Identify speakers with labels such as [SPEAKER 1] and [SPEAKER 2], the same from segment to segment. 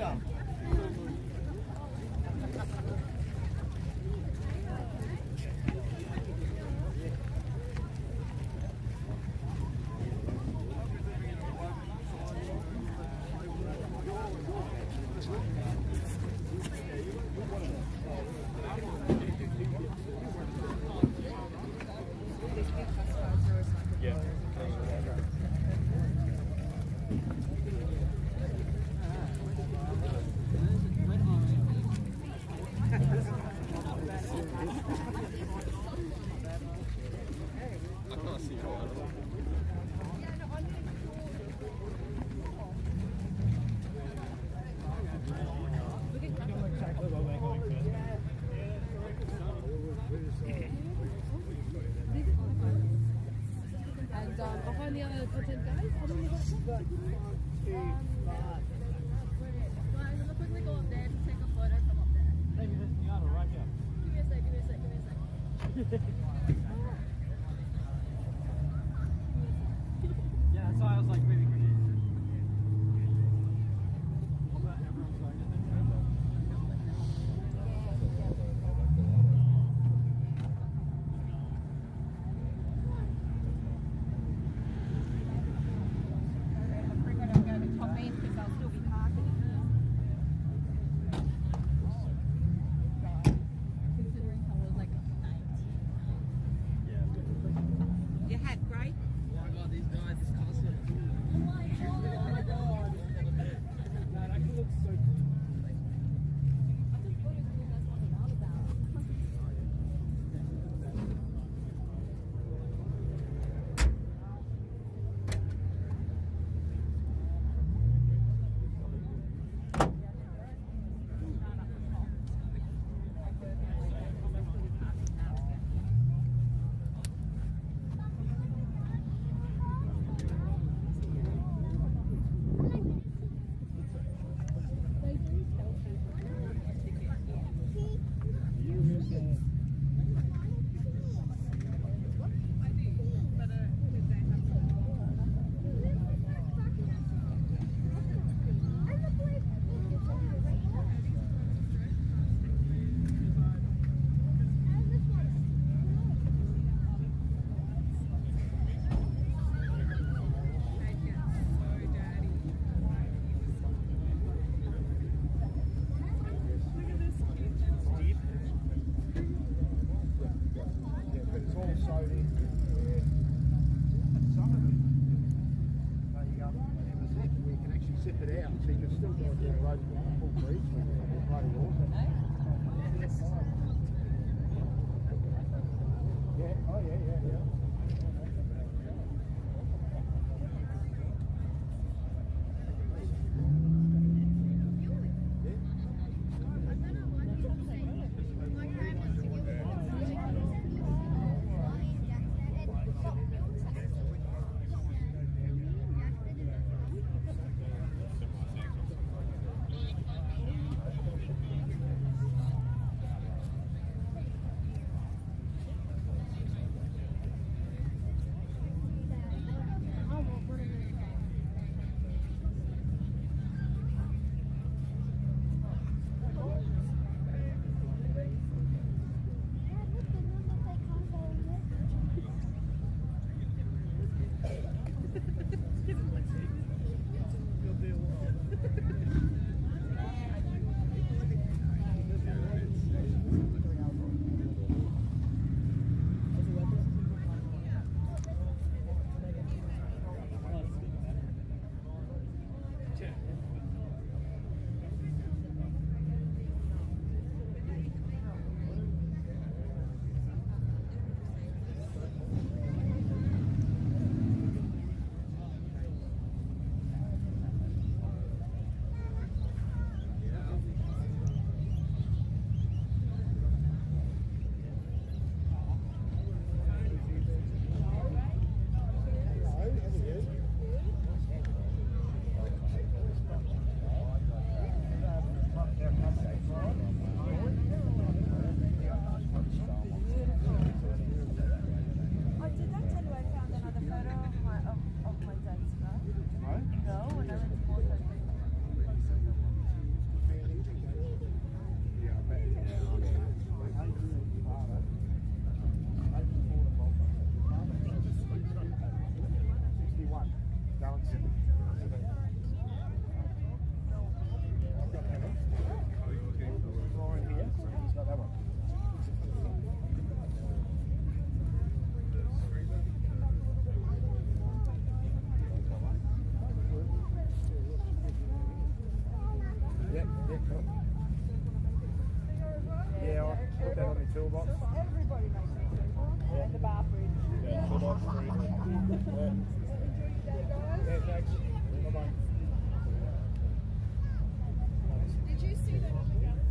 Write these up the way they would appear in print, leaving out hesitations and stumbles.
[SPEAKER 1] Gotcha.
[SPEAKER 2] And I'll find the other content guys. I'll do that. Guys, I'm gonna quickly go up there to take a photo. Come up there.
[SPEAKER 1] Maybe this Miata right here.
[SPEAKER 2] Give me a sec. Give me a sec. Give me a sec.
[SPEAKER 1] Yeah, that's why I was like really good.
[SPEAKER 3] Yeah, I'll put that on my toolbox.
[SPEAKER 2] Everybody makes it simple. And the bar fridge.
[SPEAKER 3] Yeah, toolbox free.
[SPEAKER 2] Enjoy your day, guys.
[SPEAKER 3] Yeah, thanks. Bye-bye.
[SPEAKER 2] Did you see that on the gallon?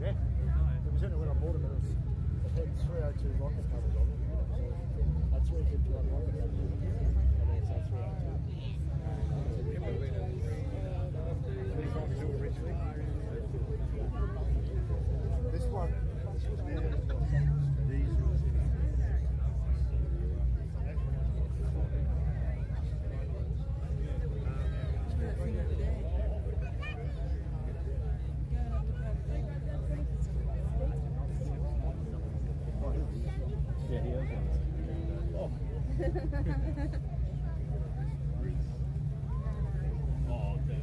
[SPEAKER 3] Yeah. It was in it when I bought it, but it had 302 rocket covers on it. So, 351 rocket covers on it. And then so 302. Originally. This one, diesel. Yeah, he is. Oh. Oh, okay.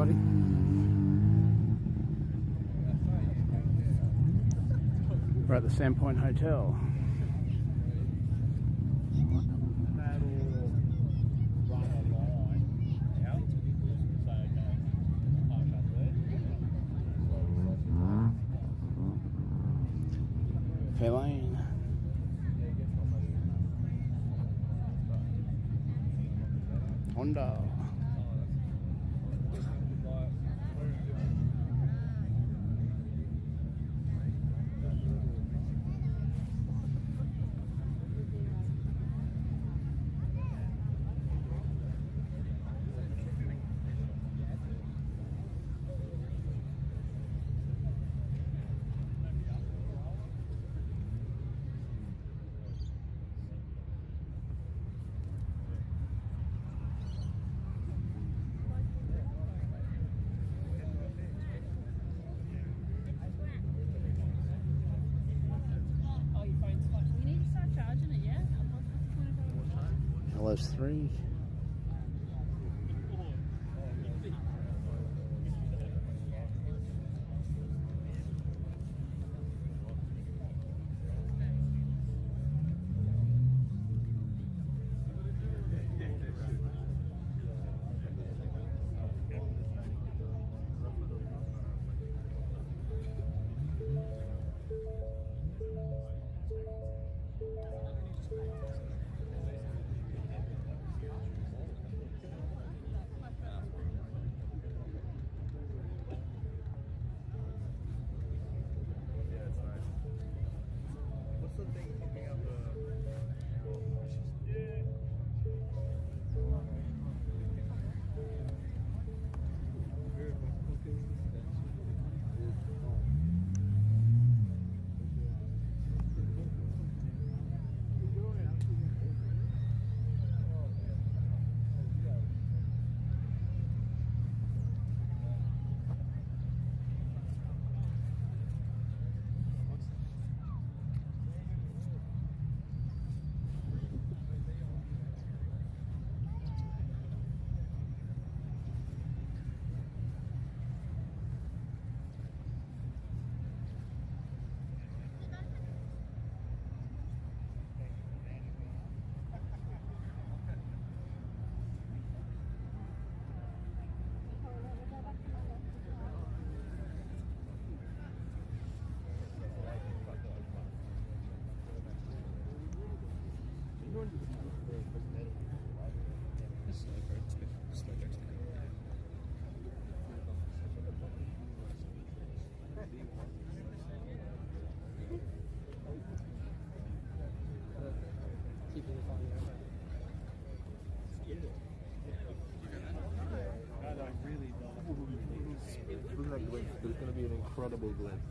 [SPEAKER 4] everybody. We're at the Sandpoint Hotel. Fairlane. Honda. LS3.
[SPEAKER 5] Look at that glimpse. There's going to be an incredible glimpse.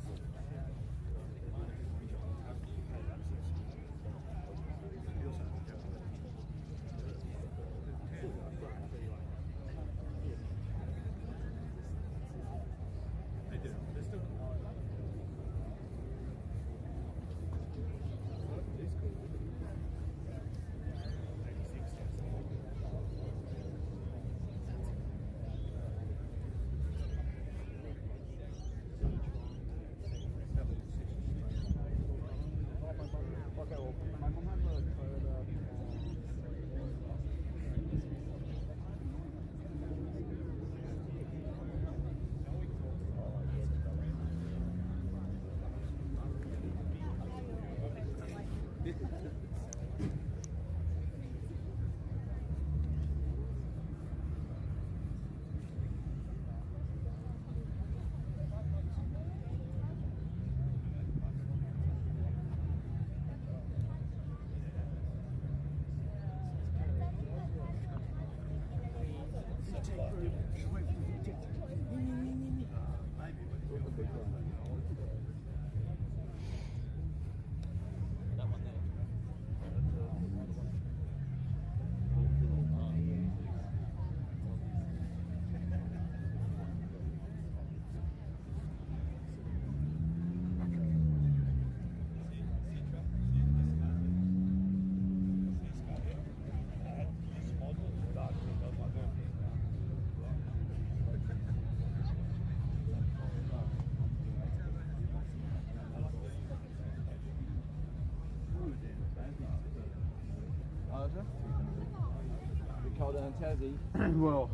[SPEAKER 5] cold down in Tassie.
[SPEAKER 6] Well,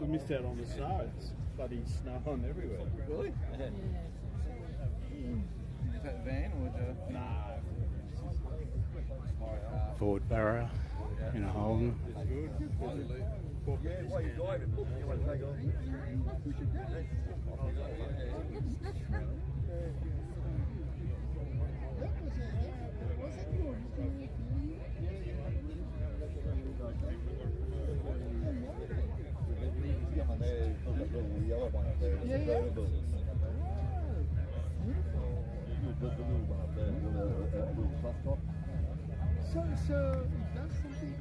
[SPEAKER 6] we missed out on the snow. It's bloody snowing everywhere.
[SPEAKER 5] Really?
[SPEAKER 2] Yeah.
[SPEAKER 5] Is that van or just...
[SPEAKER 6] Nah.
[SPEAKER 4] Ford Barrow in a Holden.
[SPEAKER 3] Yeah, while you're driving, you want to take off? The yellow one up there is available. The little one up there with a little plus top.
[SPEAKER 6] So that's something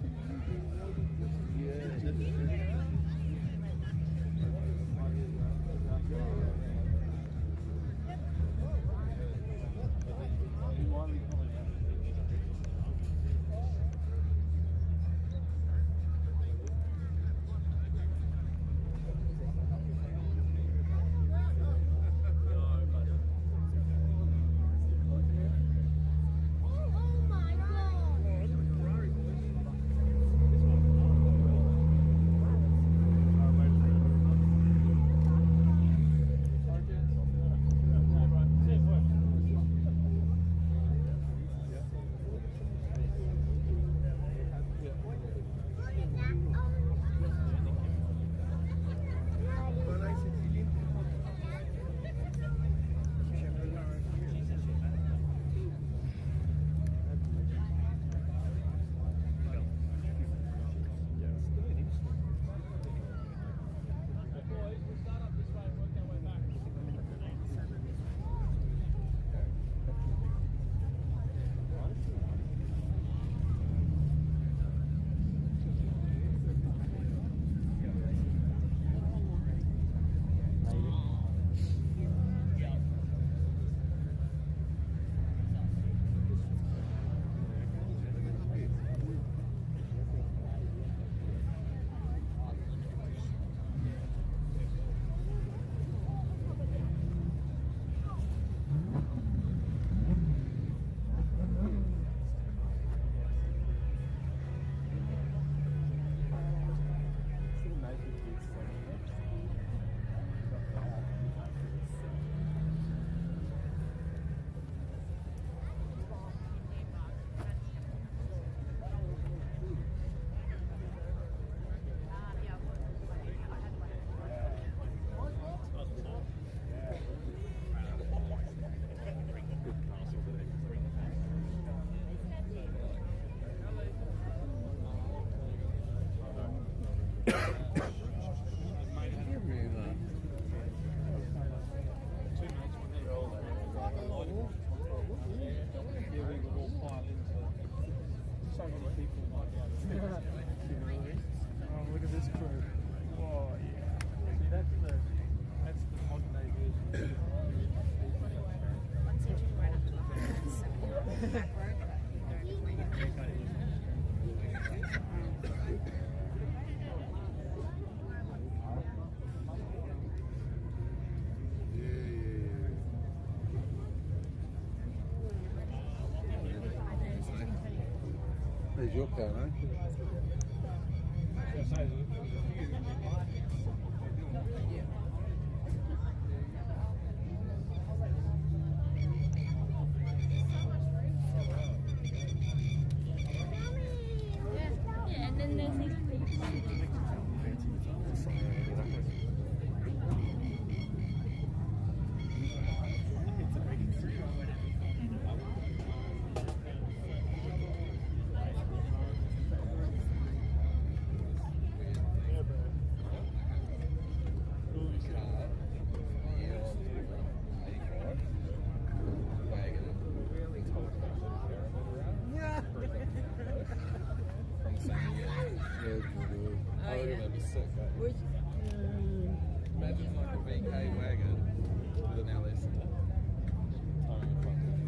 [SPEAKER 5] There's your car, eh?
[SPEAKER 2] Yeah, and then there's these
[SPEAKER 5] Imagine like a VK wagon with an LS in it. Towing in front of you.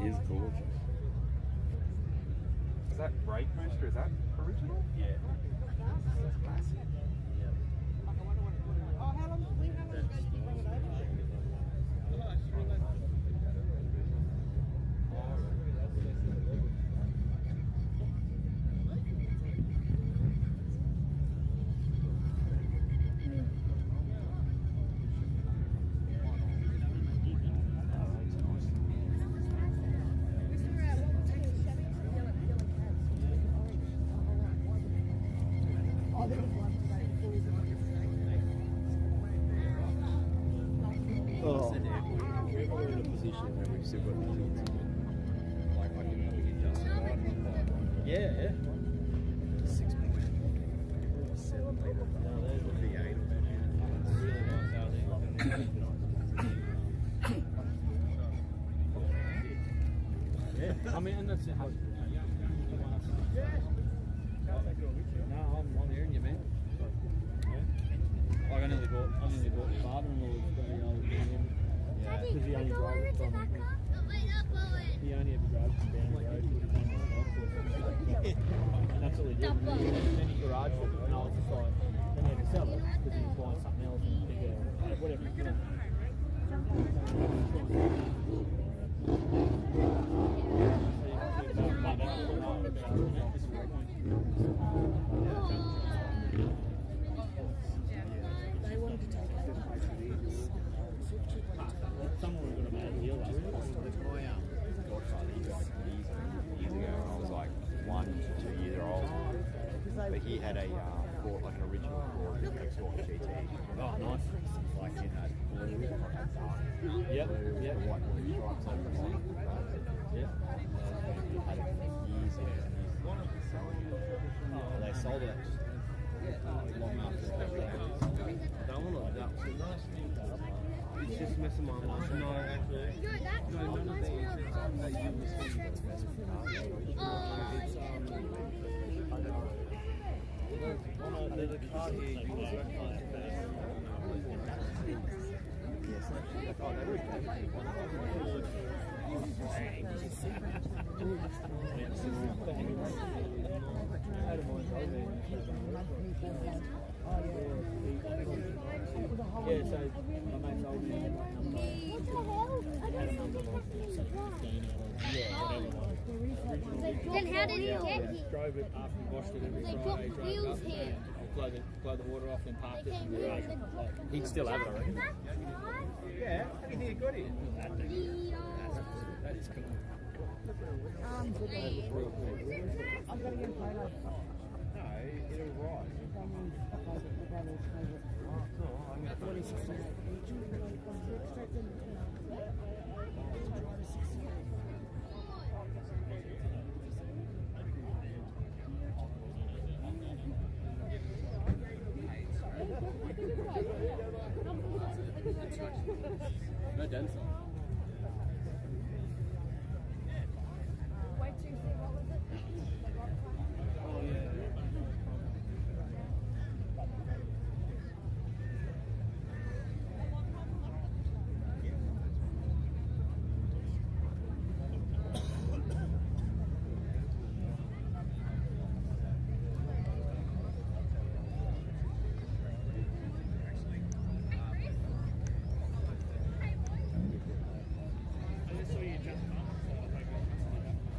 [SPEAKER 4] is gorgeous.
[SPEAKER 5] Is that brake booster? Is that original? Yeah. That's classic.
[SPEAKER 3] We're in a position where we've still got the kids in it. Like, I can justify it. Yeah. 6 point. 7 metre. V8 or
[SPEAKER 1] Yeah, I mean, and that's it. No, I'm hearing you, man. Like I nearly bought my father-in-law's bloody old GM. Yeah. Because he only drives it from. He only ever drives from down the road to the and that's all he did. And then he garage it, and I was just like, then he had to sell it because he was buying something else and bigger, whatever he's doing.
[SPEAKER 2] They wanted to take it.
[SPEAKER 1] Someone would have made a deal like
[SPEAKER 3] Godfather, he died years ago when I was like 1 to 2 years old. But he had a Ford, like an original Ford Explorer GT.
[SPEAKER 1] Oh, nice.
[SPEAKER 3] Like in that blue, like that dark blue,
[SPEAKER 1] Yep.
[SPEAKER 3] white blue stripes over the bottom.
[SPEAKER 1] Yeah.
[SPEAKER 3] He had it for years and years and years. And they sold it long after I was there.
[SPEAKER 6] That one or that was nice. It's just messing my mind. No, actually. No, none of these that you there's a car here you was recognized.
[SPEAKER 3] Yeah,
[SPEAKER 1] Yeah, so my mate's old man,
[SPEAKER 7] Then how did he get here?
[SPEAKER 1] drove it after we washed it every
[SPEAKER 7] They
[SPEAKER 1] Friday,
[SPEAKER 7] dropped
[SPEAKER 1] drove it
[SPEAKER 7] wheels
[SPEAKER 1] up,
[SPEAKER 7] here.
[SPEAKER 1] blow the water off, then parked it in the garage.
[SPEAKER 3] He'd still have it, I reckon.
[SPEAKER 5] Yeah, anything you got here?
[SPEAKER 1] That is cool.
[SPEAKER 7] Um,
[SPEAKER 5] No, it'll rise.
[SPEAKER 3] No dents.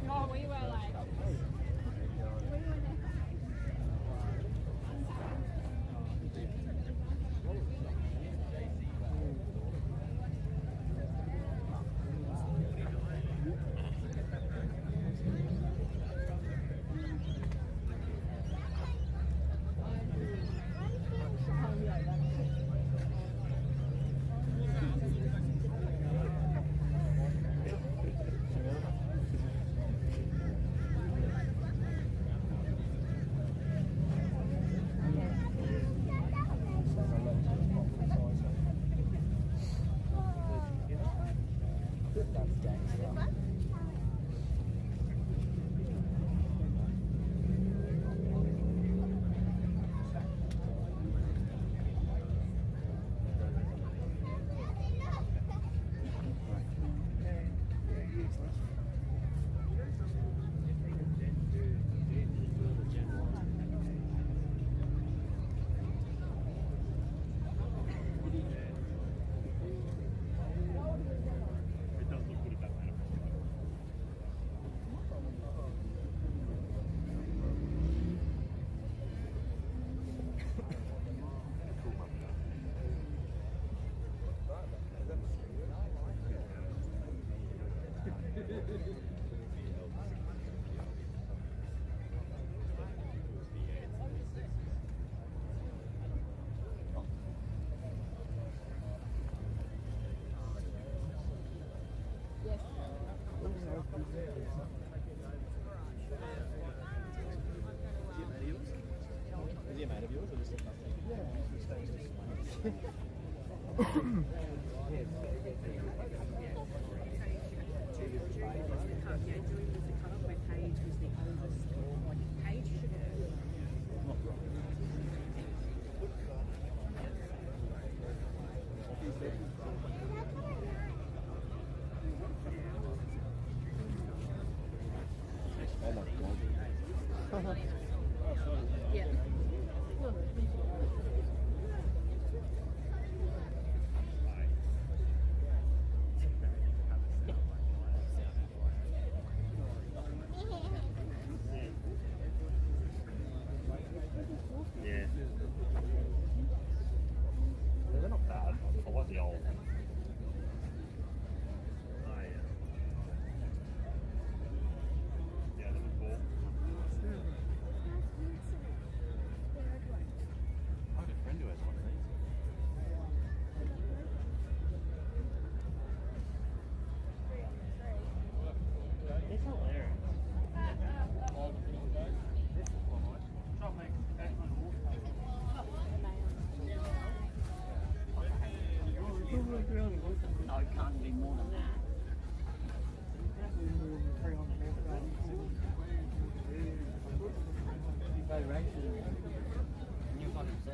[SPEAKER 2] Oh, we were like.
[SPEAKER 3] Is he a mate of yours or just a customer?
[SPEAKER 4] Yeah. They're not bad. I like the old. Oh, yeah. Yeah, they look cool. I have a friend who has one of these. It's hilarious.
[SPEAKER 8] No, it can't be more than that. You fucking see?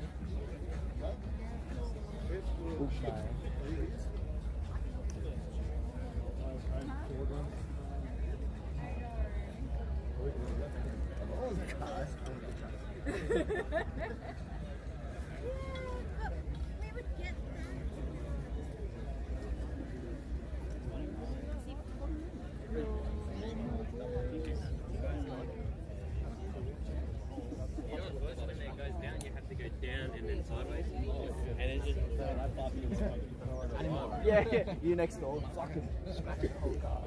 [SPEAKER 1] Yeah, yeah, you next door. Fucking smash the whole car.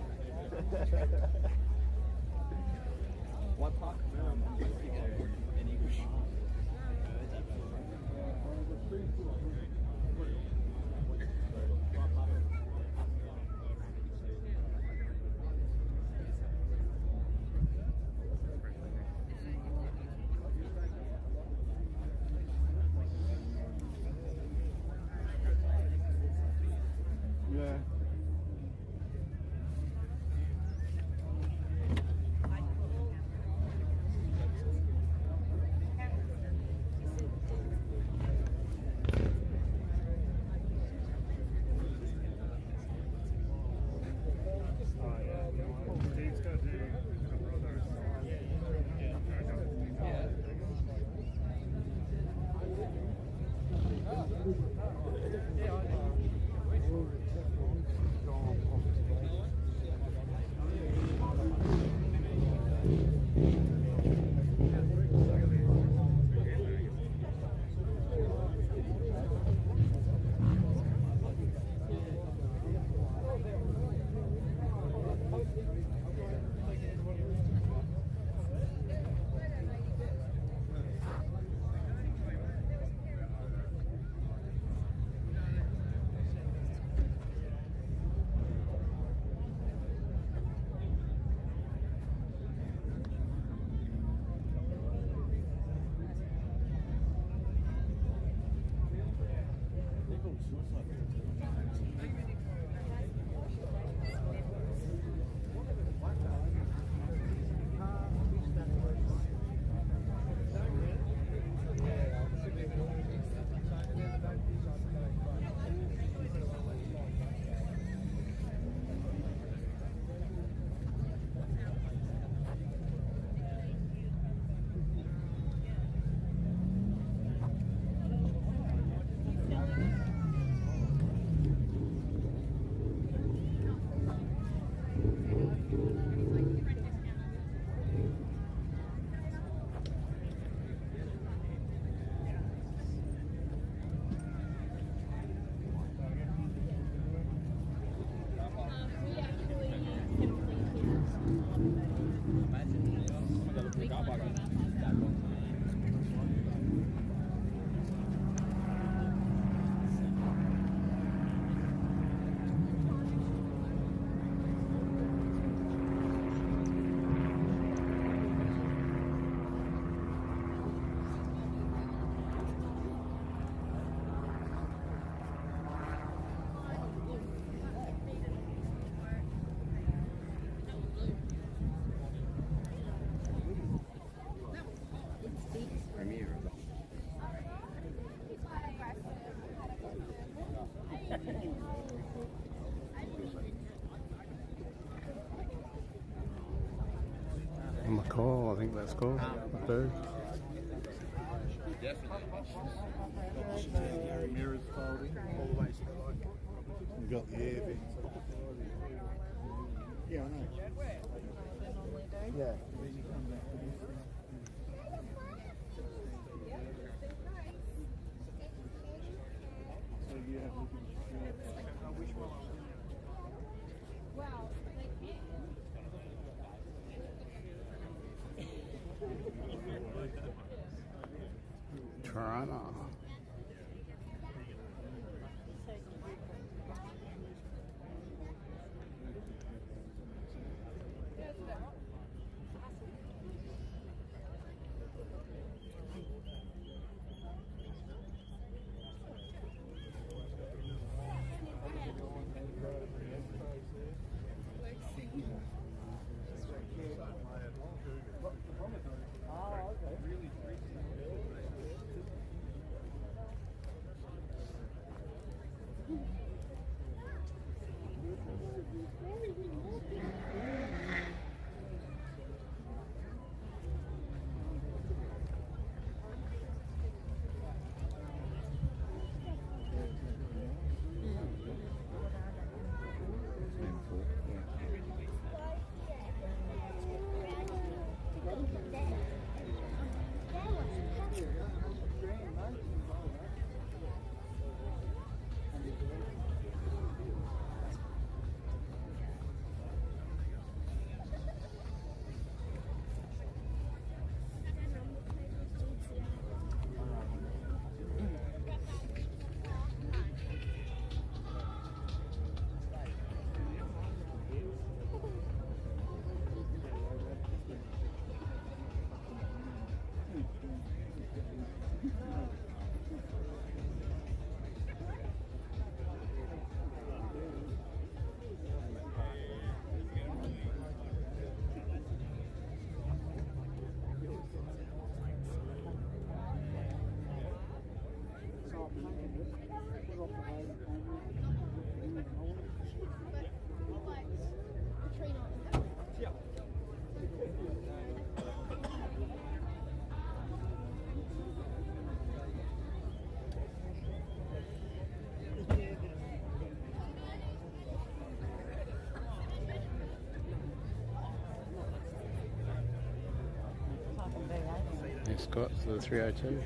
[SPEAKER 1] One park. Yeah.
[SPEAKER 9] McCall, I think that's called. The bird.
[SPEAKER 5] Mirrors folding all the way to the right. We've got the air vents. Yeah, I know.
[SPEAKER 1] Yeah.
[SPEAKER 5] So you have to look at which one?
[SPEAKER 2] Wow, they can.
[SPEAKER 9] Toronto. Thanks, Scott, for the 302.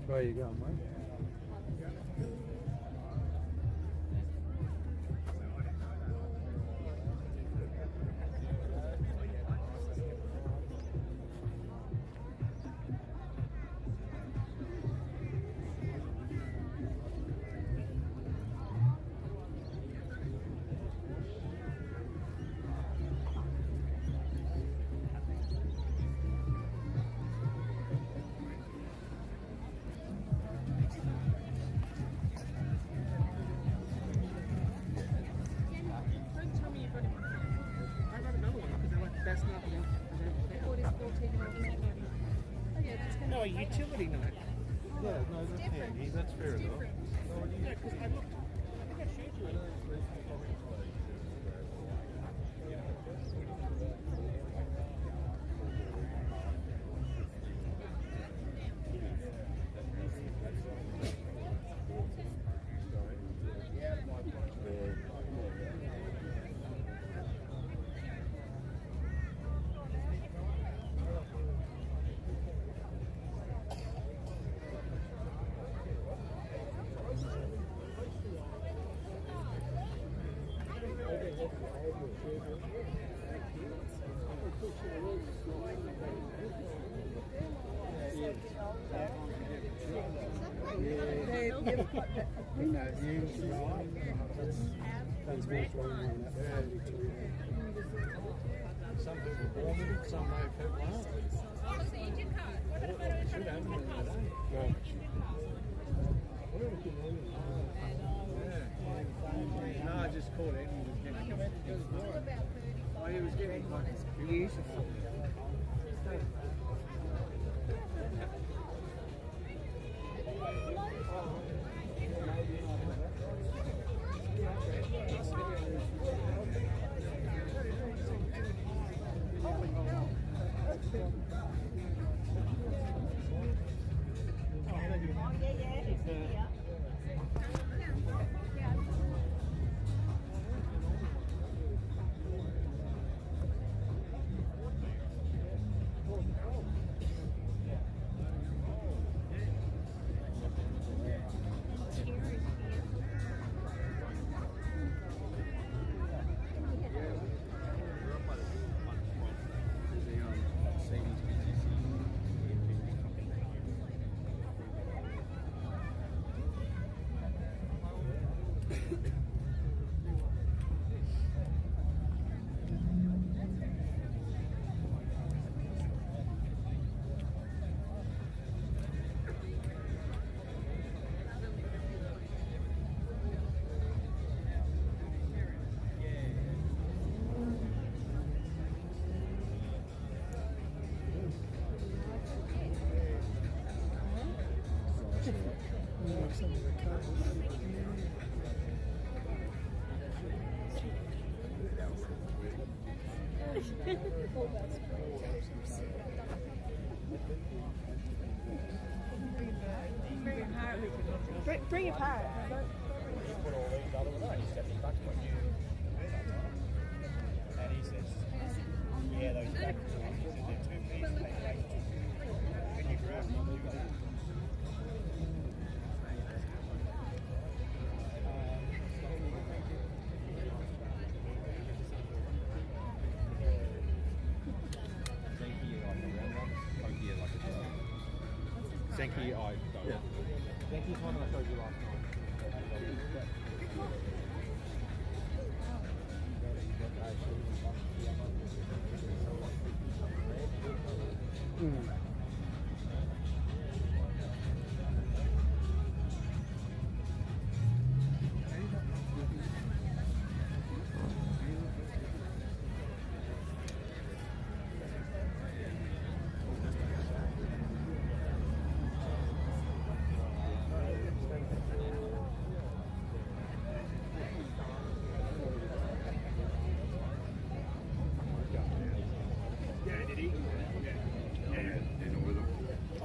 [SPEAKER 9] Where you going, mate?
[SPEAKER 6] No, a utility note.
[SPEAKER 4] Yeah, no, that's handy. That's fair enough.
[SPEAKER 6] Yeah, because I looked. I think I showed you it.
[SPEAKER 3] Some people are born with it, some people aren't. Should have one today. No, I just called Eddie. He was getting one. Beautiful.
[SPEAKER 2] Bring your pie.
[SPEAKER 3] And he says, yeah, those back ones, he said they're 2 pieces. Zenki, I don't.
[SPEAKER 4] Yeah.
[SPEAKER 1] Zenki's one I showed you last night.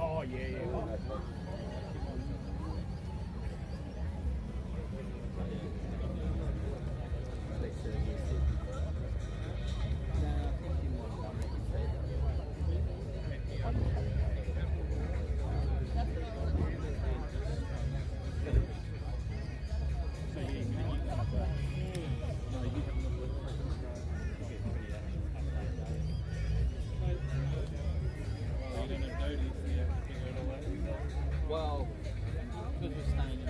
[SPEAKER 1] Oh, yeah, yeah.
[SPEAKER 8] Well, because we're staying in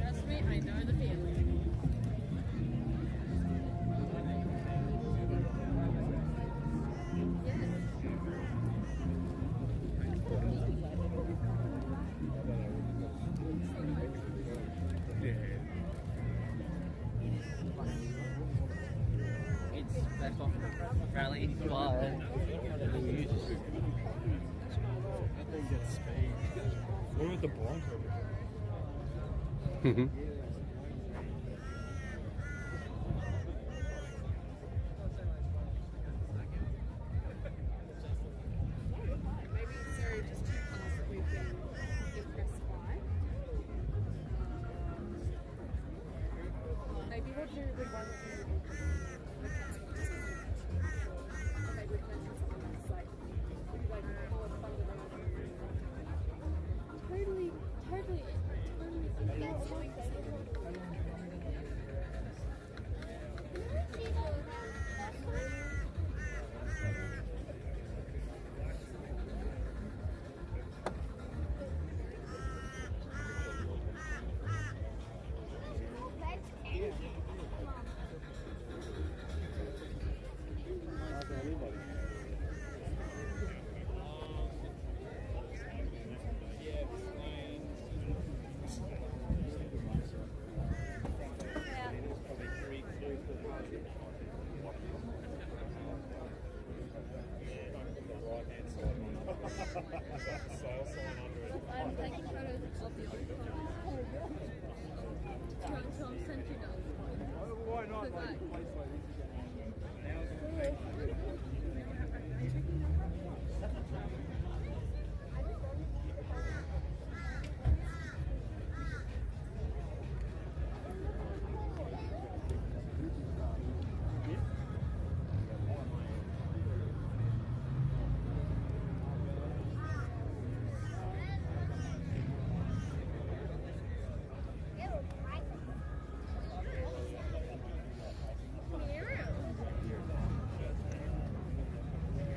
[SPEAKER 2] Trust me, I know the feeling.
[SPEAKER 8] it's back off rally, but
[SPEAKER 4] What about the Bronco?
[SPEAKER 2] Maybe there are just two cars that we've been impressed by. Maybe we'll do the one maybe we can do something that's like more fundamental. Totally I'm taking photos of the old car. Tom sent you those.
[SPEAKER 1] Why not?
[SPEAKER 2] Good luck.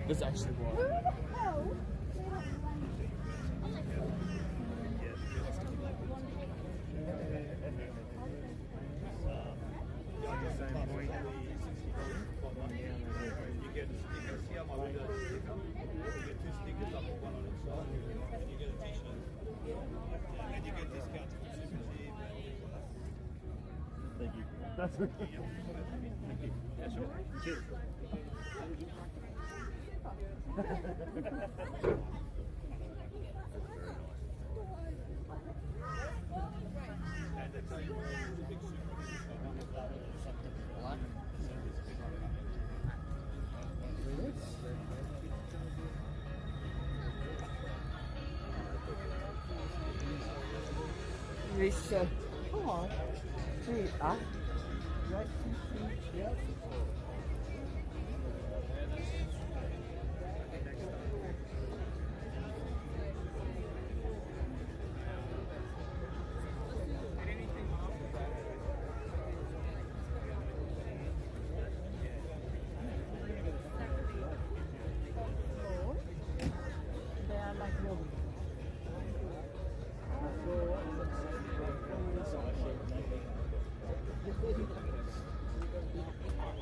[SPEAKER 1] That's actually what. Thank you. That's okay. Thank you. Yeah, sure. Cheers.
[SPEAKER 10] Lisa. Oh, there you are. Right. Yeah.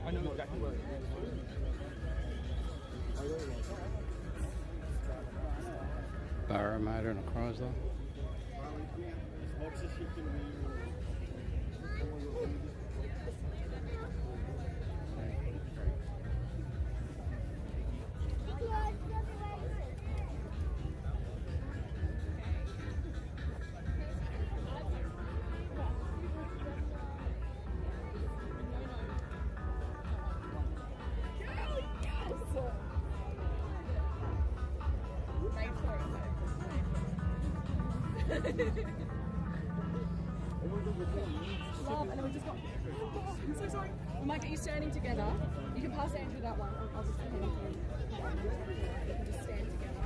[SPEAKER 1] I know exactly where it is.
[SPEAKER 9] Barrow motor and a Chrysler.
[SPEAKER 2] Love, and then we just got. I'm so sorry. We might get you standing together. You can pass Andrew that one. I'll just hand it through. You can just stand together.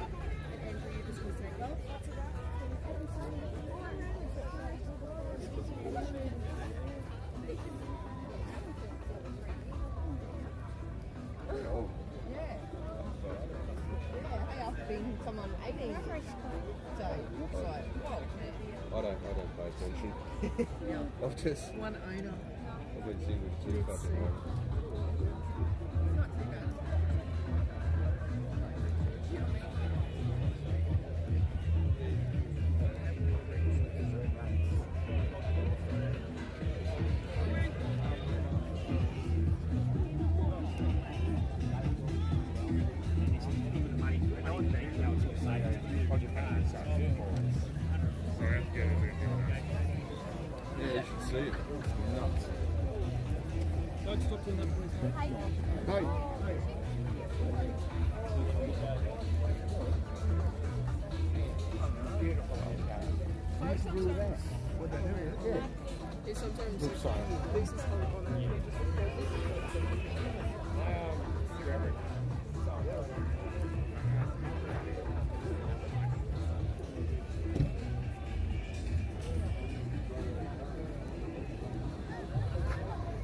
[SPEAKER 2] And Andrew, you just listen. Well, that's about.
[SPEAKER 10] Oh. Yeah. Yeah, hey, I've been someone 18 years. So, looks like, whoa.
[SPEAKER 5] I don't pay attention.
[SPEAKER 10] Yeah.
[SPEAKER 5] I've just,
[SPEAKER 10] One owner.
[SPEAKER 5] I've been seeing with two fucking moment.
[SPEAKER 10] Not too bad.
[SPEAKER 5] Yeah, you should see it. It's nuts. Hey.
[SPEAKER 2] Sometimes
[SPEAKER 5] Looks like.
[SPEAKER 2] this is on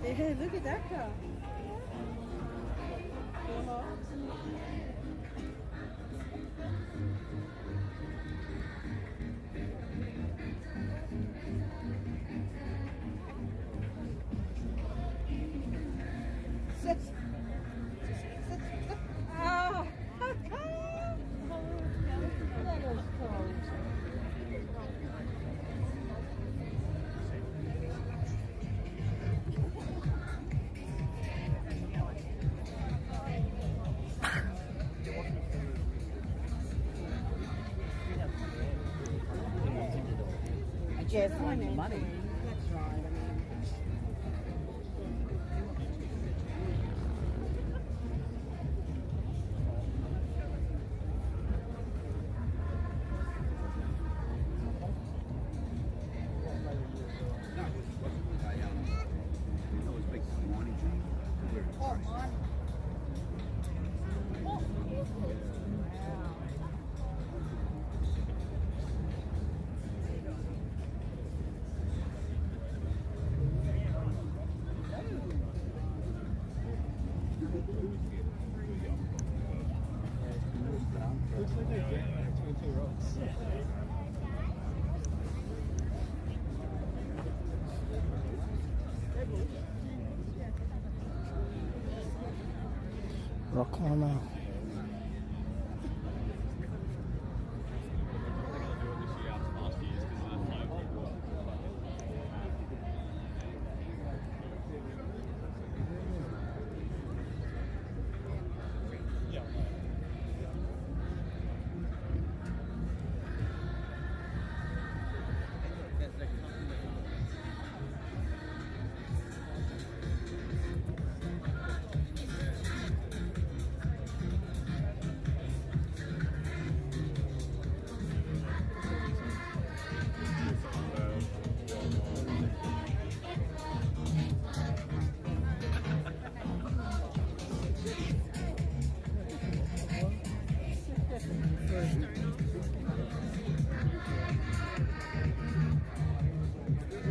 [SPEAKER 10] Yeah, look at that car. Ah, that is cold. Yeah, financing. Money. That's right. I mean,
[SPEAKER 9] Rock climber.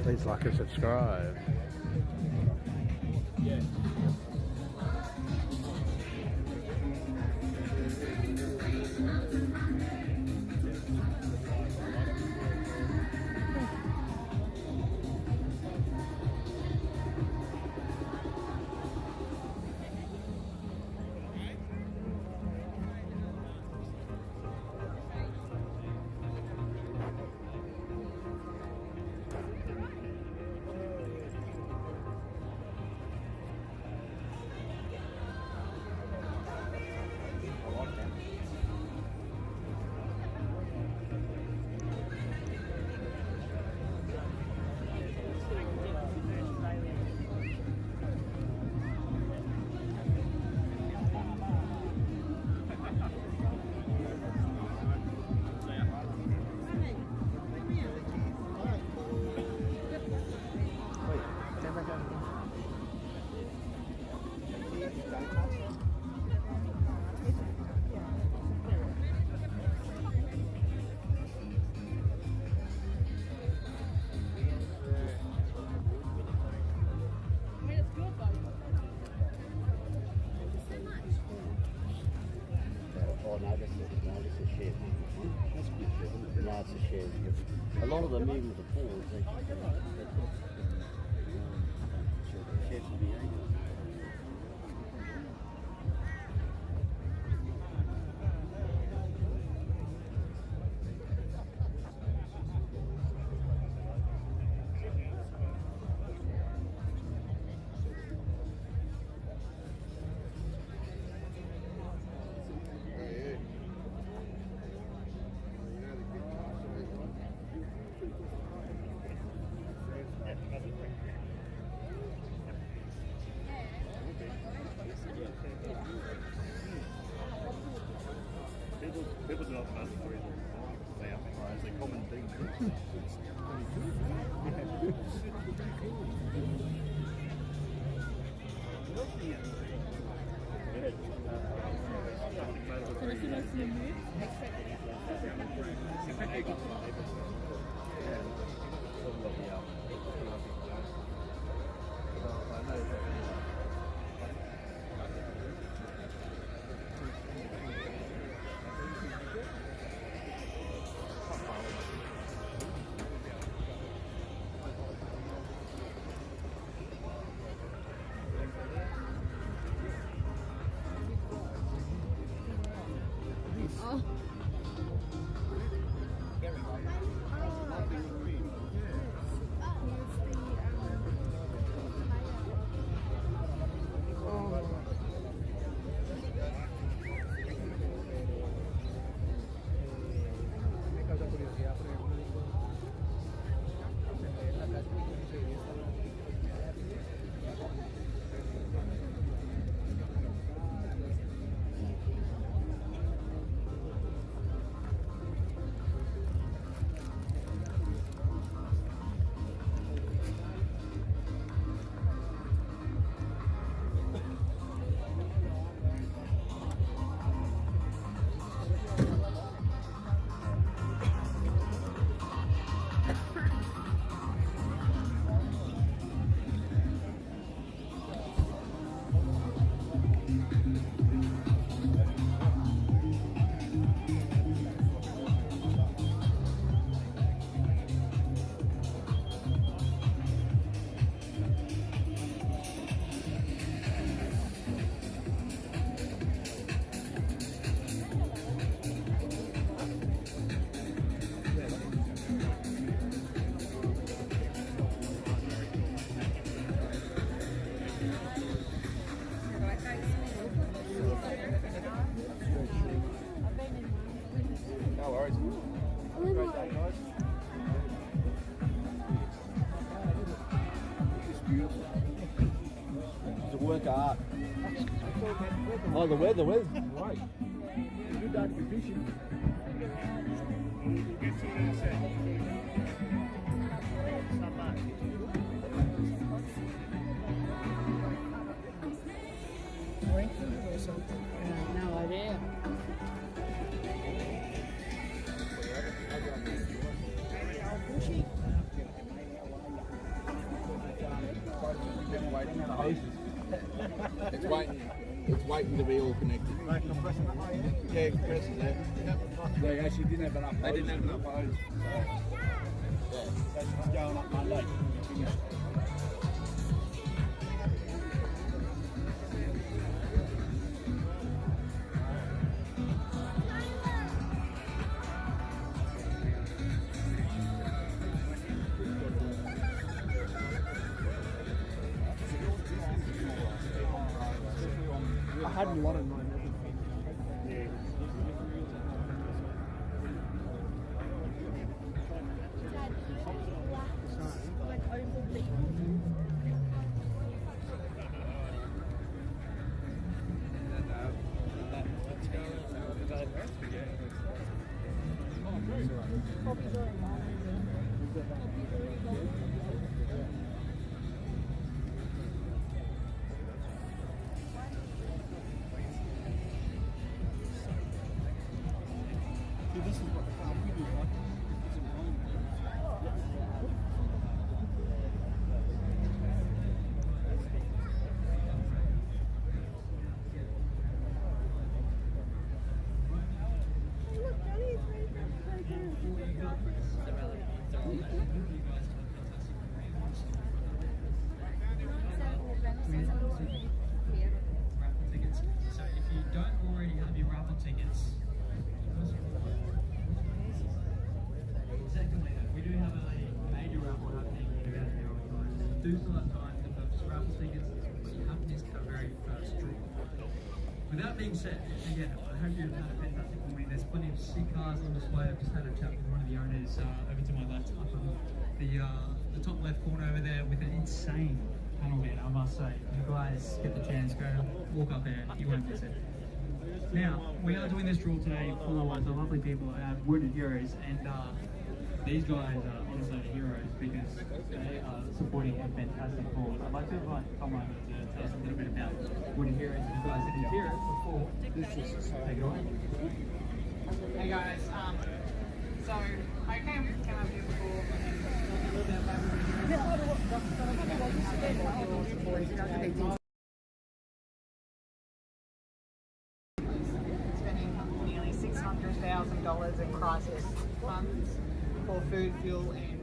[SPEAKER 9] Please like and subscribe.
[SPEAKER 11] Oh no, this is a shed. That's a good shed, isn't it? No, it's a shed. A lot of them, even with the pools, they sheds will be acres.
[SPEAKER 4] People do not know the reason they are it's a common thing.
[SPEAKER 3] car. Oh, the weather's great.
[SPEAKER 1] Good day to be fishing.
[SPEAKER 10] No idea.
[SPEAKER 5] It's waiting to be all connected. Yeah, compressors there.
[SPEAKER 1] They actually didn't have enough.
[SPEAKER 5] They didn't have enough hose.
[SPEAKER 1] That's going up Monday. I hadn't wanted mine. This is what we do, like, it's in home.
[SPEAKER 12] Raffle tickets. So if you don't already have your raffle tickets, secondly, we do have a major raffle happening in about an hour time. Do still have time to purchase raffle tickets, but you have missed our very first draw. With that being said, again, I hope you've had a fantastic morning. There's plenty of sick cars on display. I've just had a chat with one of the owners over to my left, up on the top left corner over there with an insane panel van, I must say. You guys get the chance, go walk up there, you won't miss it. Now, we are doing this draw today for the lovely people at Wounded Heroes, and these guys are honestly heroes because they are supporting a fantastic cause. I'd like to invite Tom over to tell us a little bit about Wounded Heroes. You guys didn't hear it before. Take it away.
[SPEAKER 13] Hey guys, so I came out here before and a little bit about spending nearly $600,000 in crisis funds for food, fuel and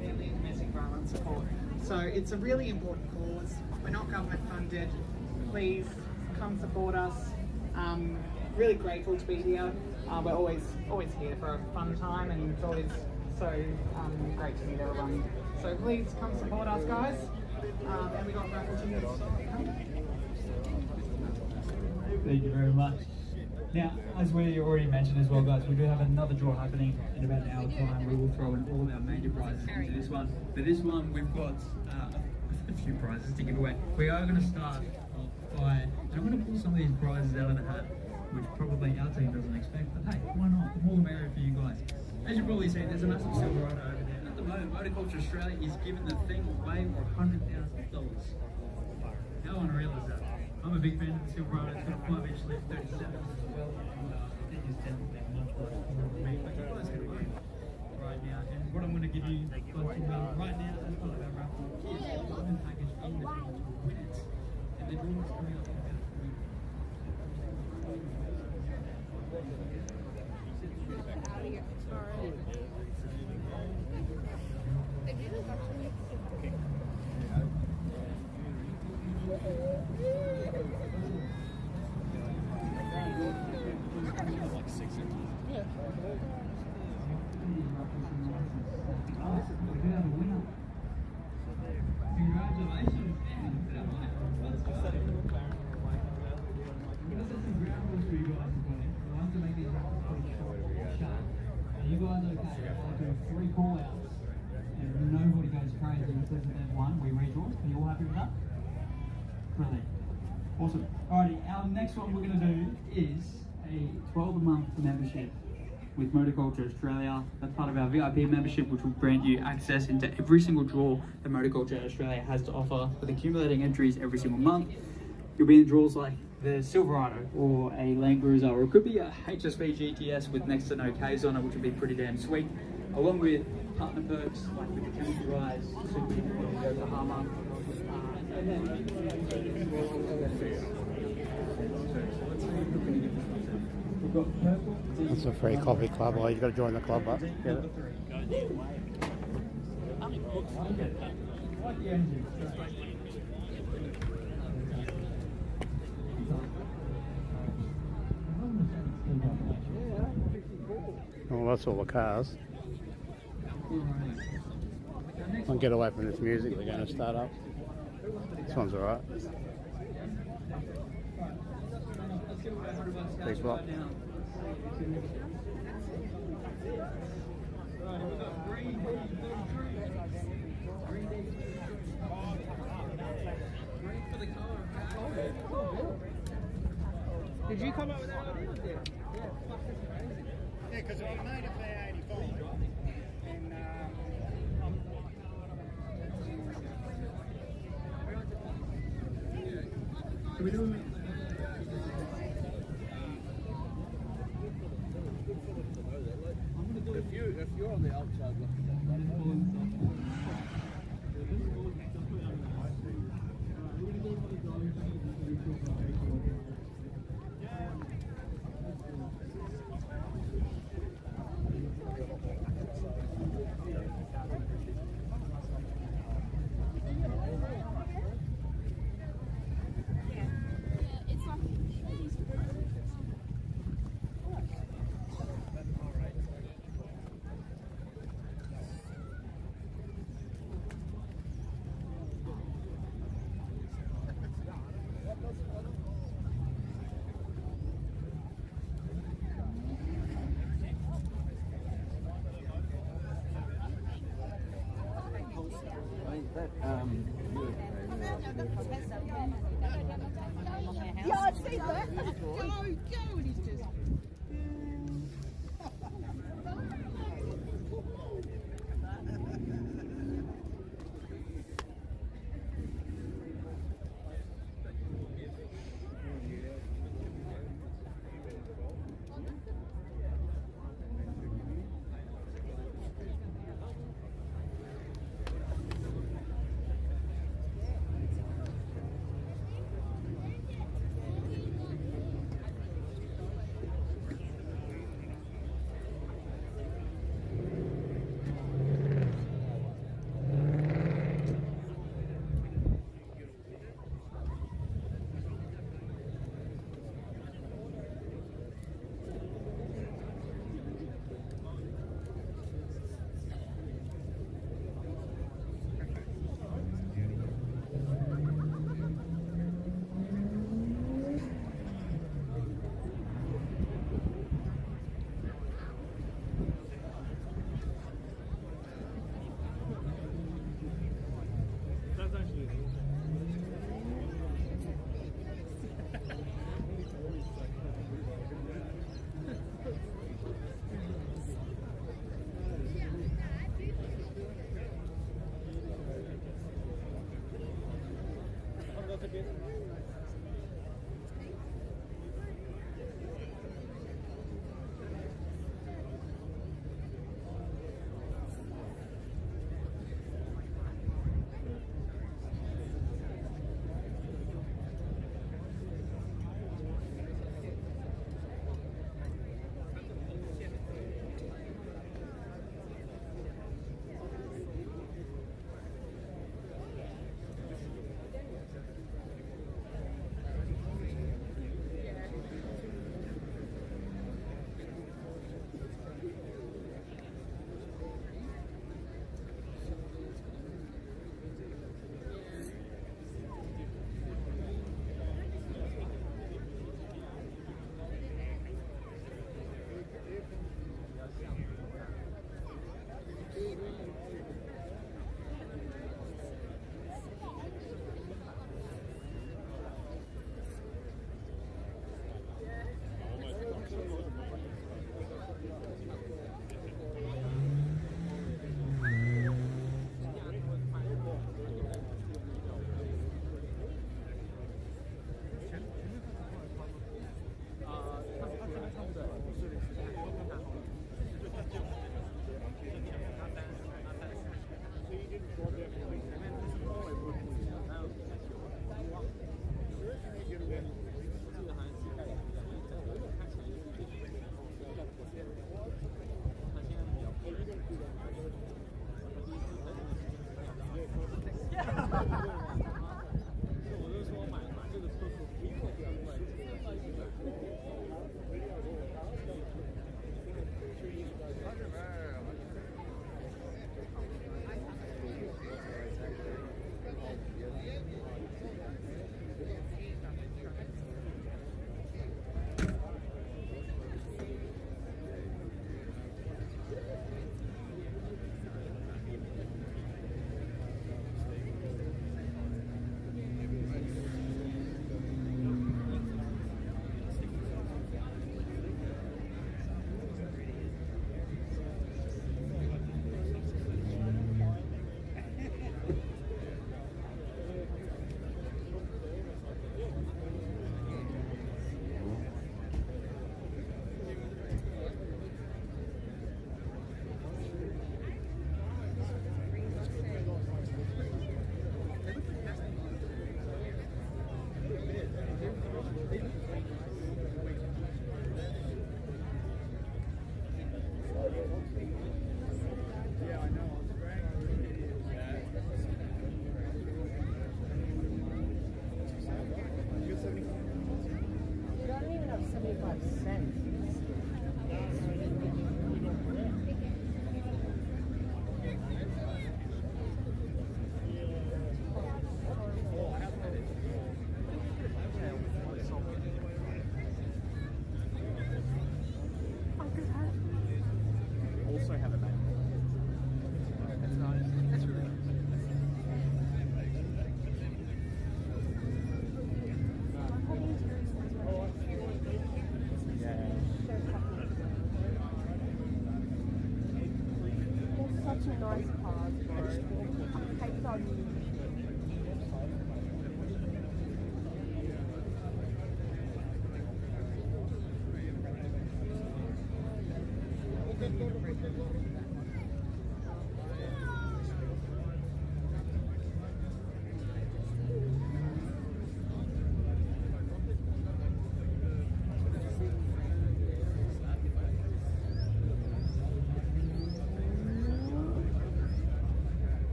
[SPEAKER 13] domestic violence support. So it's a really important cause. We're not government funded. Please come support us. Really grateful to be here. We're always here for a fun time, and it's always so great to meet everyone. So please come support us, guys. And we got raffle tickets.
[SPEAKER 12] Thank you very much. Now, as we already mentioned as well, guys, we do have another draw happening in about an hour's time. We will throw in all of our major prizes into this one. For this one, we've got a few prizes to give away. We are going to start off by, and I'm going to pull some of these prizes out of the hat, which probably our team doesn't expect, but hey, why not? The more the merrier for you guys. As you probably see, there's a massive Silverado over there. At the moment, Motorculture Australia is giving the thing away for $100,000. How unreal is that? I'm a big fan of the Silverado. It's got a 5-inch lift, 37 as well, and I think it's definitely much more for me. But you guys can win right now. And what I'm going to give you guys to win right now as part of our raffle is a diamond package in the field to win it. And the draw is coming up in about 3 minutes. You guys are okay. I'll do 3 call outs. Brilliant. Awesome. Alrighty, our next one we're going to do is a 12-month membership with Motorculture Australia. That's part of our VIP membership, which will grant you access into every single draw that Motorculture Australia has to offer, with accumulating entries every single month. You'll be in draws like the Silverado or a Land Cruiser, or it could be a HSV GTS with next to no Ks on it, which would be pretty damn sweet, along with partner perks like with the chemistry rise, super to go to the Harmer.
[SPEAKER 9] That's a free coffee club. Well, you've got to join the club up. Get it? Oh, that's all the cars. I'll get away from this music. They're going to start up. This one's alright. Big block.
[SPEAKER 6] Did you come up with that idea?
[SPEAKER 14] Yeah, because I made it for 85. And
[SPEAKER 12] Should we do it?
[SPEAKER 6] If you're on the outside looking at
[SPEAKER 10] Yeah, I've seen that. Go, and he's just...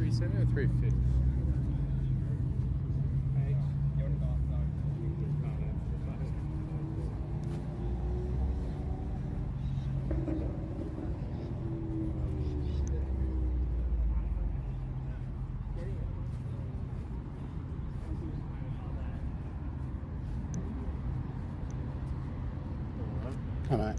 [SPEAKER 5] 370 or 350?
[SPEAKER 9] All right.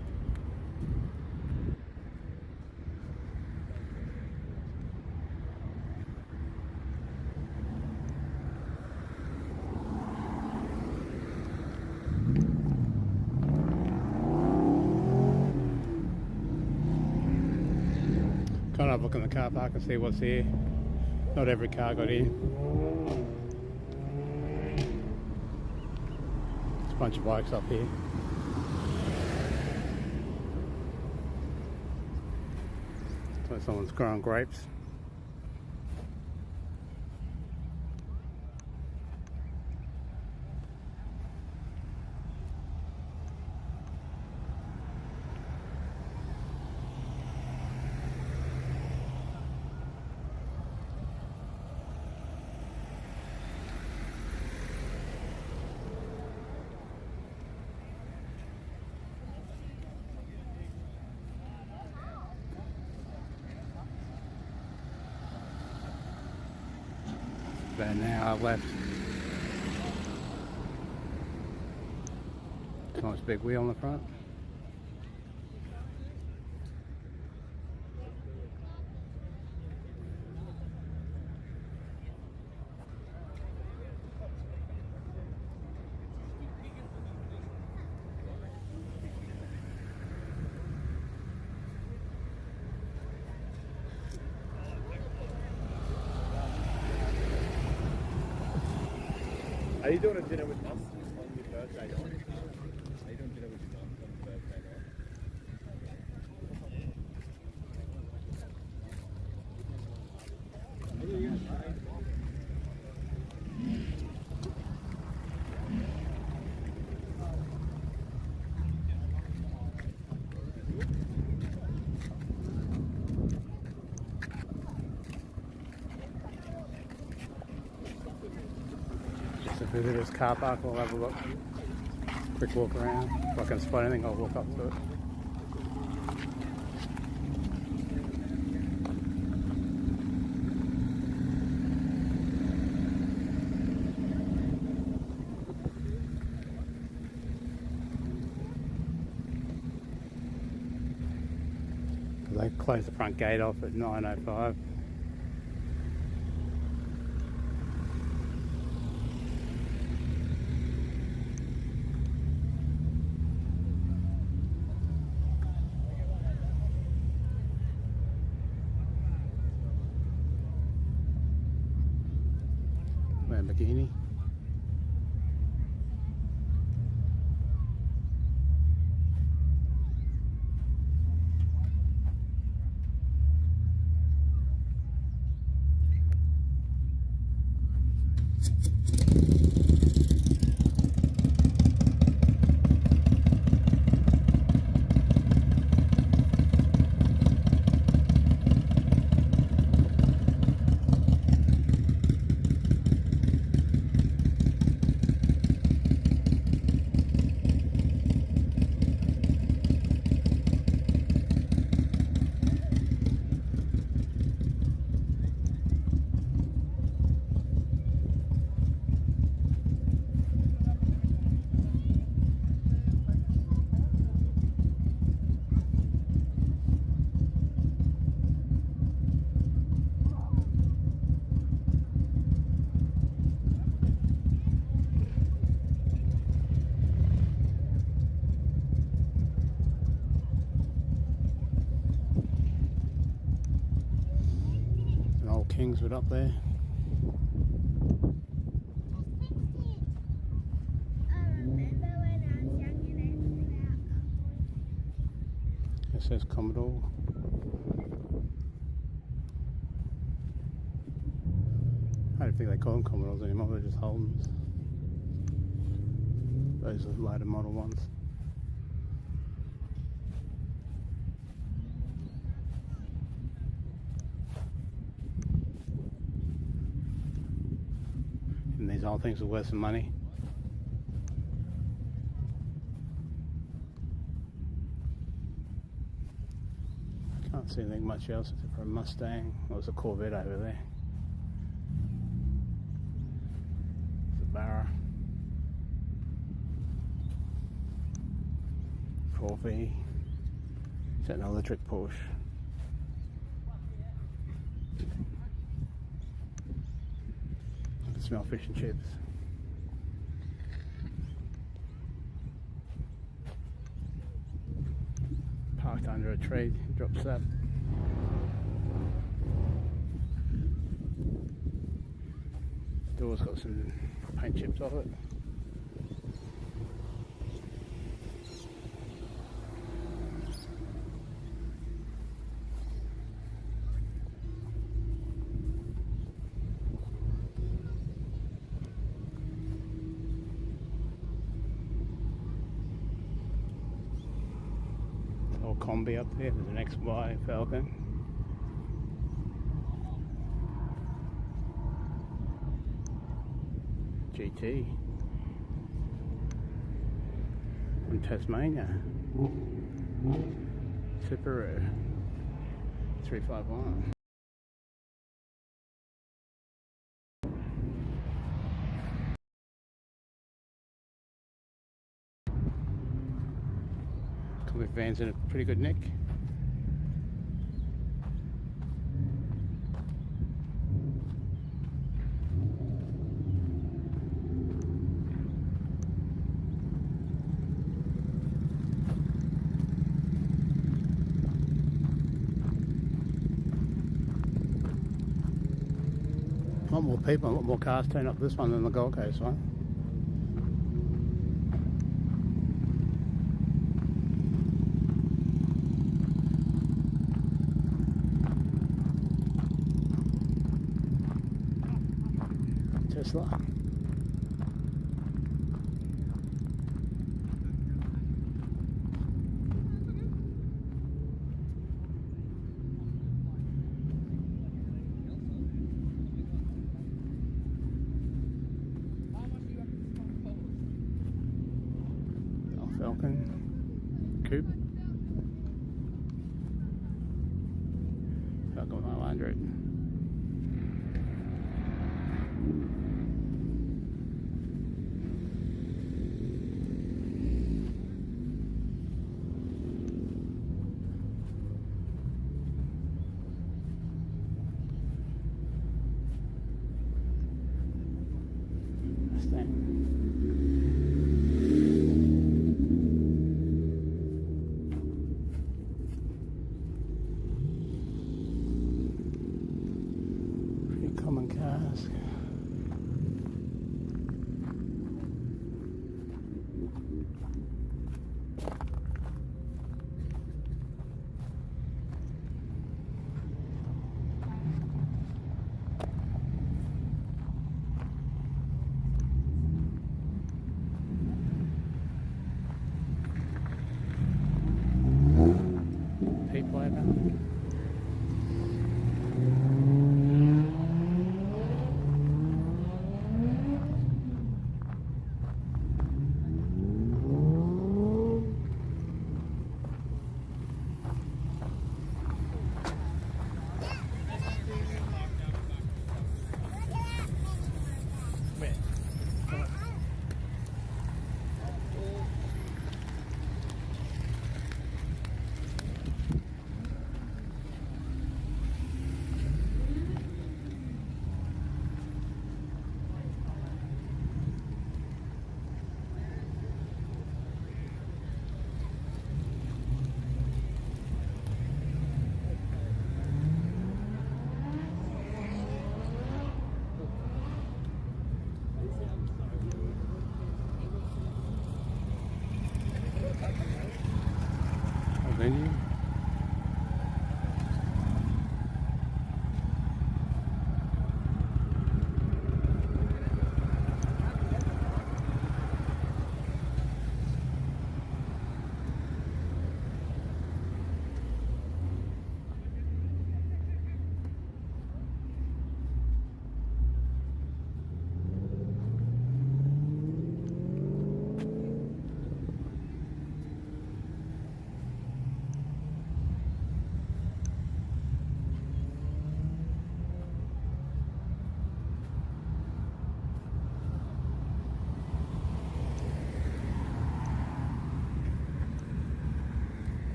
[SPEAKER 9] Kind of look in the car park and see what's here. Not every car got here. There's a bunch of bikes up here. So someone's growing grapes. About an hour left. Nice big wheel on the front.
[SPEAKER 3] Are you doing a dinner with us on your birthday night? Are you doing dinner with your mum on your birthday night?
[SPEAKER 9] Just a visitor's car park, we'll have a look. Quick walk around. If I can spot anything, I'll walk up to it. They close the front gate off at 9:05. Lamborghini. Kingswood up there. It says Commodore. I don't think they call them Commodores anymore, they're just Holdens. Those are later model ones. And these old things are worth some money. Can't see anything much else except for a Mustang. Well, there's a Corvette over there. There's a Barra. 4V. Is that an electric Porsche? I can smell fish and chips. Parked under a tree, drops that. Door's got some paint chips off it. Combi up there, there's an XY Falcon. GT from Tasmania. Subaru 351. Couple of vans in a pretty good nick. A lot more people, a lot more cars turn up this one than the Gold Coast one. Tesla. Falcon Coupe. Falcon 500. Pretty common cars.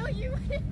[SPEAKER 2] Oh, you went.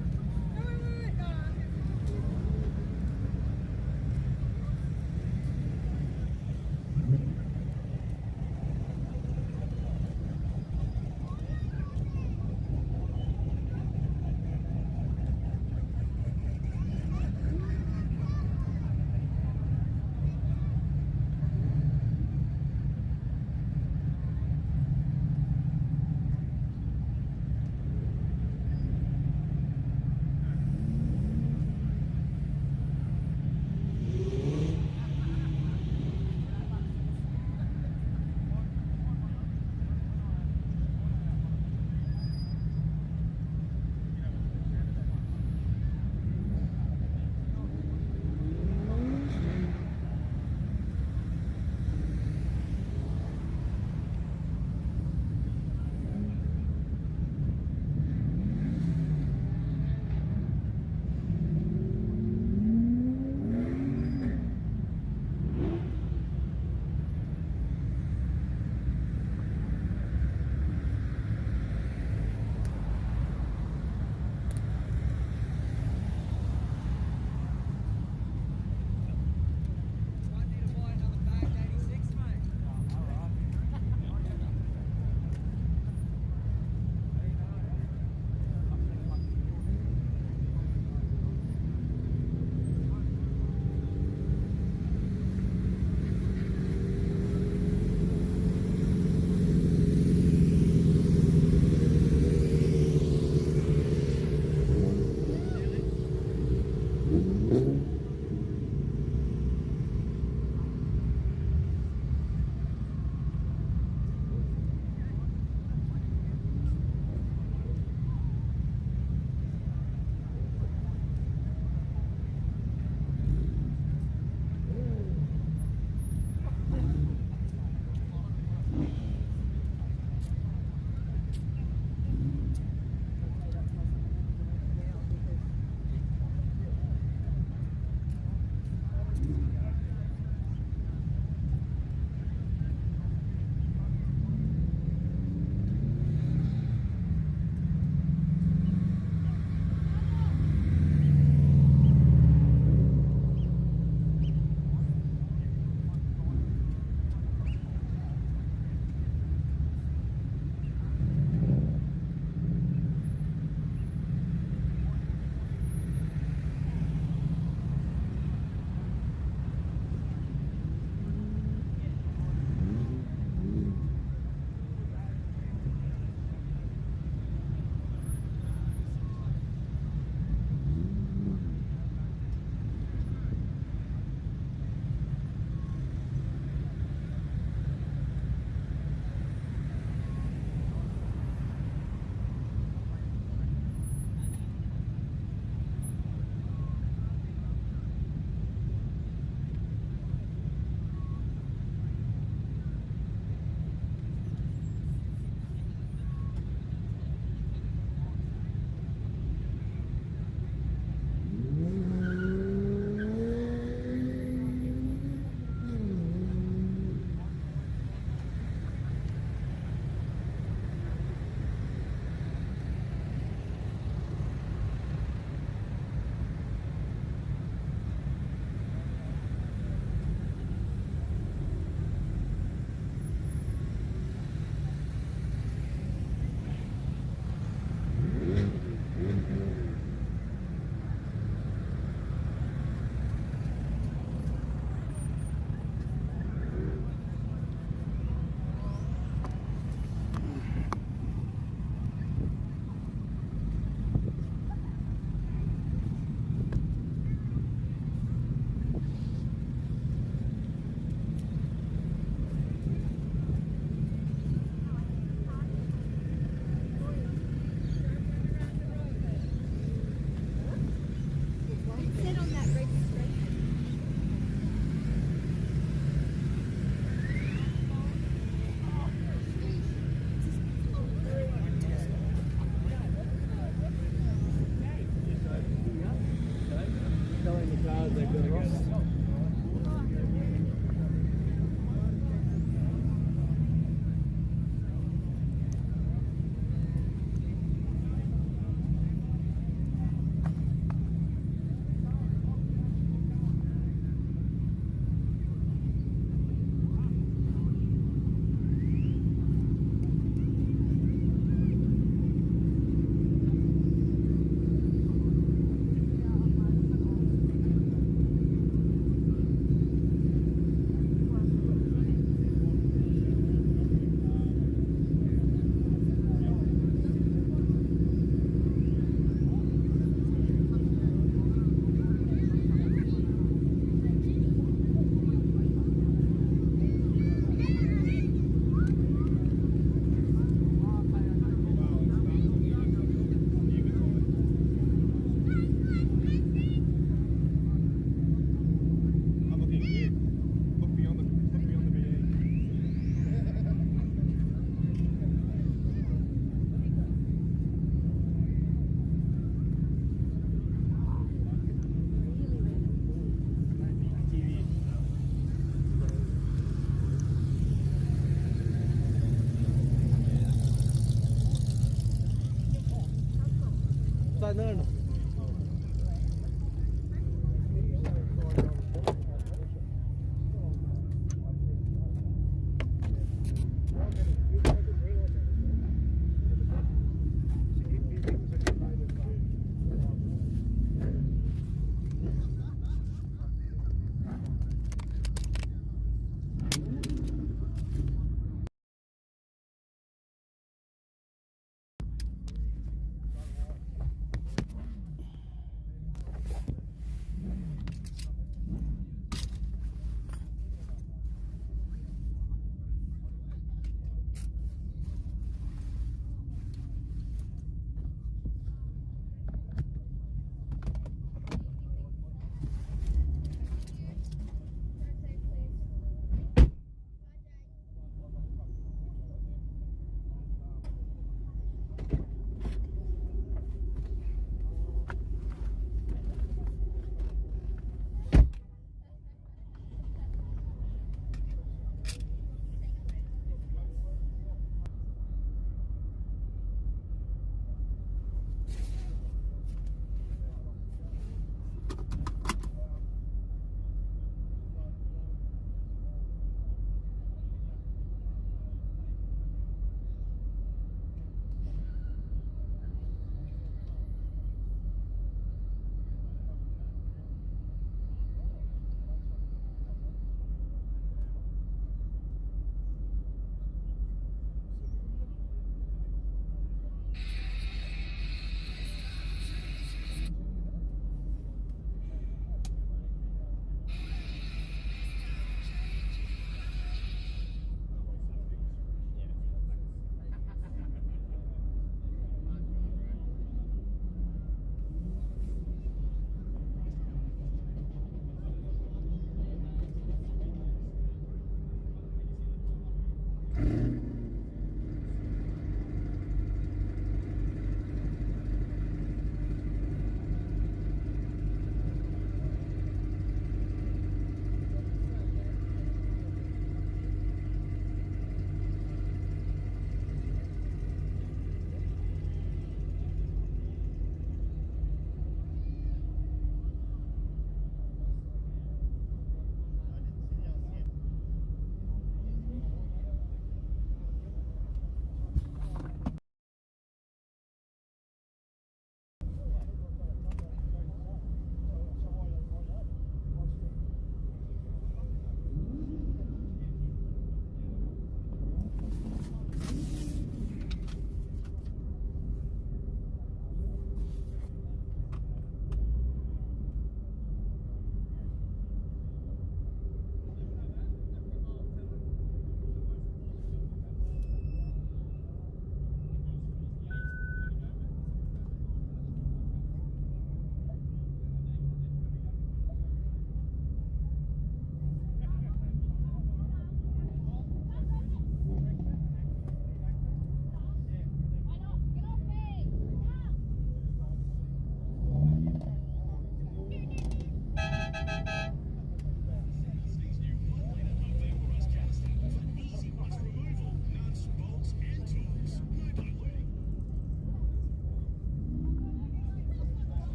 [SPEAKER 6] I know.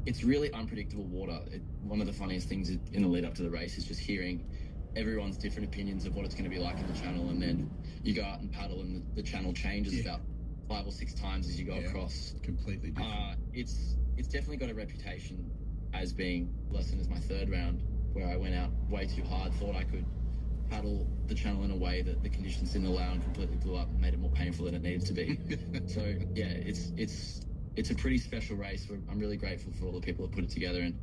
[SPEAKER 15] It's really unpredictable water. One of the funniest things in the lead up to the race is just hearing everyone's different opinions of what it's going to be like in the channel, and then you go out and paddle and the channel changes about 5 or 6 times as you go across.
[SPEAKER 16] Completely different.
[SPEAKER 15] It's definitely got a reputation as being lesson as my third round, where I went out way too hard, thought I could paddle the channel in a way that the conditions didn't allow, and completely blew up and made it more painful than it needed to be. So yeah, it's a pretty special race. I'm really grateful for all the people that put it together, and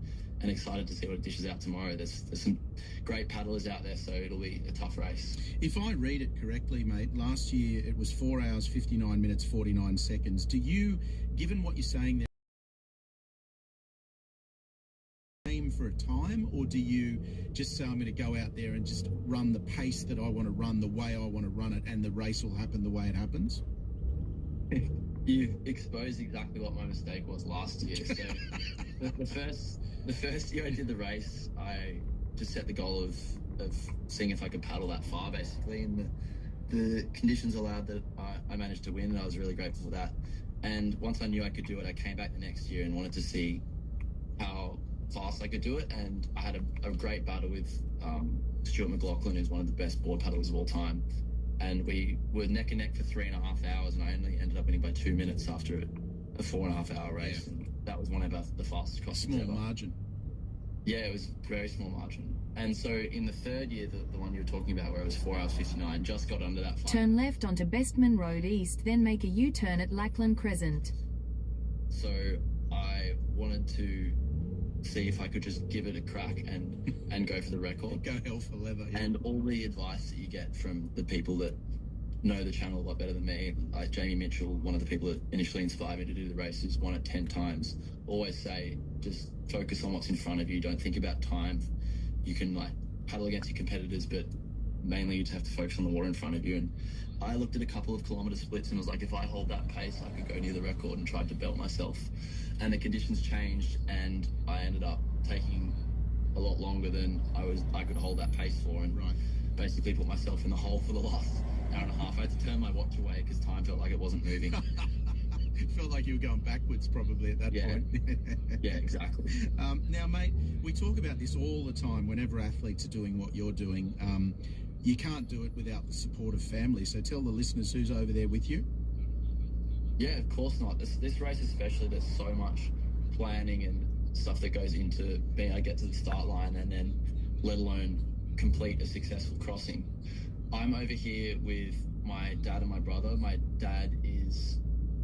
[SPEAKER 15] excited to see what it dishes out tomorrow. There's some great paddlers out there, so it'll be a tough race.
[SPEAKER 16] If I read it correctly, mate, last year it was 4 hours, 59 minutes, 49 seconds. Do you, given what you're saying there, aim for a time, or do you just say, I'm going to go out there and just run the pace that I want to run, the way I want to run it, and the race will happen the way it happens?
[SPEAKER 15] You've exposed exactly what my mistake was last year. So the first year I did the race, I just set the goal of seeing if I could paddle that far, basically, and the conditions allowed that I managed to win, and I was really grateful for that. And once I knew I could do it, I came back the next year and wanted to see how fast I could do it, and I had a great battle with Stuart McLaughlin, who's one of the best board paddlers of all time, and we were neck and neck for 3.5 hours, and I only ended up winning by 2 minutes after a 4.5 hour race. And that was one of the fastest crossings ever.
[SPEAKER 16] Small margin.
[SPEAKER 15] Yeah, it was a very small margin. And so in the third year, the one you were talking about, where it was 4 hours 59, just got under that 5.
[SPEAKER 17] Turn left onto Bestman Road East, then make a U-turn at Lackland Crescent.
[SPEAKER 15] So I wanted to see if I could just give it a crack and go for the record.
[SPEAKER 16] Go hell for leather. Yeah.
[SPEAKER 15] And all the advice that you get from the people that know the channel a lot better than me, like Jamie Mitchell, one of the people that initially inspired me to do the race, who's won it 10 times, always say, just focus on what's in front of you. Don't think about time. You can like paddle against your competitors, but mainly you just have to focus on the water in front of you. And I looked at a couple of kilometre splits and was like, if I hold that pace, I could go near the record, and tried to belt myself. And the conditions changed, and I ended up taking a lot longer than I could hold that pace for, and basically put myself in the hole for the last hour and a half. I had to turn my watch away because time felt like it wasn't moving.
[SPEAKER 16] It felt like you were going backwards probably at that point.
[SPEAKER 15] Yeah, exactly.
[SPEAKER 16] Now, mate, we talk about this all the time whenever athletes are doing what you're doing. You can't do it without the support of family. So tell the listeners who's over there with you.
[SPEAKER 15] Yeah, of course not. This race especially, there's so much planning and stuff that goes into being able to get to the start line, and then let alone complete a successful crossing. I'm over here with my dad and my brother. My dad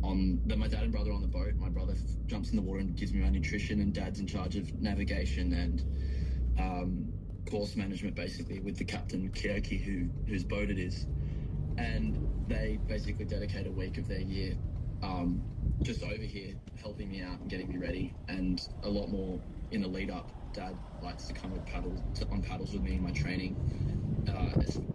[SPEAKER 15] and brother are on the boat. My brother jumps in the water and gives me my nutrition, and dad's in charge of navigation and course management, basically, with the captain, Kyoki, whose boat it is. And they basically dedicate a week of their year just over here helping me out and getting me ready, and a lot more in the lead up. Dad likes to come on paddles with me in my training.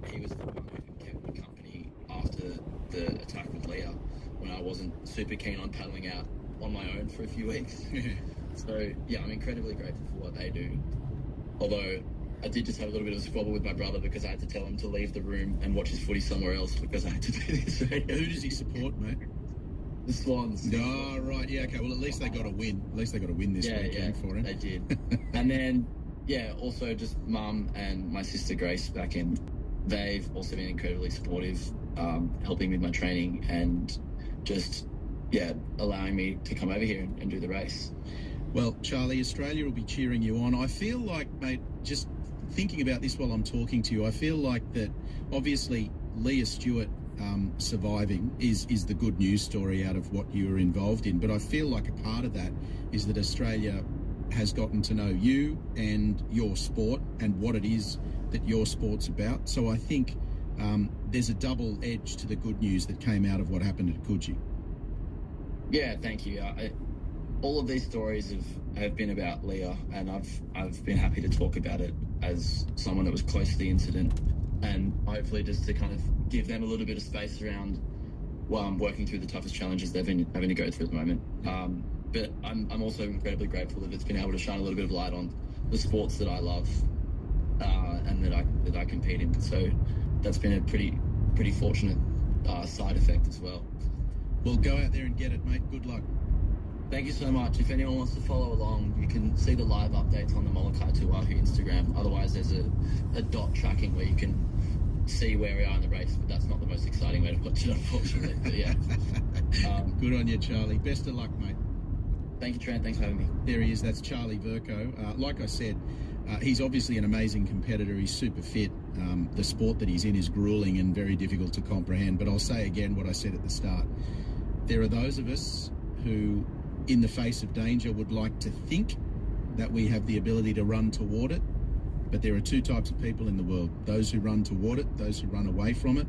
[SPEAKER 15] He was the one who kept me company after the attack with Leah, when I wasn't super keen on paddling out on my own for a few weeks. So yeah, I'm incredibly grateful for what they do. Although I did just have a little bit of a squabble with my brother because I had to tell him to leave the room and watch his footy somewhere else because I had to do this radio.
[SPEAKER 16] Who does he support, mate?
[SPEAKER 15] The Swans.
[SPEAKER 16] Oh, right. Yeah, okay. Well, at least they got a win. At least they got a win this weekend for him.
[SPEAKER 15] They did. And then, yeah, also just Mum and my sister Grace back in. They've also been incredibly supportive, helping with my training and just, allowing me to come over here and do the race.
[SPEAKER 16] Well, Charlie, Australia will be cheering you on. I feel like, mate, just thinking about this while I'm talking to you, I feel like that obviously Leah Stewart surviving is the good news story out of what you were involved in. But I feel like a part of that is that Australia has gotten to know you and your sport and what it is that your sport's about. So I think there's a double edge to the good news that came out of what happened at Coogee. Yeah,
[SPEAKER 15] thank you. All of these stories have been about Leah, and I've been happy to talk about it as someone that was close to the incident, and hopefully just to kind of give them a little bit of space around while I'm working through the toughest challenges they've been having to go through at the moment. But I'm also incredibly grateful that it's been able to shine a little bit of light on the sports that I love and that I compete in. So that's been a pretty fortunate side effect as well.
[SPEAKER 16] Well, go out there and get it, mate. Good luck.
[SPEAKER 15] Thank you so much. If anyone wants to follow along, you can see the live updates on the Molokai to Wahoo Instagram. Otherwise, there's a dot tracking where you can see where we are in the race, but that's not the most exciting way to watch it, unfortunately. But yeah.
[SPEAKER 16] Good on you, Charlie. Best of luck, mate.
[SPEAKER 15] Thank you, Trent. Thanks for having me.
[SPEAKER 16] There he is. That's Charlie Verco. Like I said, he's obviously an amazing competitor. He's super fit. The sport that he's in is grueling and very difficult to comprehend. But I'll say again what I said at the start. There are those of us who, in the face of danger, would like to think that we have the ability to run toward it. But there are two types of people in the world, those who run toward it, those who run away from it.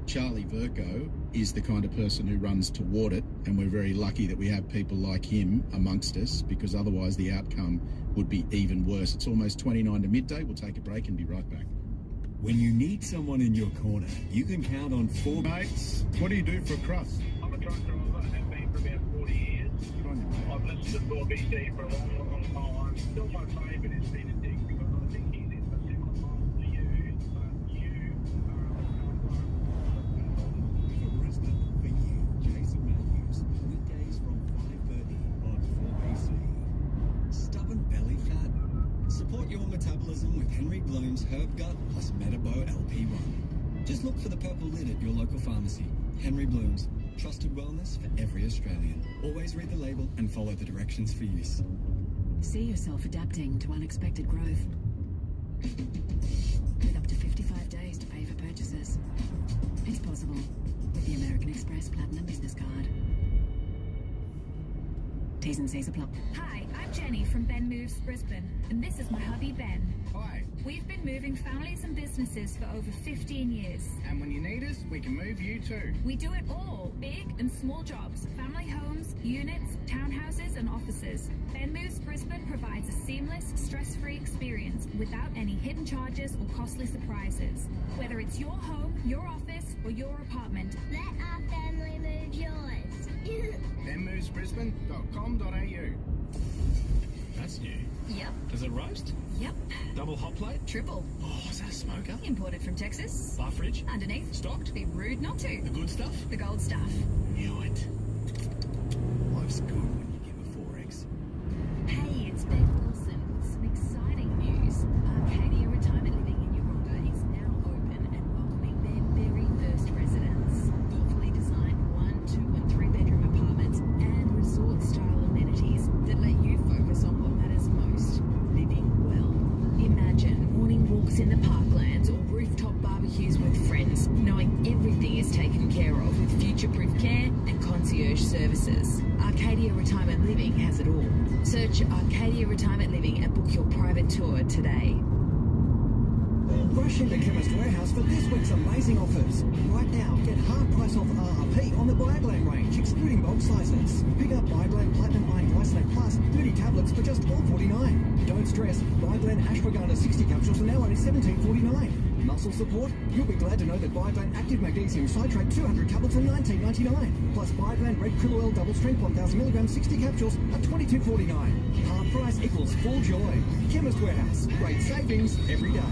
[SPEAKER 16] Charlie Verco is the kind of person who runs toward it, and we're very lucky that we have people like him amongst us, because otherwise the outcome would be even worse. It's almost 29 to midday. We'll take a break and be right back.
[SPEAKER 18] When you need someone in your corner, you can count on four mates. What do you do for a crust?
[SPEAKER 14] I'm a truck driver, have been for about 40 years. I've listened to 4BC for a long, long time. Still my favourite is Peter Dick, because I think he's in a similar role to you, but you
[SPEAKER 18] For Brisbane, for you, Jason Matthews, weekdays from 5:30 on 4BC. Stubborn belly fat? Support your metabolism with Henry Bloom's Herb Gut plus Metabo LP1. Just look for the purple lid at your local pharmacy. Henry Bloom's, trusted wellness for every Australian. Always read the label and follow the directions for use.
[SPEAKER 17] See yourself adapting to unexpected growth. With up to 55 days to pay for purchases. It's possible with the American Express Platinum Business Card. T's and C's apply.
[SPEAKER 19] Hi, I'm Jen.
[SPEAKER 17] Jenny from Ben Moves Brisbane, and this is my hubby Ben.
[SPEAKER 19] Hi.
[SPEAKER 17] We've been moving families and businesses for over 15 years.
[SPEAKER 19] And when you need us, we can move you too.
[SPEAKER 17] We do it all, big and small jobs, family homes, units, townhouses and offices. Ben Moves Brisbane provides a seamless, stress-free experience without any hidden charges or costly surprises. Whether it's your home, your office or your apartment,
[SPEAKER 7] Let our family move yours.
[SPEAKER 19] benmovesbrisbane.com.au.
[SPEAKER 5] That's new.
[SPEAKER 17] Yep.
[SPEAKER 5] Does it roast?
[SPEAKER 17] Yep.
[SPEAKER 5] Double hot plate?
[SPEAKER 17] Triple.
[SPEAKER 5] Oh, is that a smoker?
[SPEAKER 17] Imported from Texas.
[SPEAKER 5] Bar fridge?
[SPEAKER 17] Underneath.
[SPEAKER 5] Stocked?
[SPEAKER 17] Be rude not to.
[SPEAKER 5] The good stuff?
[SPEAKER 17] The gold stuff.
[SPEAKER 5] Knew it. Life's good when you give a 4X.
[SPEAKER 17] Hey, it's Beck Wilson with some exciting news. Arcadia Retirement Living in Europa is now open and welcoming their very first residents. Thoughtfully designed 1, 2 and 3 bedroom apartments and resort-style amenities that let you focus on what matters most, living well. Imagine morning walks in the parklands or rooftop barbecues with friends, knowing everything is taken care of with future-proof care and concierge services. Arcadia Retirement Living has it all. Search Arcadia Retirement Living and book your private tour today.
[SPEAKER 18] Rush into Chemist Warehouse for this week's amazing offers. Right now, get half price off RRP on the Bioglan range, excluding bulk sizes. Pick up Bioglan Platinum Iron Glycinate Plus 30 tablets for just $12.49. Don't stress, Bioglan Ashwagandha 60 capsules are now only $17.49. Muscle support? You'll be glad to know that Bioglan Active Magnesium Citrate 200 tablets are $19.99. Plus Bioglan Red Krill Oil Double Strength 1000 milligrams 60 capsules are $22.49. Half price equals full joy. Chemist Warehouse. Great savings every day.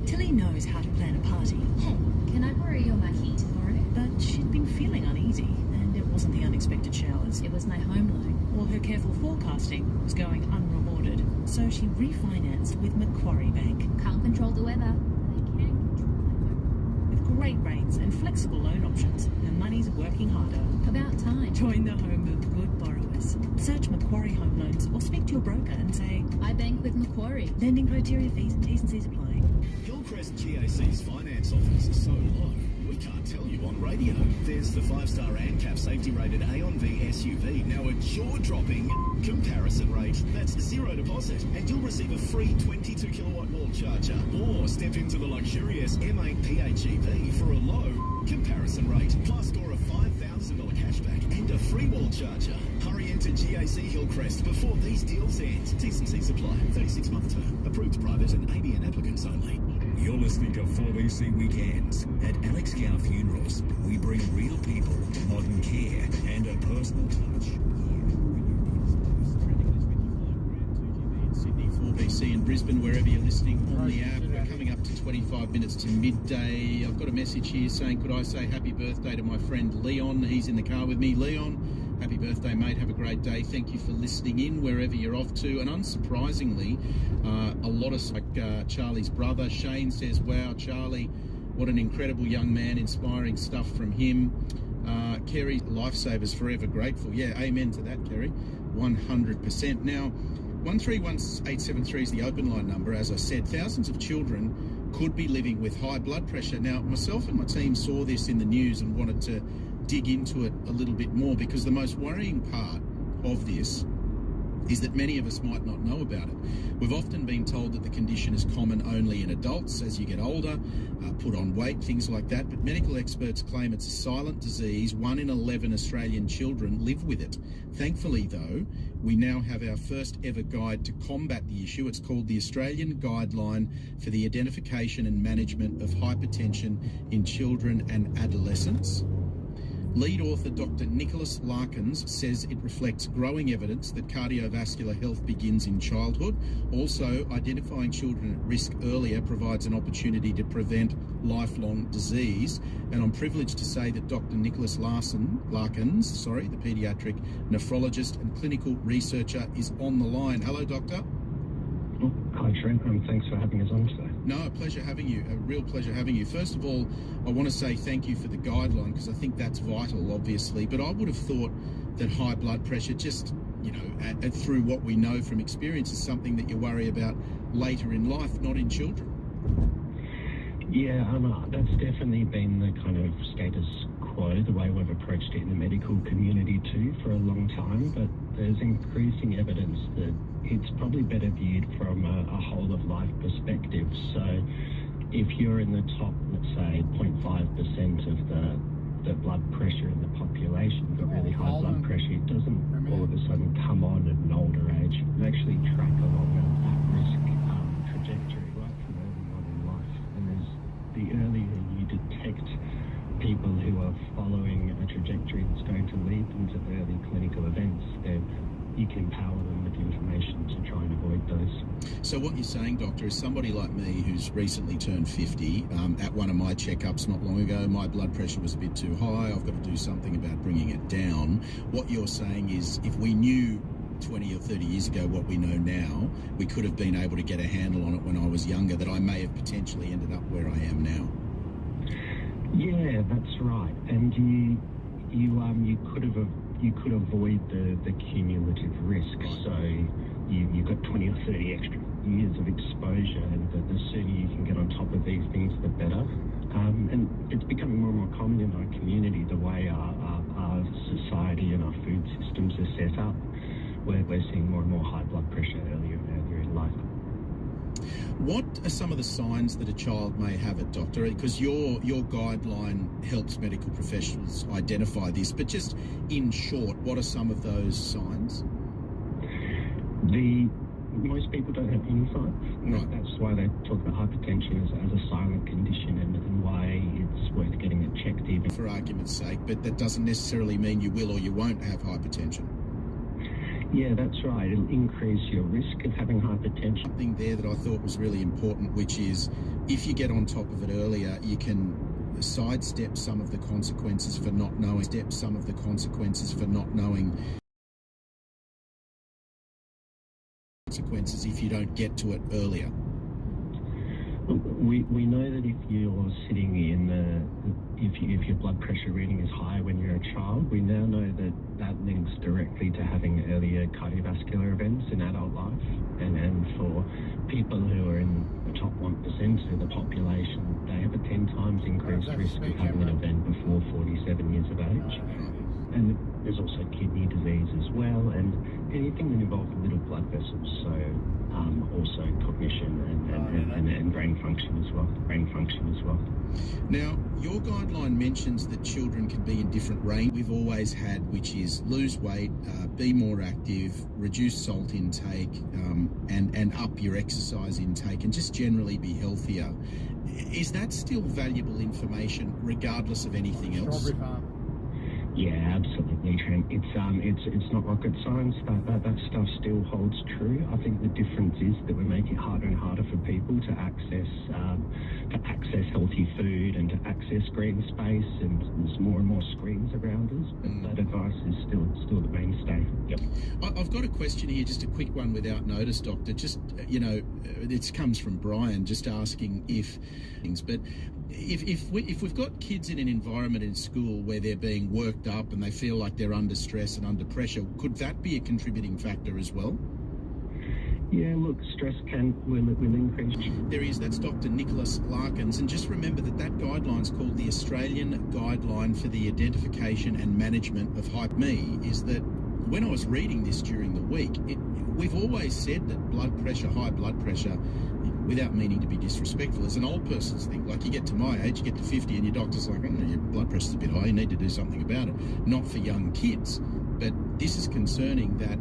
[SPEAKER 17] Tilly knows how to plan a party. Hey, can I borrow your marquee tomorrow? But she'd been feeling uneasy, and it wasn't the unexpected showers. It was my home loan. All her careful forecasting was going unrewarded, so she refinanced with Macquarie Bank. Can't control the weather. They can control my home. With great rates and flexible loan options, her money's working harder. About time. Join the home of good borrowers. Search Macquarie Home Loans or speak to your broker and say, I bank with Macquarie. Lending criteria, fees and T's and C's apply.
[SPEAKER 20] Hillcrest GAC's finance offers are so low, we can't tell you on radio. There's the 5-star ANCAP safety-rated Aeon V SUV, now a jaw-dropping comparison rate. That's 0 deposit, and you'll receive a free 22-kilowatt wall charger. Or step into the luxurious M8 PHEV for a low comparison rate. Plus, score a $5,000 cashback and a free wall charger. Hurry into GAC Hillcrest before these deals end. T's and C's apply. 36-month term. Approved private and ABN applicants only.
[SPEAKER 18] You're listening to 4BC Weekends. At Alex Gow Funerals, we bring real people, modern care, and a personal touch.
[SPEAKER 16] Sydney, 4BC in Brisbane, wherever you're listening on the app. We're coming up to 25 minutes to midday. I've got a message here saying, could I say happy birthday to my friend Leon? He's in the car with me. Leon, happy birthday, mate. Have a great day. Thank you for listening in wherever you're off to. And unsurprisingly, a lot of Charlie's brother, Shane, says, wow, Charlie, what an incredible young man, inspiring stuff from him. Kerry, lifesavers forever grateful. Yeah, amen to that, Kerry. 100%. Now, 131873 is the open line number. As I said, thousands of children could be living with high blood pressure. Now, myself and my team saw this in the news and wanted to dig into it a little bit more, because the most worrying part of this is that many of us might not know about it. We've often been told that the condition is common only in adults as you get older, put on weight, things like that, but medical experts claim it's a silent disease. 1 in 11 Australian children live with it. Thankfully, though, we now have our first ever guide to combat the issue. It's called the Australian Guideline for the Identification and Management of Hypertension in Children and Adolescents. Lead author Dr. Nicholas Larkins says it reflects growing evidence that cardiovascular health begins in childhood. Also, identifying children at risk earlier provides an opportunity to prevent lifelong disease. And I'm privileged to say that Dr. Nicholas Larkins, the paediatric nephrologist and clinical researcher, is on the line. Hello, Doctor.
[SPEAKER 21] Hi, Trent. Thanks for having us on today.
[SPEAKER 16] No, a pleasure having you. A real pleasure having you. First of all, I want to say thank you for the guideline, because I think that's vital, obviously. But I would have thought that high blood pressure, just, through what we know from experience, is something that you worry about later in life, not in children.
[SPEAKER 21] Yeah, that's definitely been the kind of status quo, the way we've approached it in the medical community too for a long time, but there's increasing evidence that it's probably better viewed from a whole of life perspective. So if you're in the top, let's say, 0.5% of the blood pressure in the population, but really high blood pressure, it doesn't all of a sudden come on at an older age. You actually track along that risk trajectory right from early on in life. And the earlier you detect people who are following a trajectory that's going to lead them to early clinical events, then you can empower them with information to try and avoid those.
[SPEAKER 16] So what you're saying, Doctor, is somebody like me who's recently turned 50, at one of my checkups not long ago, my blood pressure was a bit too high. I've got to do something about bringing it down. What you're saying is if we knew 20 or 30 years ago what we know now, we could have been able to get a handle on it when I was younger, that I may have potentially ended up where I am now.
[SPEAKER 21] Yeah, that's right. And you could avoid the cumulative risk. So you've got 20 or 30 extra years of exposure, and the sooner you can get on top of these things, the better. And it's becoming more and more common in our community, the way our society and our food systems are set up, where we're seeing more and more high blood pressure earlier and earlier in life.
[SPEAKER 16] What are some of the signs that a child may have it, Doctor? Because your guideline helps medical professionals identify this, but just in short, what are some of those signs?
[SPEAKER 21] Most people don't have any signs. Right. That's why they talk about hypertension as a silent condition, and why it's worth getting it checked even.
[SPEAKER 16] For argument's sake, but that doesn't necessarily mean you will or you won't have hypertension.
[SPEAKER 21] Yeah, that's right. It'll increase your risk of having hypertension.
[SPEAKER 16] Something there that I thought was really important, which is if you get on top of it earlier, you can sidestep some of the consequences for not knowing. Consequences if you don't get to it earlier.
[SPEAKER 21] We know that if you're sitting if your blood pressure reading is high when you're a child, we now know that links directly to having earlier cardiovascular events in adult life. And for people who are in the top 1% of the population, they have a 10 times increased risk of having an event before 47 years of age. And there's also kidney disease as well, and anything that involves little blood vessels, so also cognition and brain function as well.
[SPEAKER 16] Now, your guideline mentions that children can be in different range. We've always had, which is lose weight, be more active, reduce salt intake, and up your exercise intake, and just generally be healthier. Is that still valuable information regardless of anything else?
[SPEAKER 1] Strawberry farm.
[SPEAKER 21] Yeah, absolutely, Trent. It's not rocket science. That stuff still holds true. I think the difference is that we make it harder and harder for people to access healthy food and to access green space, and there's more and more screens around us. But that advice is still the mainstay. Yep.
[SPEAKER 16] I've got a question here, just a quick one without notice, Doctor. Just it comes from Brian, just asking if we've got kids in an environment in school where they're being worked up and they feel like they're under stress and under pressure, could that be a contributing factor as well?
[SPEAKER 21] Yeah, look, stress will increase.
[SPEAKER 16] That's Dr. Nicholas Larkins, and just remember that guideline's called the Australian Guideline for the Identification and Management of Hypertension. Is that when I was reading this during the week, we've always said that high blood pressure, without meaning to be disrespectful, is an old person's thing. Like, you get to my age, you get to 50 and your doctor's like, your blood pressure's a bit high, you need to do something about it. Not for young kids. But this is concerning that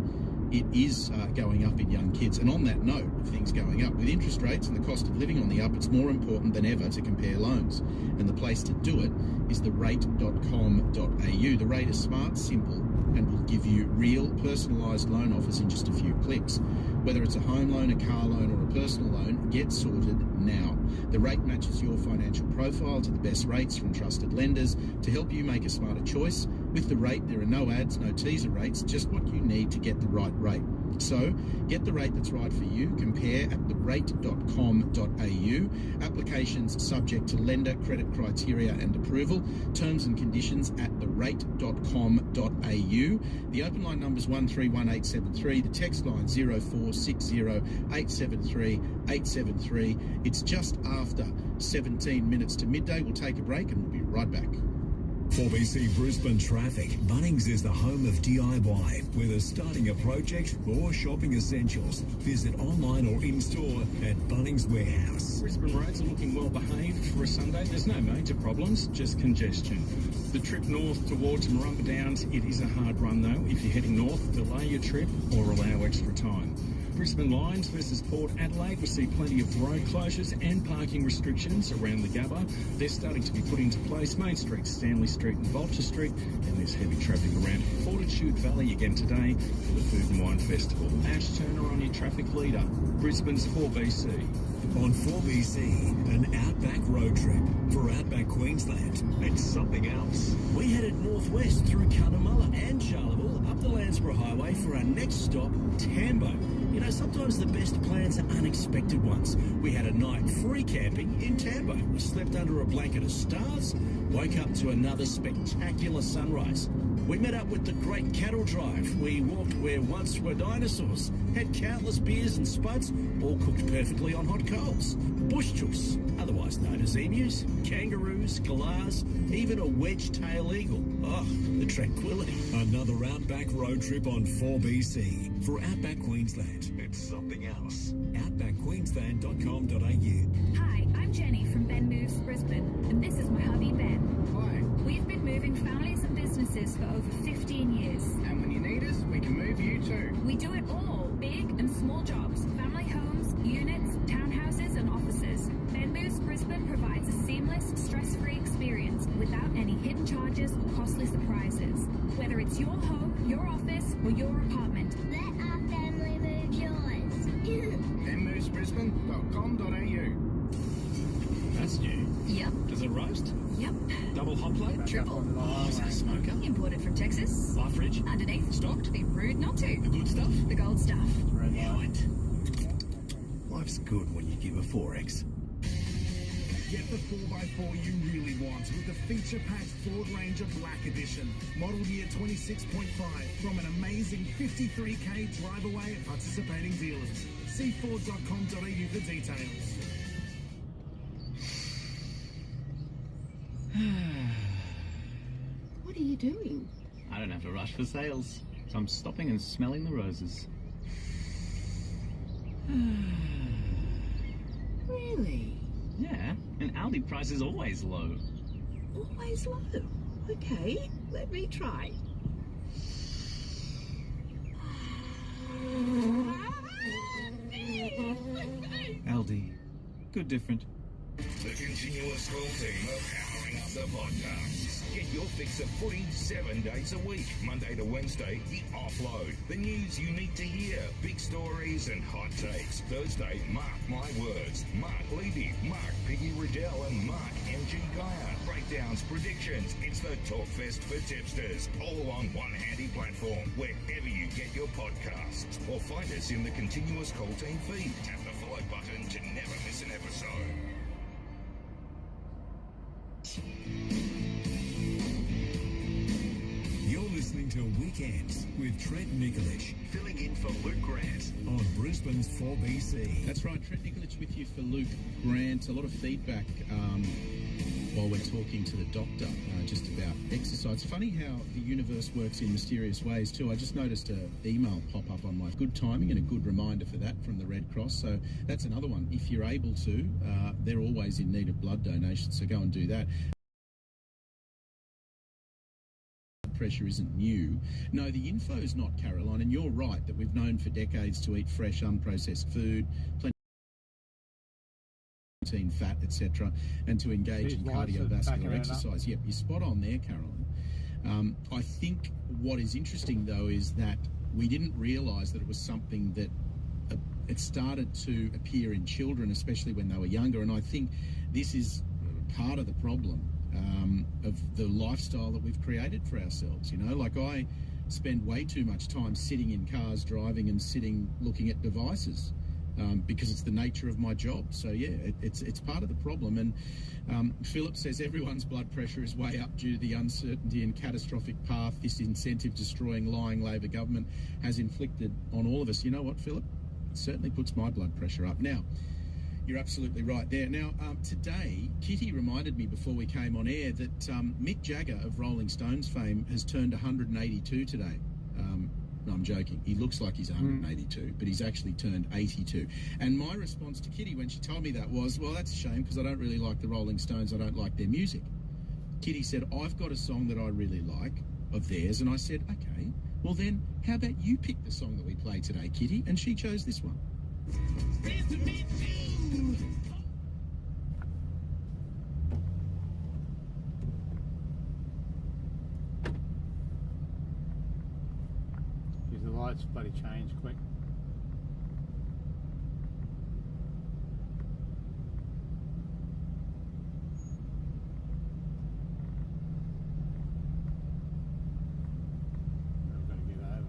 [SPEAKER 16] it is going up in young kids. And on that note of things going up, with interest rates and the cost of living on the up, it's more important than ever to compare loans. And the place to do it is therate.com.au. The Rate is smart, simple, and will give you real personalised loan offers in just a few clicks. Whether it's a home loan, a car loan or a personal loan, get sorted now. The Rate matches your financial profile to the best rates from trusted lenders to help you make a smarter choice. With The Rate, there are no ads, no teaser rates, just what you need to get the right rate. So, get the rate that's right for you. Compare at therate.com.au. Applications subject to lender, credit criteria and approval. Terms and conditions at therate.com.au. The open line number is 131873. The text line 0460 873 873. It's just after 17 minutes to midday. We'll take a break and we'll be right back.
[SPEAKER 20] 4BC Brisbane Traffic. Bunnings is the home of DIY. Whether starting a project or shopping essentials, visit online or in-store at Bunnings Warehouse.
[SPEAKER 8] Brisbane roads are looking well behaved for a Sunday. There's no major problems, just congestion. The trip north towards Murrumba Downs, it is a hard run though. If you're heading north, delay your trip or allow extra time. Brisbane Lions versus Port Adelaide, we see plenty of road closures and parking restrictions around the Gabba. They're starting to be put into place. Main Street, Stanley Street and Vulture Street, and there's heavy traffic around Fortitude Valley again today for the Food and Wine Festival. Ash Turner on your traffic leader, Brisbane's 4BC.
[SPEAKER 20] On 4BC, an Outback road trip for Outback Queensland. It's something else. We headed northwest through Cunnamulla and Charleville up the Landsborough Highway for our next stop, Tambo. You know, sometimes the best plans are unexpected ones. We had a night free camping in Tambo. We slept under a blanket of stars, woke up to another spectacular sunrise. We met up with the Great Cattle Drive. We walked where once were dinosaurs, had countless beers and spuds, all cooked perfectly on hot coals. Bush chooks, otherwise known as emus, kangaroos, galahs, even a wedge-tail eagle. Oh, the tranquility. Another Outback road trip on 4BC for Outback Queensland. It's something else. outbackqueensland.com.au.
[SPEAKER 17] Hi, I'm Jenny from Ben Moves Brisbane, and this is my hubby Ben.
[SPEAKER 19] Hi.
[SPEAKER 17] We've been moving families and businesses for over 15 years.
[SPEAKER 19] And when you need us, we can move you too.
[SPEAKER 17] We do it all, big and small jobs, family homes, units, townhouses and offices. Ben Moves Brisbane provides a seamless, stress-free experience without any hidden charges or costly surprises. Whether it's your home, your office or your apartment.
[SPEAKER 7] Let our family move yours.
[SPEAKER 19] benmovesbrisbane.com.au.
[SPEAKER 8] That's new.
[SPEAKER 17] Yep.
[SPEAKER 8] Does it roast?
[SPEAKER 17] Yep.
[SPEAKER 8] Double hot plate?
[SPEAKER 17] Triple.
[SPEAKER 8] Oh, is that a smoker?
[SPEAKER 17] Imported from Texas.
[SPEAKER 8] Live fridge?
[SPEAKER 17] Underneath.
[SPEAKER 8] Stocked?
[SPEAKER 17] Be rude not to.
[SPEAKER 8] The good stuff?
[SPEAKER 17] The gold stuff.
[SPEAKER 20] Knew it. Life's good when you give a 4X.
[SPEAKER 18] Get the 4x4 you really want with the feature-packed Ford Ranger Black Edition. Model year 26.5 from an amazing 53k drive away at participating dealers. See Ford.com.au for details.
[SPEAKER 10] What are you doing?
[SPEAKER 4] I don't have to rush for sales, so I'm stopping and smelling the roses.
[SPEAKER 10] Really?
[SPEAKER 4] Yeah, and Aldi price is always low.
[SPEAKER 10] Always low. Okay, let me try.
[SPEAKER 4] Aldi, good different.
[SPEAKER 20] The continuous call team are powering up the podcast. Get your fix of footy 7 days a week, Monday to Wednesday, the offload. The news you need to hear, big stories and hot takes. Thursday, Mark My Words, Mark Levy, Mark Piggy Riddell and Mark MG Gaia. Breakdowns, predictions, it's the Talkfest for tipsters. All on one handy platform, wherever you get your podcasts. Or find us in the continuous call team feed. Tap the follow button to never miss an episode. You're listening to Weekends with Trent Nikolic, filling in for Luke Grant on Brisbane's 4BC.
[SPEAKER 16] That's right, Trent Nikolic with you for Luke Grant. A lot of feedback while we're talking to the doctor just about exercise. Funny how the universe works in mysterious ways too. I just noticed an email pop up on my good timing and a good reminder for that from the Red Cross. So that's another one. If you're able to, they're always in need of blood donations, so go and do that. Pressure isn't new. No, the info is not, Caroline, and you're right that we've known for decades to eat fresh, unprocessed food, plenty of protein, fat, etc., and to engage in cardiovascular exercise. Yep, you're spot on there, Caroline. I think what is interesting, though, is that we didn't realise that it was something that it started to appear in children, especially when they were younger, and I think this is part of the problem. Of the lifestyle that we've created for ourselves, you know, like I spend way too much time sitting in cars, driving and sitting looking at devices because it's the nature of my job. So yeah, it's part of the problem. And Philip says everyone's blood pressure is way up due to the uncertainty and catastrophic path this incentive destroying lying Labor government has inflicted on all of us. You know what, Philip? It certainly puts my blood pressure up. Now, You're absolutely right there. Now, today, Kitty reminded me before we came on air that Mick Jagger of Rolling Stones fame has turned 182 today. No, I'm joking. He looks like he's 182, but he's actually turned 82. And my response to Kitty when she told me that was, well, that's a shame because I don't really like the Rolling Stones. I don't like their music. Kitty said, I've got a song that I really like of theirs. And I said, okay, well then, how about you pick the song that we play today, Kitty? And she chose this one.
[SPEAKER 9] The lights bloody change quick. I've got to get over.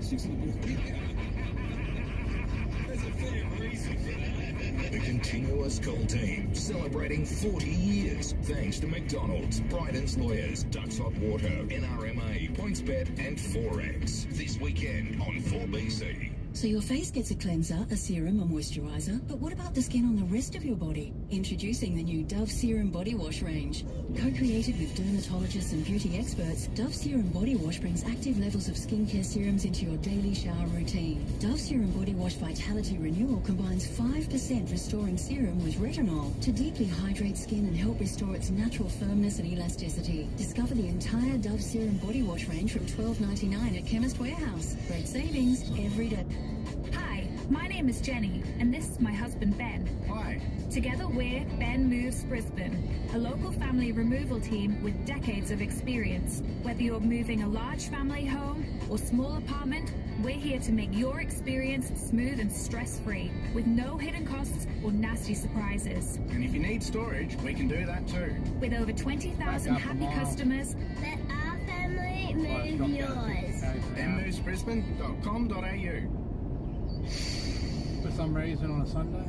[SPEAKER 20] There's a fair reason for that. The Continuous Call Team, celebrating 40 years. Thanks to McDonald's, Bryden's Lawyers, Ducks Hot Water, NRMA, PointsBet and Forex. This weekend on 4BC.
[SPEAKER 11] So your face gets a cleanser, a serum, a moisturiser, but what about the skin on the rest of your body? Introducing the new Dove Serum Body Wash range. Co-created with dermatologists and beauty experts, Dove Serum Body Wash brings active levels of skincare serums into your daily shower routine. Dove Serum Body Wash Vitality Renewal combines 5% restoring serum with retinol to deeply hydrate skin and help restore its natural firmness and elasticity. Discover the entire Dove Serum Body Wash range from $12.99 at Chemist Warehouse. Great savings every day.
[SPEAKER 22] Hi, my name is Jenny, and this is my husband Ben.
[SPEAKER 19] Hi.
[SPEAKER 22] Together we're Ben Moves Brisbane, a local family removal team with decades of experience. Whether you're moving a large family home or small apartment, we're here to make your experience smooth and stress-free, with no hidden costs or nasty surprises.
[SPEAKER 19] And if you need storage, we can do that too.
[SPEAKER 22] With over 20,000 happy customers,
[SPEAKER 7] Let our family move yours.
[SPEAKER 19] benmovesbrisbane.com.au.
[SPEAKER 9] For some reason on a Sunday.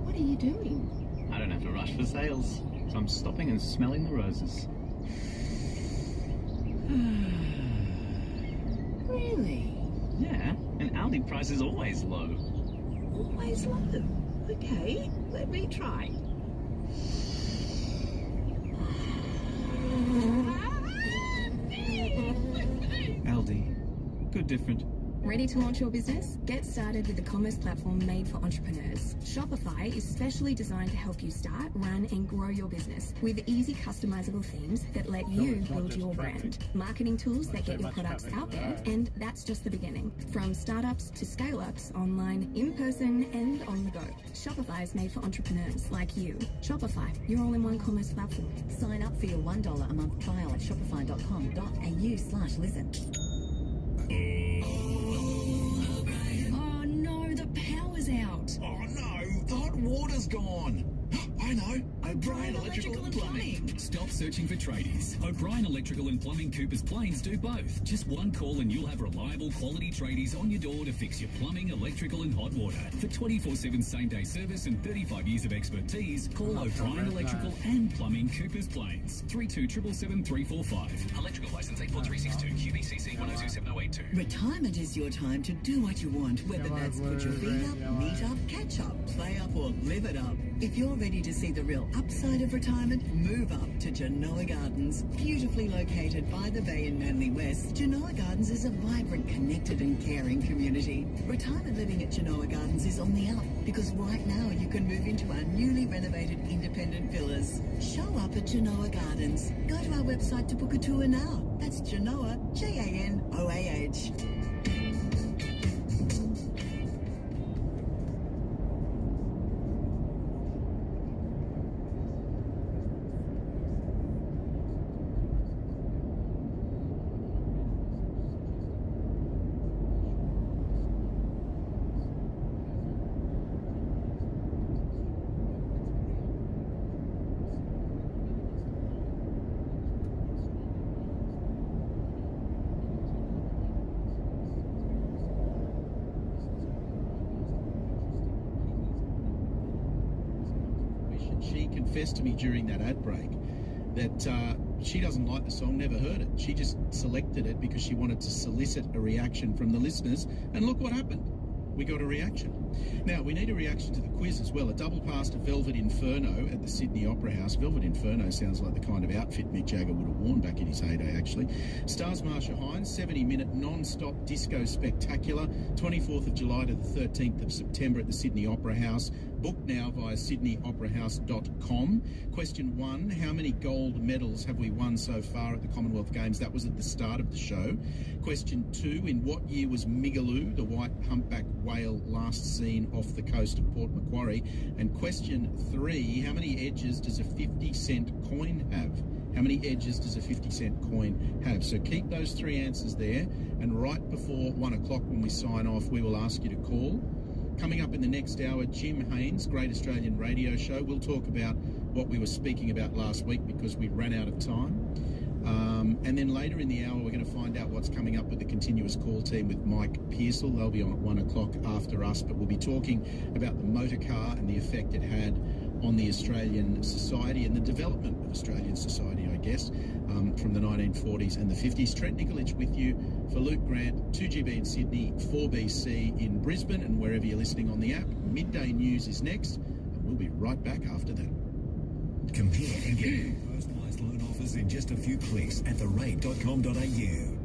[SPEAKER 11] What are you doing?
[SPEAKER 23] I don't have to rush for sales, so I'm stopping and smelling the roses.
[SPEAKER 11] Really?
[SPEAKER 23] Yeah, and Aldi price is always low.
[SPEAKER 11] Always low. Okay, let me try.
[SPEAKER 23] Aldi, good different.
[SPEAKER 2] Ready to launch your business? Get started with the commerce platform made for entrepreneurs. Shopify is specially designed to help you start, run, and grow your business with easy customizable themes that let you build your brand. Marketing tools that get your products out there, and that's just the beginning. From startups to scale-ups, online, in person, and on the go. Shopify is made for entrepreneurs like you. Shopify, your all-in-one commerce platform.
[SPEAKER 11] Sign up for your $1 a month trial at shopify.com.au/listen.
[SPEAKER 20] Oh no, the power's out. Oh no, the hot water's gone. I know, O'Brien Electrical and Plumbing.
[SPEAKER 24] Stop searching for tradies. O'Brien Electrical and Plumbing Coopers Plains do both. Just one call and you'll have reliable quality tradies on your door to fix your plumbing, electrical and hot water. For 24/7 same-day service and 35 years of expertise, call O'Brien Electrical and Plumbing Coopers Plains. 32777345. Electrical license 84362 QBCC 102782.
[SPEAKER 10] Retirement is your time to do what you want, whether that's put your feet up, meet up, catch up, play up or live it up. If you're ready to see the real upside of retirement, move up to Genoa Gardens. Beautifully located by the bay in Manly West, Genoa Gardens is a vibrant, connected and caring community. Retirement living at Genoa Gardens is on the up because right now you can move into our newly renovated independent villas. Show up at Genoa Gardens. Go to our website to book a tour now. That's Genoa, Janoah.
[SPEAKER 16] She confessed to me during that ad break that she doesn't like the song, never heard it. She just selected it because she wanted to solicit a reaction from the listeners, and look what happened. We got a reaction. Now, we need a reaction to the quiz as well. A double pass to Velvet Inferno at the Sydney Opera House. Velvet Inferno sounds like the kind of outfit Mick Jagger would have worn back in his heyday, actually. Stars Marsha Hines, 70-minute non-stop disco spectacular, 24th of July to the 13th of September at the Sydney Opera House. Book now via sydneyoperahouse.com. Question 1, how many gold medals have we won so far at the Commonwealth Games? That was at the start of the show. Question 2, in what year was Migaloo, the white humpback whale, last seen off the coast of Port Macquarie? And question 3, how many edges does a 50-cent coin have? How many edges does a 50-cent coin have? So keep those 3 answers there, and right before 1 o'clock when we sign off, we will ask you to call. Coming up in the next hour, Jim Haynes, Great Australian Radio Show. We'll talk about what we were speaking about last week because we ran out of time. And then later in the hour, we're going to find out what's coming up with the continuous call team with Mike Pearsall. They'll be on at 1 o'clock after us, but we'll be talking about the motor car and the effect it had on the Australian society and the development of Australian society, I guess, from the 1940s and the 50s. Trent Nikolic with you for Luke Grant, 2GB in Sydney, 4BC in Brisbane, and wherever you're listening on the app. Midday News is next, and we'll be right back after that.
[SPEAKER 18] Compare and get personalised loan offers in just a few clicks at therate.com.au.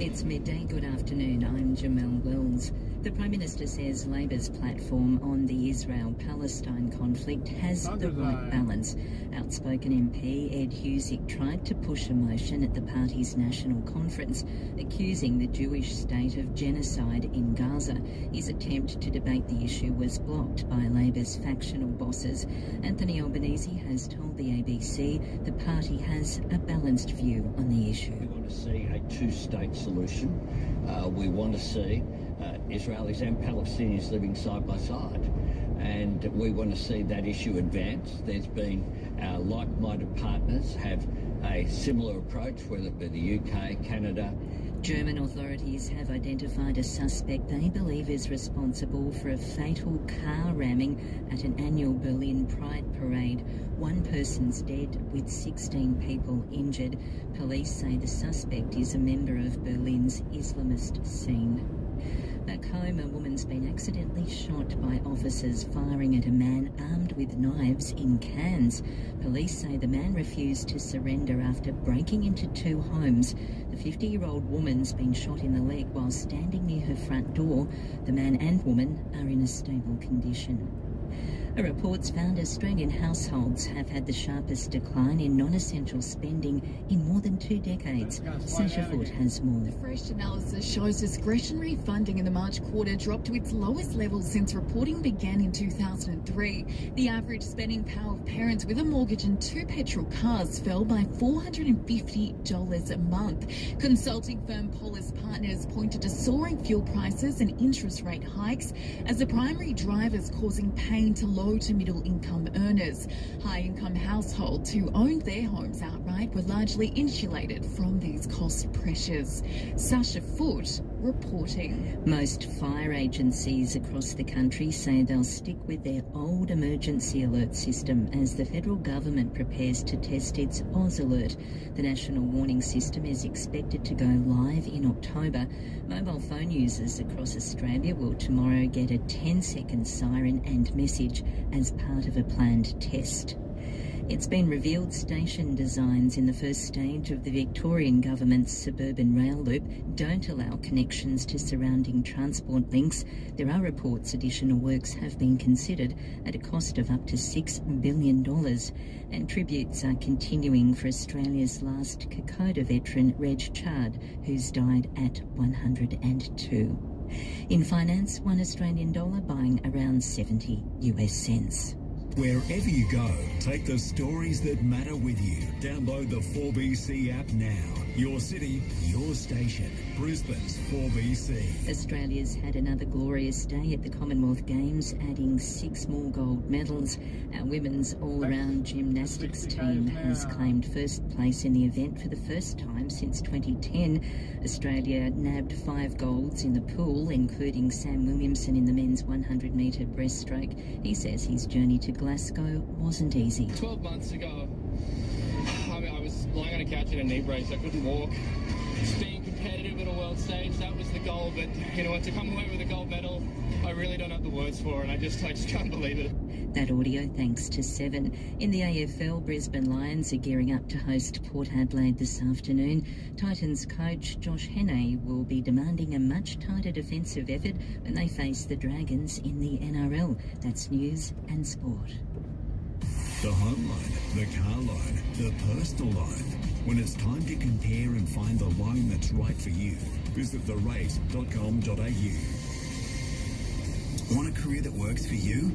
[SPEAKER 11] It's midday. Good afternoon. I'm Jamelle Wells. The Prime Minister says Labor's platform on the Israel-Palestine conflict has the right balance. Outspoken MP Ed Husick tried to push a motion at the party's national conference accusing the Jewish state of genocide in Gaza. His attempt to debate the issue was blocked by Labor's factional bosses. Anthony Albanese has told the ABC the party has a balanced view on the issue.
[SPEAKER 3] We want to see a two-state solution. We want to see Israelis and Palestinians living side by side, and we want to see that issue advance. There's been our like-minded partners have a similar approach, whether it be the UK, Canada.
[SPEAKER 11] German authorities have identified a suspect they believe is responsible for a fatal car ramming at an annual Berlin Pride parade. One person's dead, with 16 people injured. Police say the suspect is a member of Berlin's Islamist scene. Back home, a woman's been accidentally shot by officers firing at a man armed with knives in Cairns. Police say the man refused to surrender after breaking into two homes. The 50-year-old woman's been shot in the leg while standing near her front door. The man and woman are in a stable condition. A report's found Australian households have had the sharpest decline in non-essential spending in more than 2 decades. Sasha Foote has more.
[SPEAKER 6] The fresh analysis shows discretionary funding in the March quarter dropped to its lowest level since reporting began in 2003. The average spending power of parents with a mortgage and 2 petrol cars fell by $450 a month. Consulting firm Polis Partners pointed to soaring fuel prices and interest rate hikes as the primary drivers causing pain to low to middle income earners. High income households who owned their homes outright were largely insulated from these cost pressures. Sasha Foote reporting.
[SPEAKER 11] Most fire agencies across the country say they'll stick with their old emergency alert system as the federal government prepares to test its Oz Alert. The national warning system is expected to go live in October. Mobile phone users across Australia will tomorrow get a 10-second siren and message as part of a planned test. It's been revealed station designs in the first stage of the Victorian government's suburban rail loop don't allow connections to surrounding transport links. There are reports additional works have been considered at a cost of up to $6 billion. And tributes are continuing for Australia's last Kokoda veteran, Reg Chard, who's died at 102. In finance, $1 Australian buying around 70 US cents.
[SPEAKER 18] Wherever you go, take the stories that matter with you. Download the 4BC app now. Your city, your station. Brisbane's 4BC.
[SPEAKER 11] Australia's had another glorious day at the Commonwealth Games, adding 6 more gold medals. Our women's all-round gymnastics team has claimed first place in the event for the first time since 2010. Australia nabbed 5 golds in the pool, including Sam Williamson in the men's 100-metre breaststroke. He says his journey to Glasgow wasn't easy.
[SPEAKER 12] 12 months ago, I was lying on a couch in a knee brace. I couldn't walk. Just being competitive at a world stage, that was the goal. But, to come away with a gold medal, I really don't have the words for it. I just can't believe it.
[SPEAKER 11] That audio thanks to 7. In the AFL, Brisbane Lions are gearing up to host Port Adelaide this afternoon. Titans coach Josh Hannay will be demanding a much tighter defensive effort when they face the Dragons in the NRL. That's news and sport.
[SPEAKER 18] The home loan, the car loan, the personal loan. When it's time to compare and find the loan that's right for you, visit therate.com.au. Want a career that works for you?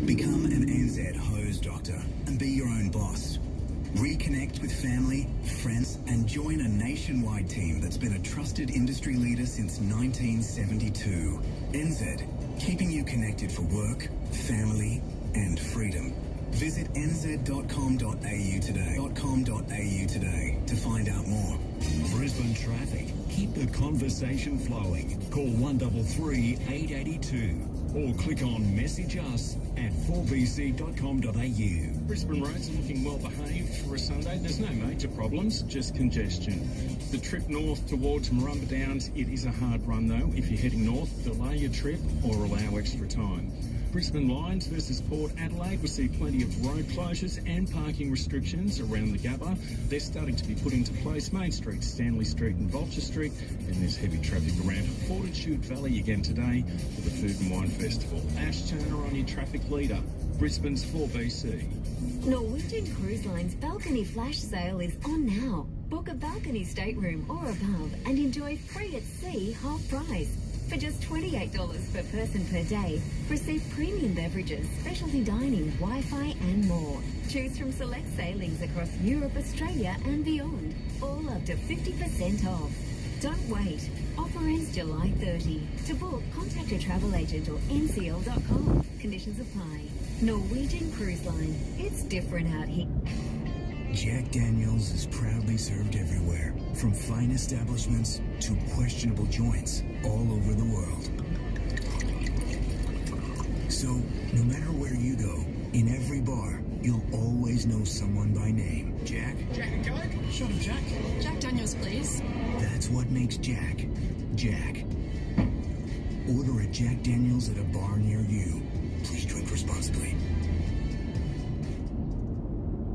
[SPEAKER 18] Become an NZ hose doctor and be your own boss. Reconnect with family, friends, and join a nationwide team that's been a trusted industry leader since 1972. NZ, keeping you connected for work, family, and freedom. Visit nz.com.au today to find out more.
[SPEAKER 5] Brisbane traffic. Keep the conversation flowing. Call 133 882 or click on Message Us at 4bc.com.au.
[SPEAKER 8] Brisbane roads are looking well behaved for a Sunday. There's no major problems, just congestion. The trip north towards Marumba Downs, it is a hard run though. If you're heading north, delay your trip or allow extra time. Brisbane Lions versus Port Adelaide will see plenty of road closures and parking restrictions around the Gabba. They're starting to be put into place. Main Street, Stanley Street and Vulture Street, and there's heavy traffic around Fortitude Valley again today for the Food and Wine Festival. Ash Turner on your traffic leader, Brisbane's 4BC.
[SPEAKER 13] Norwegian Cruise Line's balcony flash sale is on now. Book a balcony stateroom or above and enjoy free at sea half price. For just $28 per person per day, receive premium beverages, specialty dining, Wi-Fi and more. Choose from select sailings across Europe, Australia and beyond, all up to 50% off. Don't wait. Offer ends July 30. To book, contact your travel agent or ncl.com. Conditions apply. Norwegian Cruise Line. It's different out here.
[SPEAKER 18] Jack Daniels is proudly served everywhere, from fine establishments to questionable joints all over the world. So, no matter where you go, in every bar, you'll always know someone by name. Jack?
[SPEAKER 19] Jack and Coke? Shot of Jack.
[SPEAKER 11] Jack Daniels, please.
[SPEAKER 18] That's what makes Jack, Jack. Order a Jack Daniels at a bar near you. Please drink responsibly.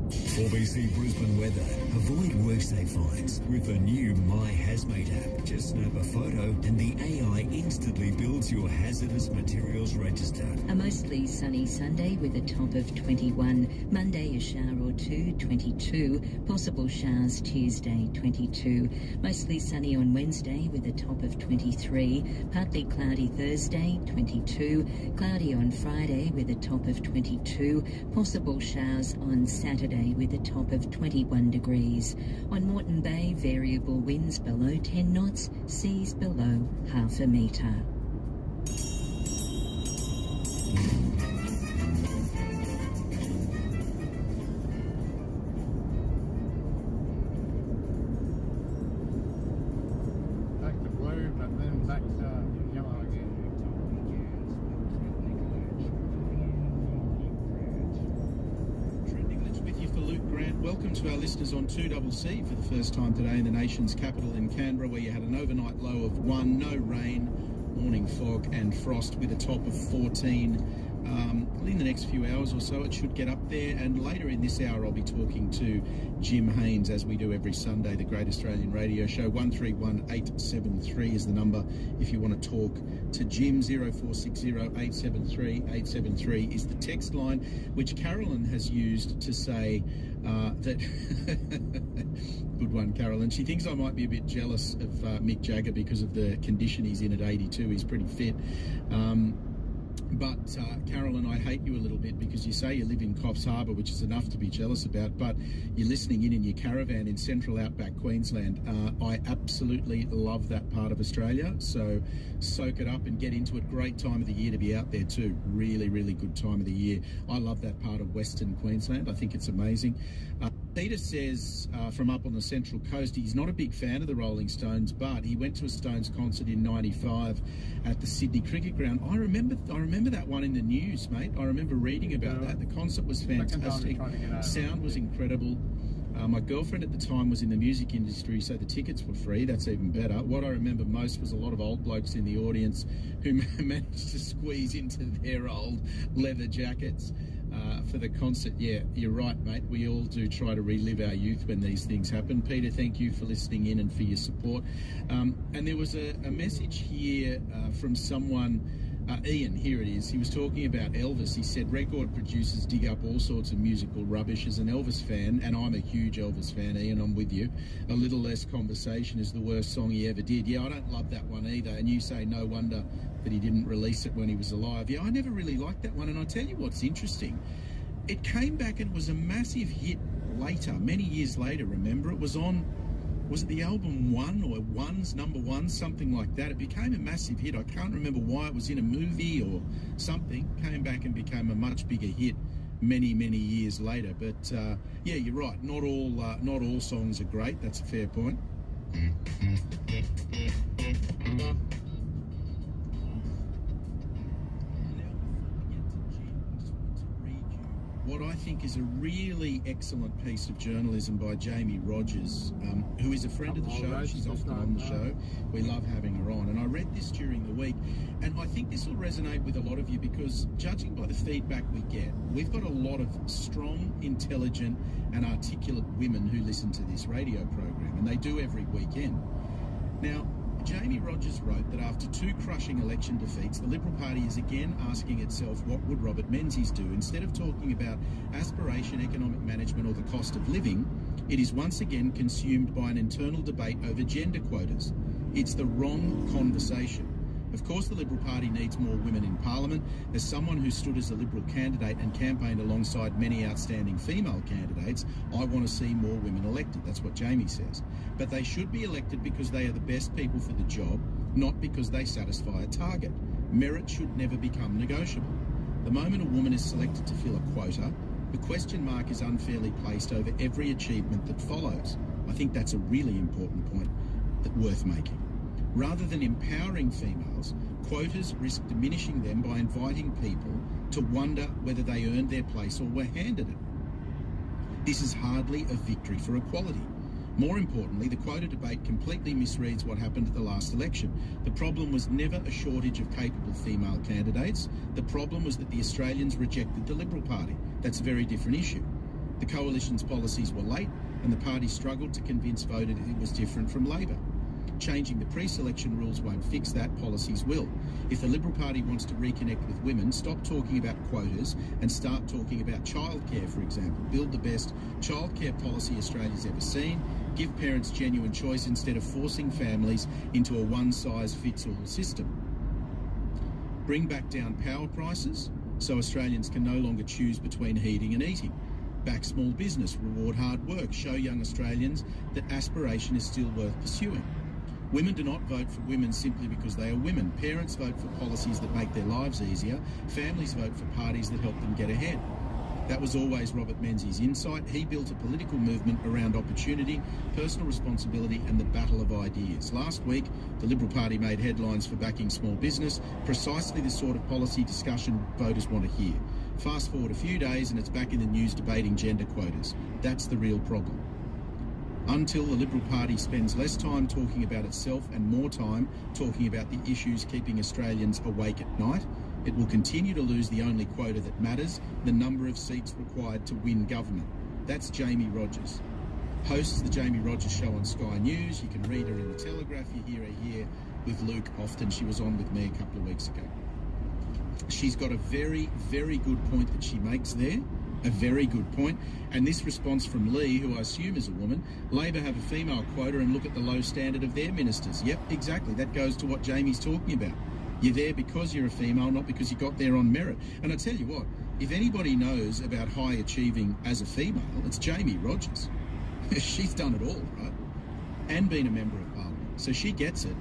[SPEAKER 5] 4BC Brisbane weather. Avoid worksafe fines with the new My Hazmate app. Just snap a photo and the AI instantly builds your hazardous materials register.
[SPEAKER 14] A mostly sunny Sunday with a top of 21. Monday a shower or two, 22. Possible showers Tuesday, 22. Mostly sunny on Wednesday with a top of 23. Partly cloudy Thursday, 22. Cloudy on Friday with a top of 22. Possible showers on Saturday with a top of 21 degrees. On Moreton Bay, variable winds below 10 knots, seas below half a metre.
[SPEAKER 9] Back to blue, but then back to yellow again.
[SPEAKER 16] With you for Luke Grant. Welcome to our listeners on 2CC for the first time today in the nation's capital in Canberra, where you had an overnight low of 1, no rain, morning fog and frost with a top of 14. In the next few hours or so it should get up there, and later in this hour I'll be talking to Jim Haynes, as we do every Sunday, the Great Australian Radio Show. 131873 is the number if you want to talk to Jim. 0460 873 873 is the text line, which Carolyn has used to say that good one, Carolyn. She thinks I might be a bit jealous of Mick Jagger because of the condition he's in at 82. He's pretty fit. But Carolyn, I hate you a little bit because you say you live in Coffs Harbour, which is enough to be jealous about, but you're listening in your caravan in central outback Queensland. I absolutely love that part of Australia, so soak it up and get into it. Great time of the year to be out there too. Really, really good time of the year. I love that part of Western Queensland. I think it's amazing. Peter says from up on the Central Coast, he's not a big fan of the Rolling Stones, but he went to a Stones concert in '95 at the Sydney Cricket Ground. I remember that one in the news, mate. I remember reading about that. The concert was fantastic. Sound was incredible. My girlfriend at the time was in the music industry, so the tickets were free. That's even better. What I remember most was a lot of old blokes in the audience who managed to squeeze into their old leather jackets for the concert. Yeah, you're right, mate. We all do try to relive our youth when these things happen. Peter, thank you for listening in and for your support. And there was a message here from someone, Ian, here it is. He was talking about Elvis. He said record producers dig up all sorts of musical rubbish. As an Elvis fan, and I'm a huge Elvis fan, Ian, I'm with you, A Little Less Conversation is the worst song he ever did. Yeah, I don't love that one either. And you say no wonder that he didn't release it when he was alive. Yeah, I never really liked that one. And I'll tell you what's interesting. It came back and was a massive hit later, many years later, remember, it was on, was it the album One or One's Number One, something like that. It became a massive hit. I can't remember why. It was in a movie or something, came back and became a much bigger hit many years later. But yeah, you're right, not all songs are great. That's a fair point. What I think is a really excellent piece of journalism by Jamie Rogers, who is a friend of the show. She's often on the show. We love having her on. And I read this during the week, and I think this will resonate with a lot of you because, judging by the feedback we get, we've got a lot of strong, intelligent and articulate women who listen to this radio program, and they do every weekend. Now, Jamie Rogers wrote that after 2 crushing election defeats, the Liberal Party is again asking itself, what would Robert Menzies do? Instead of talking about aspiration, economic management or the cost of living, it is once again consumed by an internal debate over gender quotas. It's the wrong conversation. Of course, the Liberal Party needs more women in Parliament. As someone who stood as a Liberal candidate and campaigned alongside many outstanding female candidates, I want to see more women elected. That's what Jamie says. But they should be elected because they are the best people for the job, not because they satisfy a target. Merit should never become negotiable. The moment a woman is selected to fill a quota, the question mark is unfairly placed over every achievement that follows. I think that's a really important point worth making. Rather than empowering females, quotas risk diminishing them by inviting people to wonder whether they earned their place or were handed it. This is hardly a victory for equality. More importantly, the quota debate completely misreads what happened at the last election. The problem was never a shortage of capable female candidates. The problem was that the Australians rejected the Liberal Party. That's a very different issue. The coalition's policies were late, and the party struggled to convince voters it was different from Labor. Changing the pre-selection rules won't fix that, policies will. If the Liberal Party wants to reconnect with women, stop talking about quotas and start talking about childcare, for example. Build the best childcare policy Australia's ever seen. Give parents genuine choice instead of forcing families into a one-size-fits-all system. Bring back down power prices so Australians can no longer choose between heating and eating. Back small business, reward hard work, show young Australians that aspiration is still worth pursuing. Women do not vote for women simply because they are women. Parents vote for policies that make their lives easier. Families vote for parties that help them get ahead. That was always Robert Menzies' insight. He built a political movement around opportunity, personal responsibility and the battle of ideas. Last week, the Liberal Party made headlines for backing small business, precisely the sort of policy discussion voters want to hear. Fast forward a few days and it's back in the news debating gender quotas. That's the real problem. Until the Liberal Party spends less time talking about itself and more time talking about the issues keeping Australians awake at night, it will continue to lose the only quota that matters, the number of seats required to win government. That's Jamie Rogers. Hosts the Jamie Rogers Show on Sky News. You can read her in The Telegraph. You hear her here with Luke often. She was on with me a couple of weeks ago. She's got a very, very good point that she makes there. A very good point. And this response from Lee, who I assume is a woman, Labor have a female quota and look at the low standard of their ministers. Yep, exactly. That goes to what Jamie's talking about. You're there because you're a female, not because you got there on merit. And I tell you what, if anybody knows about high achieving as a female, it's Jamie Rogers. She's done it all, right? And been a member of Parliament. So she gets it.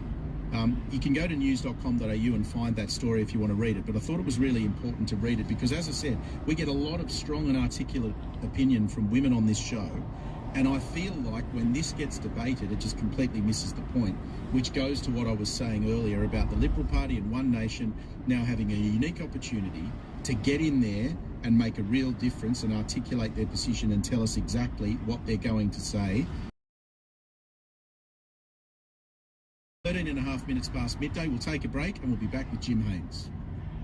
[SPEAKER 16] You can go to news.com.au and find that story if you want to read it, but I thought it was really important to read it because, as I said, we get a lot of strong and articulate opinion from women on this show, and I feel like when this gets debated, it just completely misses the point, which goes to what I was saying earlier about the Liberal Party and One Nation now having a unique opportunity to get in there and make a real difference and articulate their position and tell us exactly what they're going to say. 13.5 minutes past midday. We'll take a break and we'll be back with Jim Haynes.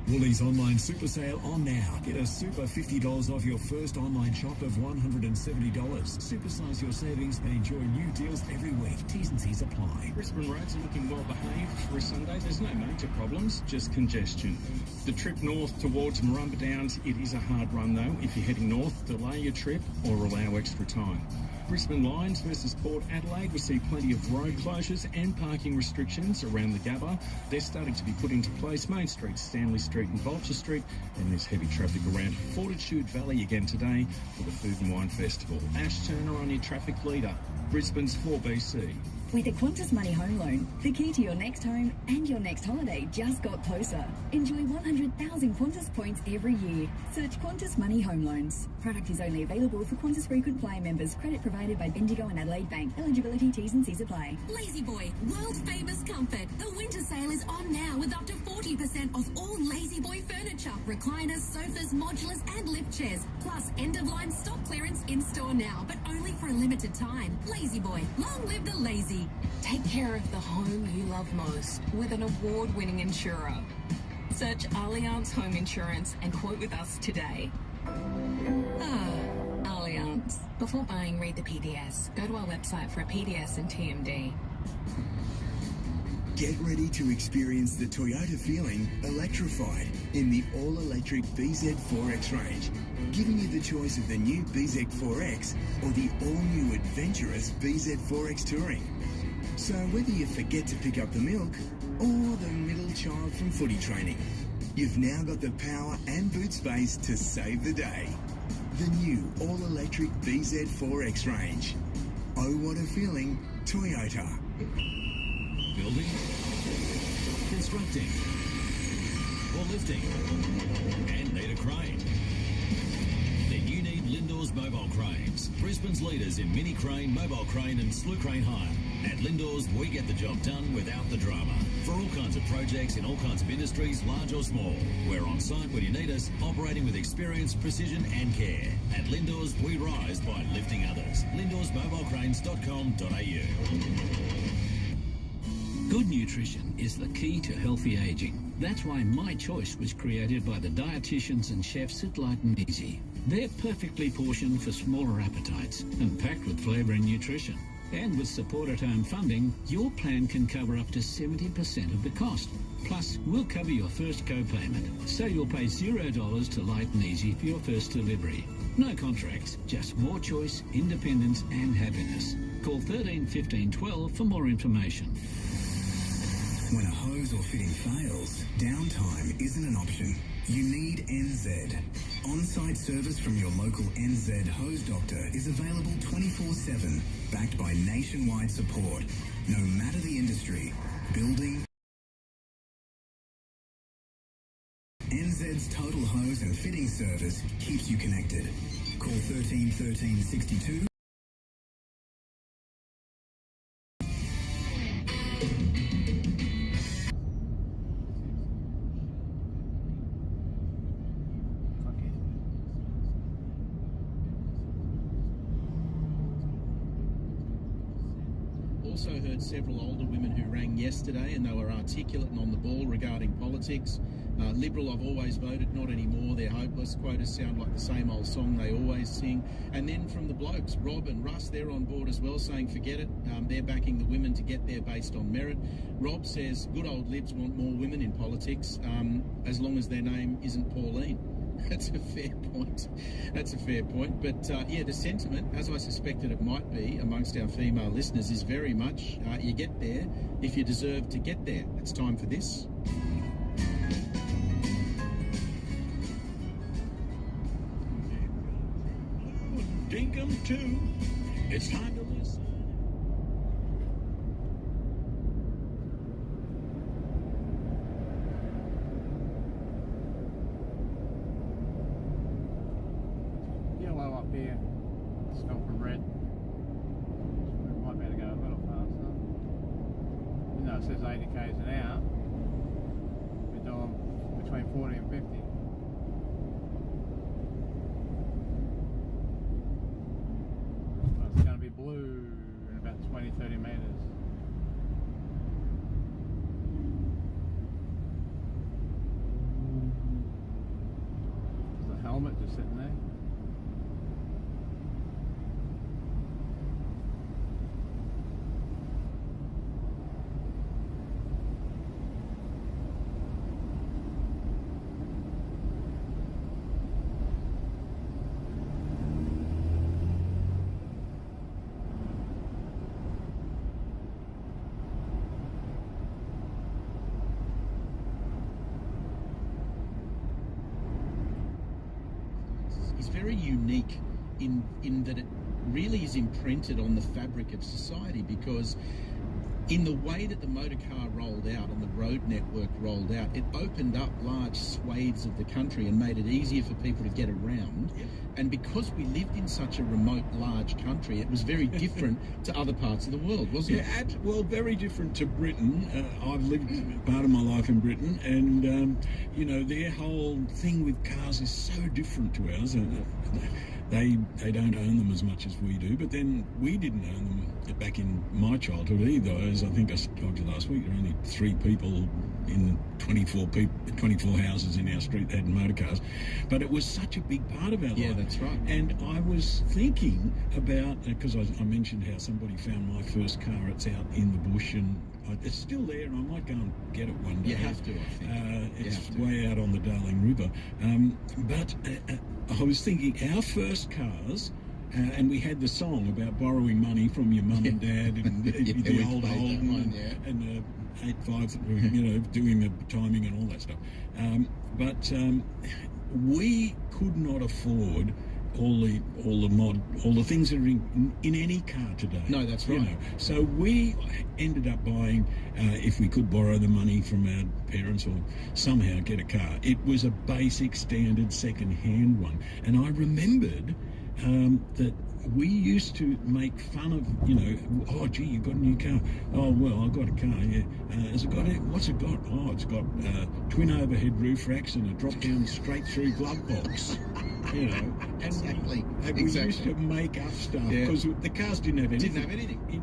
[SPEAKER 5] Woolies online super sale on now. Get a super $50 off your first online shop of $170. Supersize your savings and enjoy new deals every week. T's and C's apply.
[SPEAKER 8] Brisbane roads are looking well behaved for a Sunday. There's no major problems, just congestion. The trip north towards Murrumba Downs, it is a hard run though. If you're heading north, delay your trip or allow extra time. Brisbane Lions versus Port Adelaide will see plenty of road closures and parking restrictions around the Gabba. They're starting to be put into place. Main Street, Stanley Street and Vulture Street, and there's heavy traffic around Fortitude Valley again today for the Food and Wine Festival. Ash Turner on your traffic leader, Brisbane's 4BC.
[SPEAKER 1] With a Qantas Money Home Loan, the key to your next home and your next holiday just got closer. Enjoy 100,000 Qantas points every year. Search Qantas Money Home Loans. Product is only available for Qantas frequent flyer members. Credit provided by Bendigo and Adelaide Bank. Eligibility, T's and C's apply.
[SPEAKER 15] Lazy Boy, world famous comfort. The winter sale is on now with up to 40% off all Lazy Boy furniture, recliners, sofas, modulars and lift chairs. Plus end of line stock clearance in store now, but only for a limited time. Lazy Boy, long live the lazy.
[SPEAKER 2] Take care of the home you love most with an award-winning insurer. Search Allianz Home Insurance and quote with us today. Allianz. Before buying, read the PDS. Go to our website for a PDS and TMD.
[SPEAKER 18] Get ready to experience the Toyota feeling electrified in the all-electric BZ4X range, giving you the choice of the new BZ4X or the all-new adventurous BZ4X Touring. So whether you forget to pick up the milk or the middle child from footy training, you've now got the power and boot space to save the day. The new all-electric BZ4X range. Oh, what a feeling, Toyota.
[SPEAKER 24] Building, constructing, or lifting, and need a crane. Then you need Lindor's Mobile Cranes, Brisbane's leaders in mini crane, mobile crane and slew crane hire. At Lindor's, we get the job done without the drama. For all kinds of projects in all kinds of industries, large or small. We're on site when you need us, operating with experience, precision and care. At Lindor's, we rise by lifting others. lindorsmobilecranes.com.au. Good nutrition is the key to healthy aging. That's why My Choice was created by the dietitians and chefs at Light and Easy. They're perfectly portioned for smaller appetites and packed with flavour and nutrition. And with support at home funding, your plan can cover up to 70% of the cost. Plus, we'll cover your first co-payment, so you'll pay $0 to Light and Easy for your first delivery. No contracts, just more choice, independence and happiness. Call 13 15 12 for more information.
[SPEAKER 18] When a hose or fitting fails, downtime isn't an option. You need NZ. On-site service from your local NZ hose doctor is available 24/7, backed by nationwide support. No matter the industry, building, NZ's total hose and fitting service keeps you connected. Call 13 13 62.
[SPEAKER 16] Also heard several older women who rang yesterday and they were articulate and on the ball regarding politics. Liberal, I've always voted, not anymore, they're hopeless. Quotas sound like the same old song they always sing. And then from the blokes, Rob and Russ, they're on board as well, saying forget it. They're backing the women to get there based on merit. Rob says good old Libs want more women in politics, as long as their name isn't Pauline. That's a fair point. That's a fair point. But yeah, the sentiment, as I suspected it might be amongst our female listeners, is very much you get there if you deserve to get there. It's time for this.
[SPEAKER 24] Dinkum 2. It's time to listen.
[SPEAKER 9] Yellow up here, stop for red. We might be able to go a little faster. You know, it says 80 k's an hour. We're doing between 40 and 50. It's going to be blue in about 20-30 metres. There's a helmet just sitting there.
[SPEAKER 16] very unique in that it really is imprinted on the fabric of society, because in the way that the motor car rolled out and the road network rolled out, it opened up large swathes of the country and made it easier for people to get around.
[SPEAKER 4] Yep.
[SPEAKER 16] And because we lived in such a remote, large country, it was very different to other parts of the world, wasn't it?
[SPEAKER 4] Yeah, well, very different to Britain. I've lived part of my life in Britain, and, you know, their whole thing with cars is so different to ours. They don't own them as much as we do, but then we didn't own them back in my childhood either. As I think I told you last week, there were only 3 people in 24 houses in our street that had motor cars. But it was such a big part of our life.
[SPEAKER 16] Yeah, that's right.
[SPEAKER 4] And I was thinking about, because I mentioned how somebody found my first car. It's out in the bush, and it's still there, and I might go and get it one day.
[SPEAKER 16] You have to, I think.
[SPEAKER 4] It's way out on the Darling River. But I was thinking, our first cars, and we had the song about borrowing money from your mum and dad, and the old Holden, and the 8.5, you know, doing the timing and all that stuff. But we could not afford all the things that are in any car today.
[SPEAKER 16] No, that's right.
[SPEAKER 4] You know? So we ended up buying, if we could borrow the money from our parents or somehow get a car, it was a basic standard second-hand one. And I remembered that we used to make fun of, you know, oh, gee, you got a new car. Oh, well, I got a car, yeah. Has it got it? What's it got? Oh, it's got twin overhead roof racks and a drop-down straight-through glove box. You know, and
[SPEAKER 16] exactly.
[SPEAKER 4] We used to make up stuff because the cars didn't have anything.
[SPEAKER 16] Didn't have anything.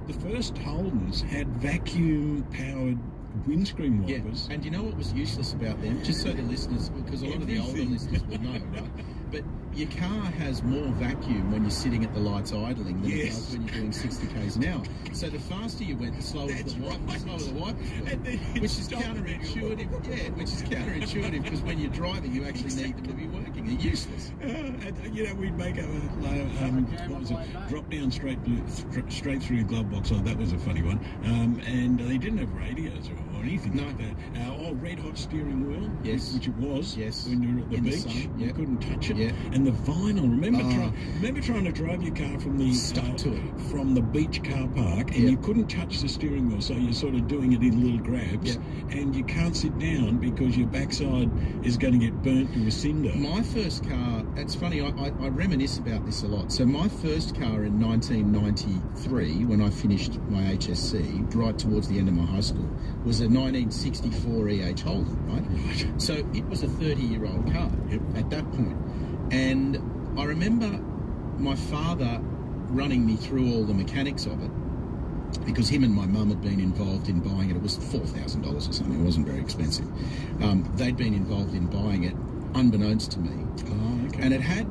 [SPEAKER 4] The first Holdens had vacuum-powered windscreen wipers.
[SPEAKER 16] Yeah. And you know what was useless about them? Just so the listeners, because a lot of the older listeners will know, right? But your car has more vacuum when you're sitting at the lights idling than it does when you're doing 60 k's an hour. So the faster you went, the slower the wipers were, which is counterintuitive. Yeah, which is counterintuitive because when you're driving, you actually need them to be working. They're useless.
[SPEAKER 4] And, you know, we'd make what was it? Drop down straight through glove box. Oh, that was a funny one. And they didn't have radios or anything like that. Red hot steering wheel, which it was when you were at the beach. You couldn't touch it. And the vinyl. Remember trying to drive your car from the beach car park, and you couldn't touch the steering wheel, so you're sort of doing it in little grabs, and you can't sit down because your backside is going to get burnt to a cinder.
[SPEAKER 16] My first car, it's funny, I reminisce about this a lot. So my first car in 1993, when I finished my HSC, right towards the end of my high school, was a 1964 EH Holden, right? So it was a 30-year-old car at that point. And I remember my father running me through all the mechanics of it, because him and my mum had been involved in buying it. It was $4,000 or something. It wasn't very expensive. They'd been involved in buying it, unbeknownst to me.
[SPEAKER 4] Oh, okay.
[SPEAKER 16] And it had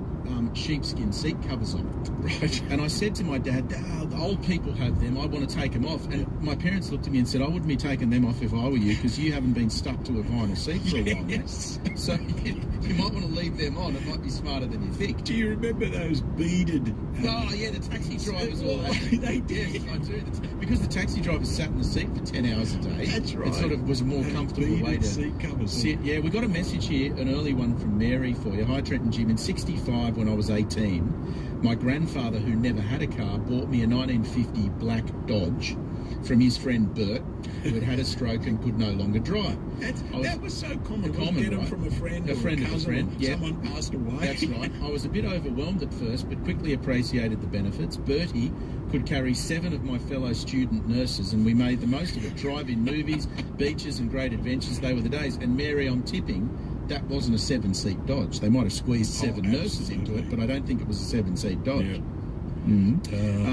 [SPEAKER 16] sheepskin seat covers on it.
[SPEAKER 4] Right.
[SPEAKER 16] And I said to my dad, the old people have them, I want to take them off. And my parents looked at me and said, I wouldn't be taking them off if I were you, because you haven't been stuck to a vinyl seat for a while, mate. So you might want to leave them on. It might be smarter than you think.
[SPEAKER 4] Do you remember those beaded...
[SPEAKER 16] Oh, yeah, the taxi drivers all had.
[SPEAKER 4] They did.
[SPEAKER 16] Yes, I do. Because the taxi drivers sat in the seat for 10 hours a day.
[SPEAKER 4] That's right.
[SPEAKER 16] It sort of was a more comfortable way to
[SPEAKER 4] seat covers.
[SPEAKER 16] sit. Yeah, we got a message here, an early one from Mary for you. Hi, Trent and Jim. In 65, when I was 18, my grandfather, who never had a car, bought me a 1950 black Dodge from his friend Bert, who had had a stroke and could no longer drive.
[SPEAKER 4] That was so common.
[SPEAKER 16] Get
[SPEAKER 4] them from a friend
[SPEAKER 16] of a friend. Yeah.
[SPEAKER 4] Someone passed away.
[SPEAKER 16] That's right. I was a bit overwhelmed at first, but quickly appreciated the benefits. Bertie could carry 7 of my fellow student nurses, and we made the most of it. Drive-in movies, beaches, and great adventures. They were the days. And Mary, I'm tipping that wasn't a 7-seat Dodge. They might have squeezed 7 nurses into it, but I don't think it was a 7-seat Dodge.
[SPEAKER 4] Yeah.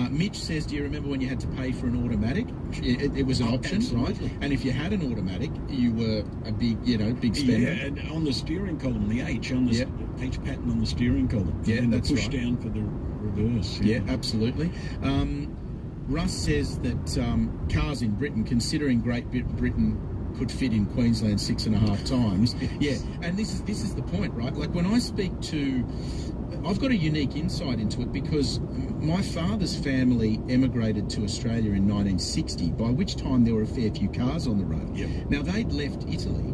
[SPEAKER 16] Mitch says, do you remember when you had to pay for an automatic? It was an option,
[SPEAKER 4] absolutely.
[SPEAKER 16] right? And if you had an automatic, you were a big spender.
[SPEAKER 4] Yeah, and on the steering column, the H on the H pattern on the steering column.
[SPEAKER 16] Yeah,
[SPEAKER 4] and
[SPEAKER 16] that's
[SPEAKER 4] push
[SPEAKER 16] right.
[SPEAKER 4] down for the reverse.
[SPEAKER 16] Yeah, absolutely. Russ says that cars in Britain, considering Great Britain could fit in Queensland 6.5 times. Yeah, and this is the point, right? Like when I speak to... I've got a unique insight into it because my father's family emigrated to Australia in 1960, by which time there were a fair few cars on the road.
[SPEAKER 4] Yep.
[SPEAKER 16] Now, they'd left Italy,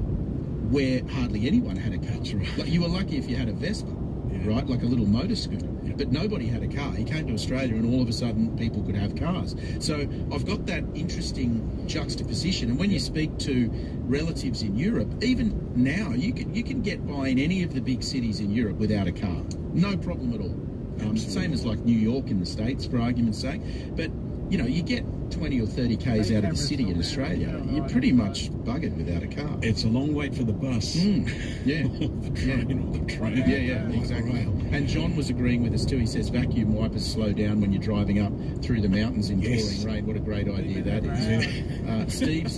[SPEAKER 16] where hardly anyone had a car.
[SPEAKER 4] That's right.
[SPEAKER 16] Like, you were lucky if you had a Vespa.
[SPEAKER 4] Yeah.
[SPEAKER 16] right? Like a little motor scooter. But nobody had a car. He came to Australia and all of a sudden people could have cars. So I've got that interesting juxtaposition. And when you speak to relatives in Europe, even now, you can get by in any of the big cities in Europe without a car. No problem at all. Same as like New York in the States, for argument's sake. But, you know, you get 20 or 30 k's out of the city in Australia, you're pretty much buggered without a car.
[SPEAKER 4] It's a long wait for the bus.
[SPEAKER 16] Yeah.
[SPEAKER 4] the train or the train.
[SPEAKER 16] Yeah, exactly. And John was agreeing with us too. He says vacuum wipers slow down when you're driving up through the mountains in pouring rain. What a great idea that is. Steve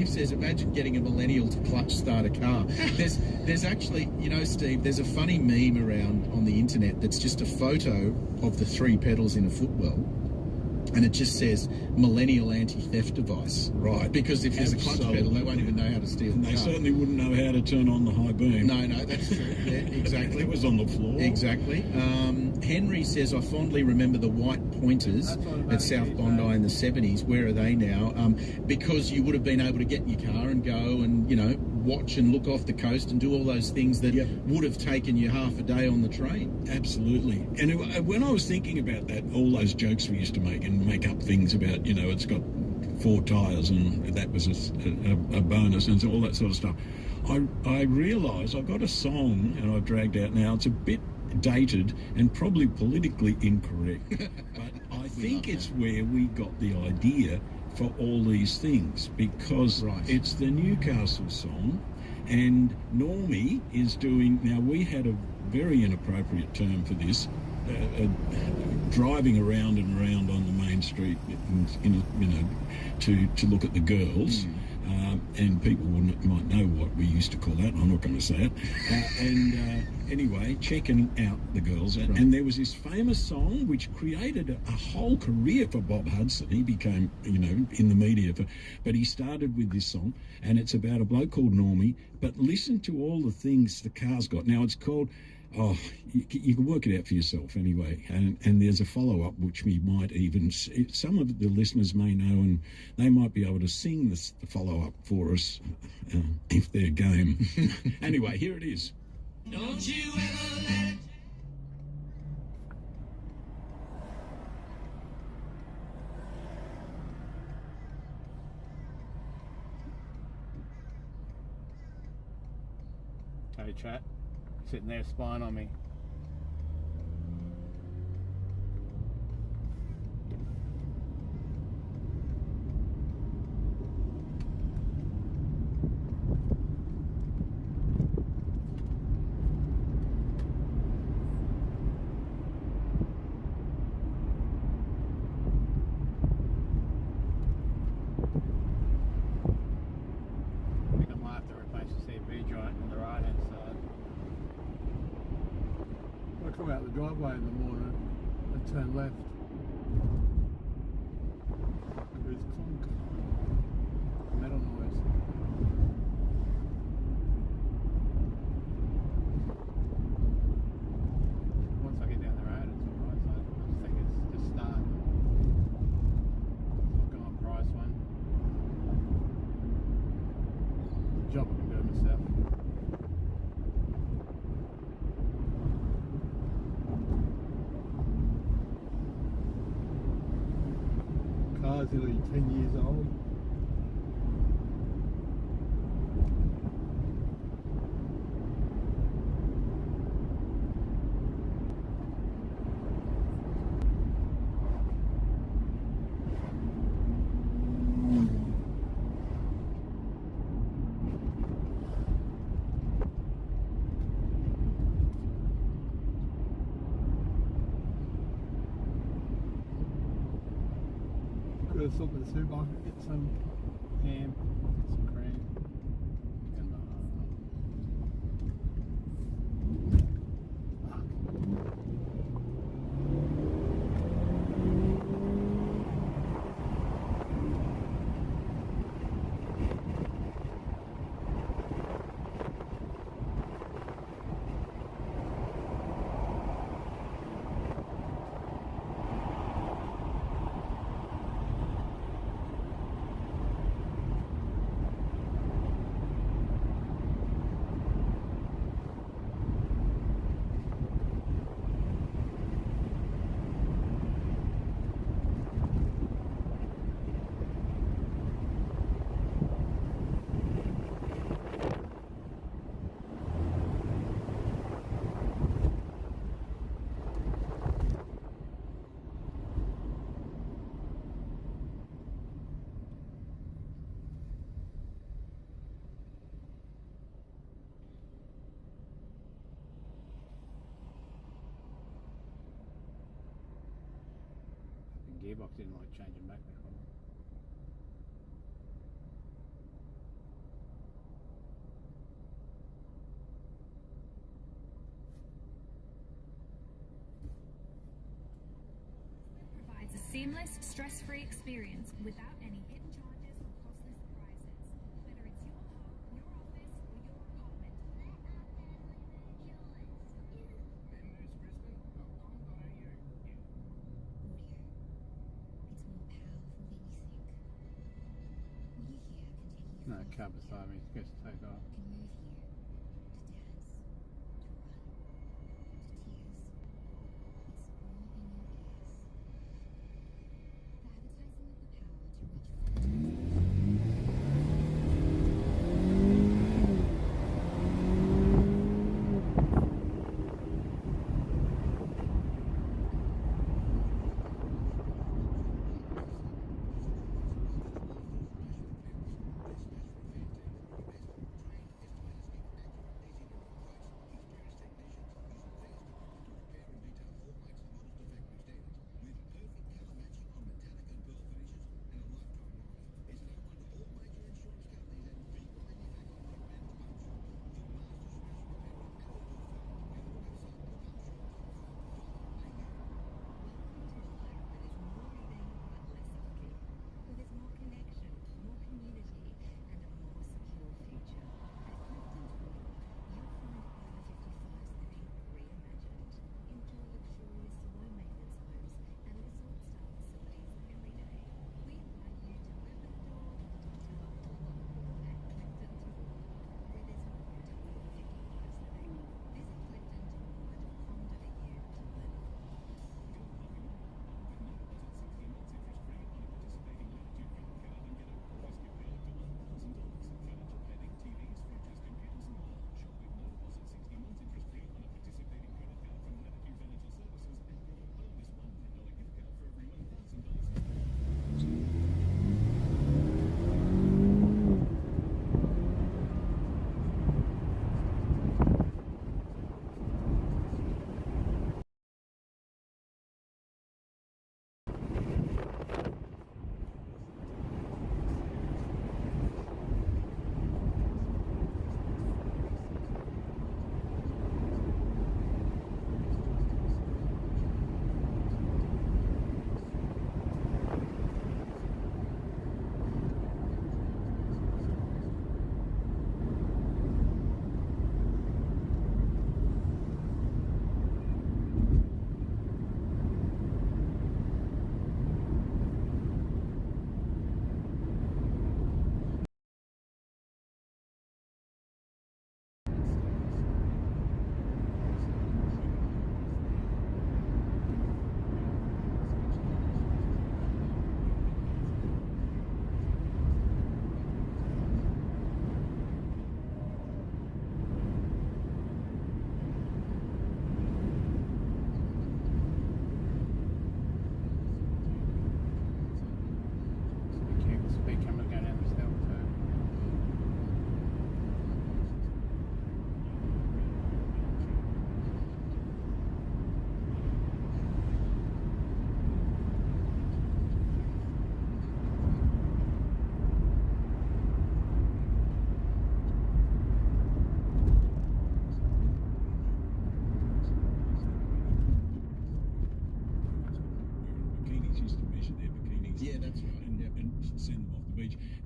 [SPEAKER 16] says, imagine getting a millennial to clutch start a car. There's actually, you know, Steve, there's a funny meme around on the internet that's just a photo of the 3 pedals in a footwell. And it just says millennial anti-theft device.
[SPEAKER 4] Right.
[SPEAKER 16] Because if there's a clutch pedal, they won't even know how to steal
[SPEAKER 4] and
[SPEAKER 16] the
[SPEAKER 4] they
[SPEAKER 16] car.
[SPEAKER 4] certainly wouldn't know how to turn on the high beam.
[SPEAKER 16] No, that's true. Yeah, exactly.
[SPEAKER 4] It was on the floor.
[SPEAKER 16] Exactly. Henry says, I fondly remember the white pointers at South Bondi in the 70s. Where are they now? Because you would have been able to get in your car and go and, you know, watch and look off the coast and do all those things that would have taken you half a day on the train.
[SPEAKER 4] Absolutely. And when I was thinking about that, all those jokes we used to make and make up things about, you know, it's got 4 tyres and that was a bonus and all that sort of stuff. I realised I got a song and I've dragged out now. It's a bit dated and probably politically incorrect, but I think it's where we got the idea for all these things, because it's the Newcastle song, and Normie is doing, now we had a very inappropriate term for this, driving around and around on the main street, to look at the girls. And people might know what we used to call that. I'm not going to say it. Anyway, checking out the girls. And there was this famous song which created a whole career for Bob Hudson. He became, you know, in the media. But he started with this song, and it's about a bloke called Normie. But listen to all the things the car's got. Now, it's called... Oh, you can work it out for yourself anyway. And there's a follow-up which we might even... Some of the listeners may know, and they might be able to sing the follow-up for us if they're game. Anyway, here it is.
[SPEAKER 7] Don't you ever let it...
[SPEAKER 9] Hey, chat. Sitting there spying on me. I think I might have to replace the CV joint on the right hand side. I come out the driveway in the morning and turn left. There's clunk. Metal noise. Once I get down the road, it's alright. So I just think it's just start. Looking on price one. Job I can do myself. Car's nearly 10 years old. Could have stopped at the supermarket, get some ham, get some cream. And, gearbox didn't like changing back that one.
[SPEAKER 17] Provides a seamless, stress-free experience without any hidden charges or costly surprises. Whether it's your home, your office, or your apartment.
[SPEAKER 9] No, car beside me, it's supposed to take off.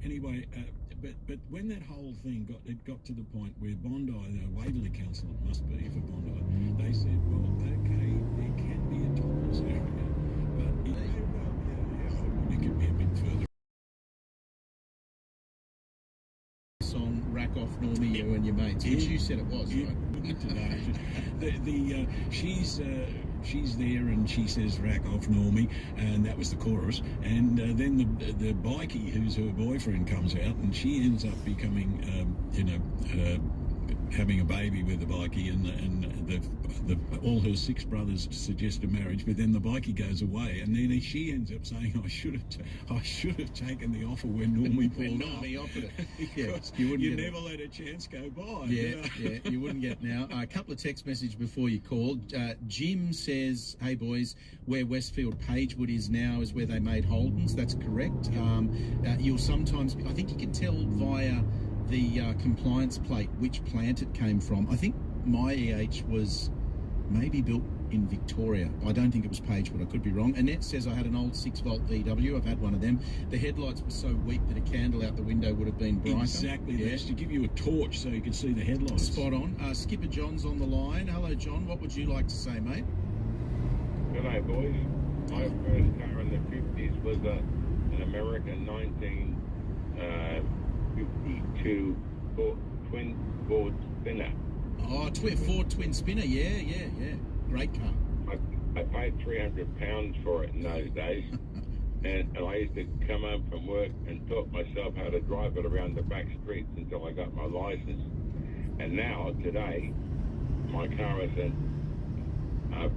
[SPEAKER 4] Anyway, but when that whole thing got to the point where Bondi, the Waverley Council it must be for Bondi, they said, well, okay, there can be a topless area, but it could be a bit further.
[SPEAKER 16] Song "Rack Off Normie," you and your mates, which you said it was, right?
[SPEAKER 4] We'll get to that. She's there and she says "Rack Off Normie," and that was the chorus. And then the bikie who's her boyfriend comes out, and she ends up becoming, having a baby with the bikie, and all her 6 brothers suggest a marriage, but then the bikie goes away, and then she ends up saying, "I should have taken the offer when Normie pulled up."
[SPEAKER 16] Normie offered it.
[SPEAKER 4] Because you never let a chance go by.
[SPEAKER 16] Yeah, you wouldn't get now. A couple of text messages before you called. Jim says, "Hey boys, where Westfield Pagewood is now is where they made Holdens." That's correct. You'll sometimes, I think you can tell via the compliance plate which plant it came from. I think my EH was maybe built in Victoria. I don't think it was Pagewood. I could be wrong. Annette says, "I had an old 6-volt VW. I've had one of them. The headlights were so weak that a candle out the window would have been brighter."
[SPEAKER 4] Exactly. Yeah. That's to give you a torch so you can see the headlights.
[SPEAKER 16] Spot on. Skipper John's on the line. Hello, John. What would you like to say, mate?
[SPEAKER 20] Hello, boys. My first car in the 50s was an American 1952 twin Ford Spinner.
[SPEAKER 16] Oh, Ford twin spinner. Yeah. Great car.
[SPEAKER 20] I paid £300 for it in those days. and I used to come home from work and taught myself how to drive it around the back streets until I got my license. And now, today, my car is a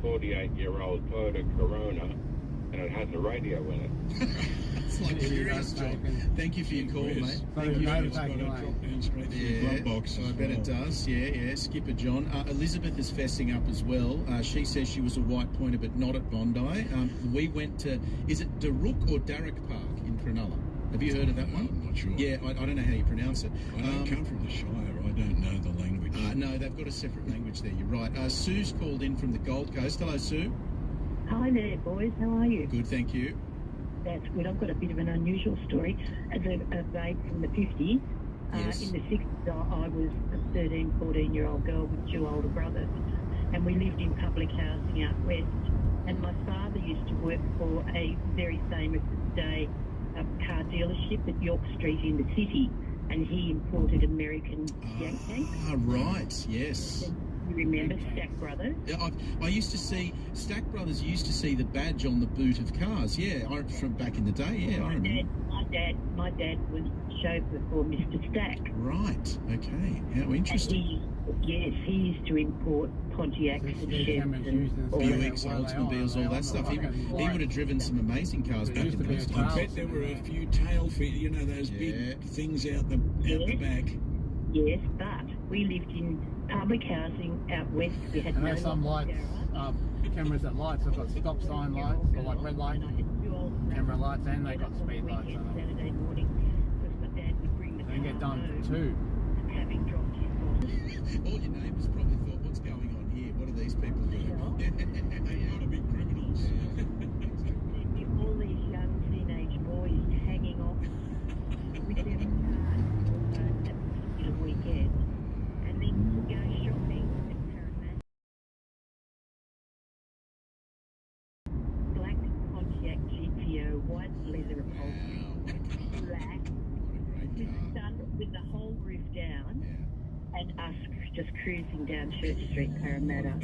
[SPEAKER 20] 48-year-old Toyota Corona, and it has a radio in it.
[SPEAKER 16] It's like curious, John. Thank you for your call, mate. Thank you.
[SPEAKER 4] It's got a drop down straight through the glove box.
[SPEAKER 16] I bet it does. Yeah. Skipper John. Elizabeth is fessing up as well. She says she was a white pointer, but not at Bondi. We went to, is it Daruk or Darrick Park in Cronulla? Have you heard of that one?
[SPEAKER 4] I'm not sure.
[SPEAKER 16] Yeah, I don't know how you pronounce it.
[SPEAKER 4] I don't come from the Shire. I don't know the language.
[SPEAKER 16] No, they've got a separate language there. You're right. Sue's called in from the Gold Coast. Hello, Sue.
[SPEAKER 21] Hi there, boys. How are you?
[SPEAKER 16] Good, thank you.
[SPEAKER 21] That's good. I've got a bit of an unusual story. As a babe from the 50s,
[SPEAKER 16] Yes.
[SPEAKER 21] in the 60s, I was a 13, 14-year-old girl with 2 older brothers, and we lived in public housing out west. And my father used to work for a very famous day car dealership at York Street in the city, and he imported American yank tanks.
[SPEAKER 16] Right, yes.
[SPEAKER 21] You remember Stack Brothers?
[SPEAKER 16] Yeah, I used to see, Stack Brothers used to see the badge on the boot of cars. Yeah, from back in the day. Yeah, I remember.
[SPEAKER 21] My dad was chauffeur for Mr. Stack.
[SPEAKER 16] Right, okay. How interesting.
[SPEAKER 21] He used to import Pontiacs and Chevs and
[SPEAKER 16] Buicks, Oldsmobiles, all that stuff. He would have driven some amazing cars back in those times.
[SPEAKER 4] I bet there were a few tail fins, those big things out the back.
[SPEAKER 21] Yes, but we lived in public housing out west. We had
[SPEAKER 9] and there's some lights, cameras at lights. They've got stop sign lights, or like red light, camera lights, and they got speed lights on them.
[SPEAKER 21] Saturday morning, because my dad would bring the
[SPEAKER 9] They get done for 2.
[SPEAKER 21] having dropped his boss.
[SPEAKER 16] All your neighbours probably thought, what's going on here? What are these people doing?
[SPEAKER 4] They ought to be criminals.
[SPEAKER 21] All these young teenage boys hanging off with their cars at the weekend, and then to go shopping at Parramatta. Black Pontiac GPO, white leather upholstery, black, with the whole roof down, and us just cruising down Church Street, Parramatta.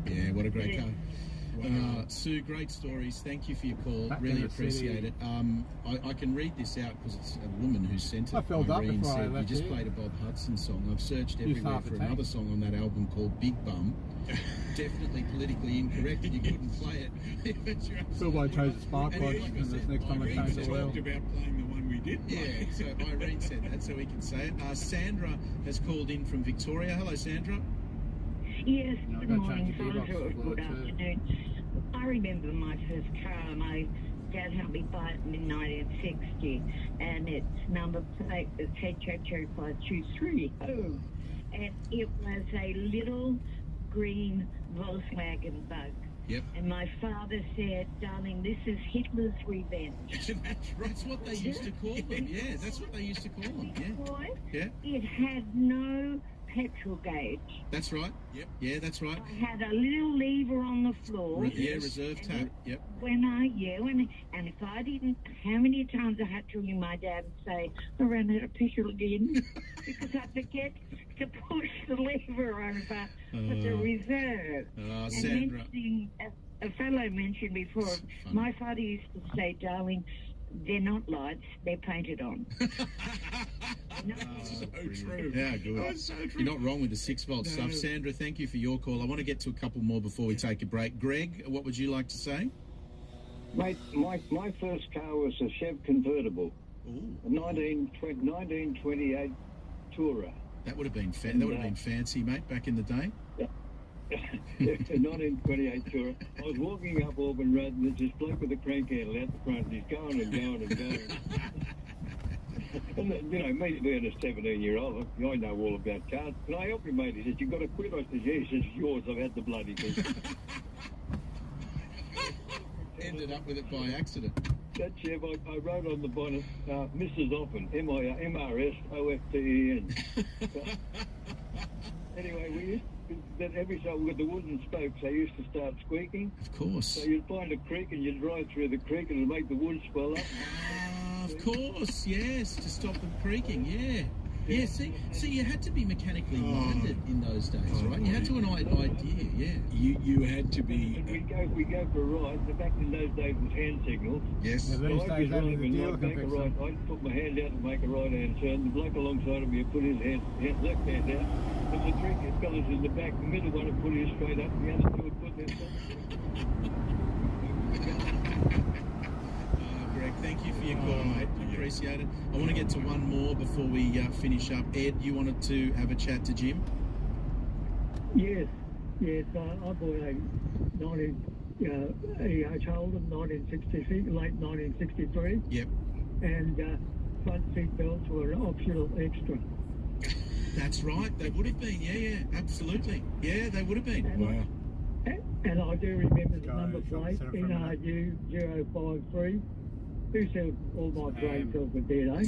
[SPEAKER 16] Yeah, what a great car. Sue, great stories. Thank you for your call.
[SPEAKER 9] Back
[SPEAKER 16] really
[SPEAKER 9] in the
[SPEAKER 16] appreciate
[SPEAKER 9] city.
[SPEAKER 16] it. I can read this out because it's a woman who sent it.
[SPEAKER 9] I filled up
[SPEAKER 16] Irene
[SPEAKER 9] before I
[SPEAKER 16] said, you
[SPEAKER 9] left
[SPEAKER 16] just
[SPEAKER 9] here.
[SPEAKER 16] played a Bob Hudson song. I've searched
[SPEAKER 9] Used
[SPEAKER 16] everywhere
[SPEAKER 9] half
[SPEAKER 16] for
[SPEAKER 9] a tank.
[SPEAKER 16] another song on that album called Big Bum. Definitely politically incorrect, and you couldn't play it.
[SPEAKER 9] Silbo chose a spark plug, and the next time I changed the oil.
[SPEAKER 4] Talked about playing the one we did.
[SPEAKER 16] Yeah, so Irene said that, so we can say it. Sandra has called in from Victoria. Hello, Sandra.
[SPEAKER 21] Yes,
[SPEAKER 9] No, I
[SPEAKER 21] good
[SPEAKER 9] gotta
[SPEAKER 21] morning,
[SPEAKER 9] change the
[SPEAKER 21] fellas,
[SPEAKER 9] gearbox
[SPEAKER 21] or
[SPEAKER 9] as well,
[SPEAKER 21] good
[SPEAKER 9] too.
[SPEAKER 21] afternoon. I remember my first car. My dad helped me buy it in 1960, and its number plate was HH0523. Oh, and it was a little green Volkswagen Bug.
[SPEAKER 16] Yep.
[SPEAKER 21] And my father said, "Darling, this is Hitler's revenge."
[SPEAKER 16] That's what they used to call them. Yeah, that's what they used to call them. Yeah.
[SPEAKER 21] It had no petrol gauge.
[SPEAKER 16] That's right. Yep. Yeah, that's right.
[SPEAKER 21] I had a little lever on the floor.
[SPEAKER 16] Reserve tap. Yep.
[SPEAKER 21] And if I didn't, how many times I had to ring my dad and say, I ran out of petrol again, because I forget to push the lever over for the reserve. And
[SPEAKER 16] Sandra.
[SPEAKER 21] a fellow mentioned before, my father used to say, "Darling,
[SPEAKER 3] They're not lights, they're painted on.
[SPEAKER 4] So true.
[SPEAKER 16] Yeah, good.
[SPEAKER 4] Oh, so true.
[SPEAKER 16] You're not wrong with the 6-volt stuff. Sandra, thank you for your call. I want to get to a couple more before we take a break. Greg, what would you like to say?
[SPEAKER 10] Mate, my first car was a Chev convertible, a 1928 Tourer.
[SPEAKER 16] That would have been fancy, mate, back in the day.
[SPEAKER 10] A 1928 Tourer. I was walking up Auburn Road and there's this bloke with a crank handle out the front and he's going and going and going. And, you know, me being a 17-year-old, I know all about cars. Can I help you, mate? He says, "You've got to quit." I said, "Yes, it's yours. I've had the bloody thing."
[SPEAKER 16] Ended up with it by accident.
[SPEAKER 10] That Chev, I wrote on the bonnet, Mrs. Offen, MRSOFTEN. Anyway, we used that every so with the wooden spokes, they used to start squeaking.
[SPEAKER 16] Of course.
[SPEAKER 10] So you'd find a creek and you'd drive through the creek and it'd make the wood swell up.
[SPEAKER 16] Of course, yes, to stop them creaking, yeah. Yeah, see, you had to be mechanically minded in those days, right? You had to have an idea, yeah.
[SPEAKER 4] You had to be.
[SPEAKER 10] We go for a ride. Back in those days was hand signals.
[SPEAKER 16] Yes.
[SPEAKER 10] So I'd be driving and I'd make a right. I'd put my hand out and make a right hand turn. The bloke alongside of me would put his left hand out. And the three fellas in the back, the middle one would put his straight up, and the other two would put their
[SPEAKER 16] Greg, thank you for your call, mate. Appreciate it. I want to get to one more before we finish up. Ed, you wanted to have a chat to Jim?
[SPEAKER 22] Yes. I bought a EH Holden 1966, late 1963.
[SPEAKER 16] Yep.
[SPEAKER 22] And front seat belts were an optional extra.
[SPEAKER 16] That's right. They would have been. Yeah, absolutely. Yeah, they would have been.
[SPEAKER 22] Wow. And I do remember the number plate, NRU 053. Who said all my brain cells were dead, eh?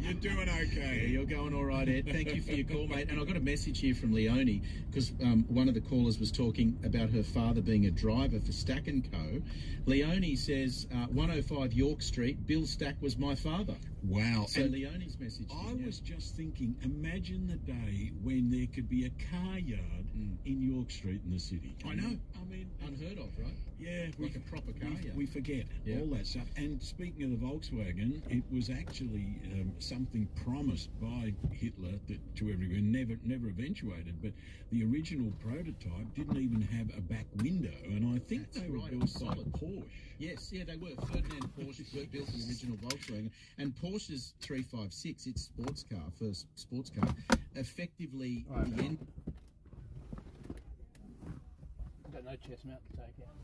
[SPEAKER 4] You're doing okay.
[SPEAKER 16] Yeah, you're going all right, Ed. Thank you for your call, mate. And I got a message here from Leonie, because one of the callers was talking about her father being a driver for Stack & Co. Leonie says, 105 York Street, Bill Stack was my father.
[SPEAKER 4] Wow.
[SPEAKER 16] So Leonie's message.
[SPEAKER 4] I was just thinking, imagine the day when there could be a car yard in York Street in the city.
[SPEAKER 16] I know.
[SPEAKER 4] I mean,
[SPEAKER 16] unheard of, right?
[SPEAKER 4] Yeah.
[SPEAKER 16] Like a proper car yard.
[SPEAKER 4] We forget all that stuff. And speaking of the Volkswagen, it was actually something promised by Hitler to everyone, never eventuated. But the original prototype didn't even have a back window, and I think they were built by Porsche.
[SPEAKER 16] Yes, yeah, they were. Ferdinand Porsche built the original Volkswagen, and Porsche's 356, its sports car, first sports car, effectively the end.
[SPEAKER 9] I've got no chestnut to take out.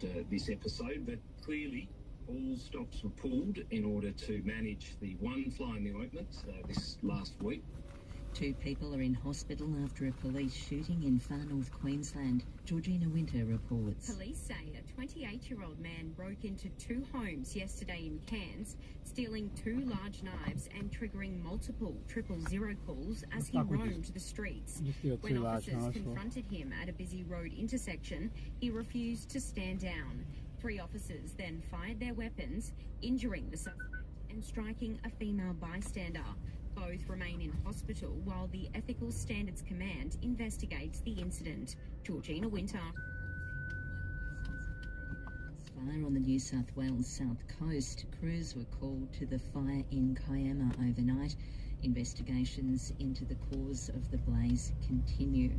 [SPEAKER 6] After this episode, but clearly all stops were pulled in order to manage the one fly in the ointment this last week.
[SPEAKER 14] 2 people are in hospital after a police shooting in far north Queensland. Georgina Winter reports.
[SPEAKER 12] Police say a 28-year-old man broke into 2 homes yesterday in Cairns, stealing 2 large knives and triggering multiple 000 calls as he roamed the streets. When officers confronted him at a busy road intersection, he refused to stand down. 3 officers then fired their weapons, injuring the suspect and striking a female bystander. Both remain in hospital while the Ethical Standards Command investigates the incident. Georgina Winter.
[SPEAKER 14] Fire on the New South Wales south coast. Crews were called to the fire in Kiama overnight. Investigations into the cause of the blaze continue.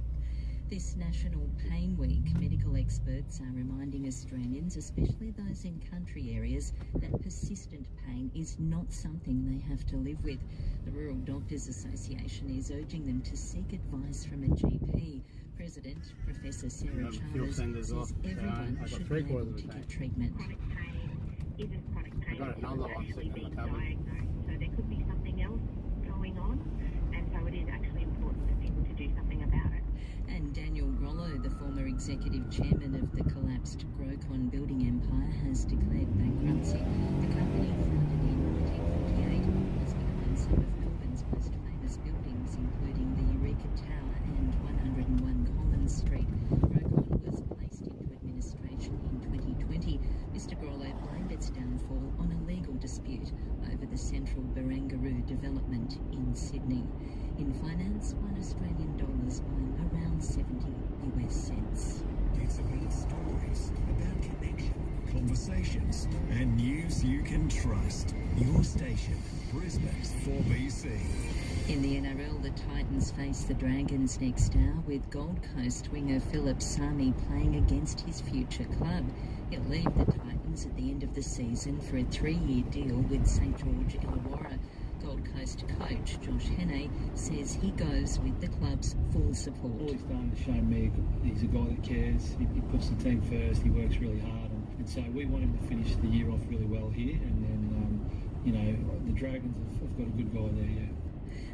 [SPEAKER 14] This National Pain Week, medical experts are reminding Australians, especially those in country areas, that persistent pain is not something they have to live with. The Rural Doctors Association is urging them to seek advice from a GP. President Professor Sarah Chalmers says everyone should be able to get treatment.
[SPEAKER 21] Chronic pain isn't chronic pain.
[SPEAKER 9] Got another one sitting in the cupboard.
[SPEAKER 21] Diagnosed. So there could be something else going on, and so it is actually important for people to do something about it.
[SPEAKER 14] And Daniel Grollo, the former executive chairman of the collapsed Grocon building empire, has declared bankruptcy. The company, founded in 1948, has behind some of Melbourne's most famous buildings, including the Eureka Tower and 101 Collins Street. Grocon was placed into administration in 2020. Mr. Grollo blamed its downfall on a legal dispute over the central Barangaroo development in Sydney. In finance, $1 Australian buying around 70 US cents.
[SPEAKER 5] It's about stories, about connection, conversations, and news you can trust. Your station, Brisbane's 4BC.
[SPEAKER 14] In the NRL, the Titans face the Dragons next hour, with Gold Coast winger Philip Sami playing against his future club. He'll leave the Titans at the end of the season for a 3-year deal with St George Illawarra. Gold Coast coach Josh Hannay says he goes with the club's full support.
[SPEAKER 13] All he's done is shown me he's a guy that cares, he puts the team first, he works really hard, and so we want him to finish the year off really well here, and then, the Dragons have got a good guy there, yeah.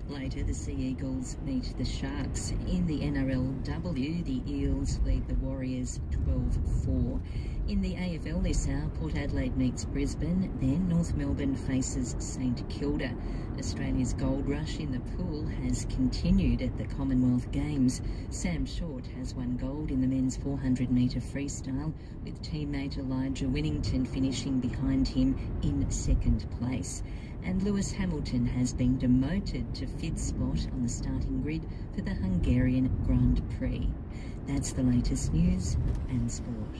[SPEAKER 14] Later, the Sea Eagles meet the Sharks. In the NRLW, the Eels lead the Warriors 12-4. In the AFL this hour, Port Adelaide meets Brisbane, then North Melbourne faces St Kilda. Australia's gold rush in the pool has continued at the Commonwealth Games. Sam Short has won gold in the men's 400-metre freestyle, with teammate Elijah Winnington finishing behind him in second place. And Lewis Hamilton has been demoted to 5th spot on the starting grid for the Hungarian Grand Prix. That's the latest news and sport.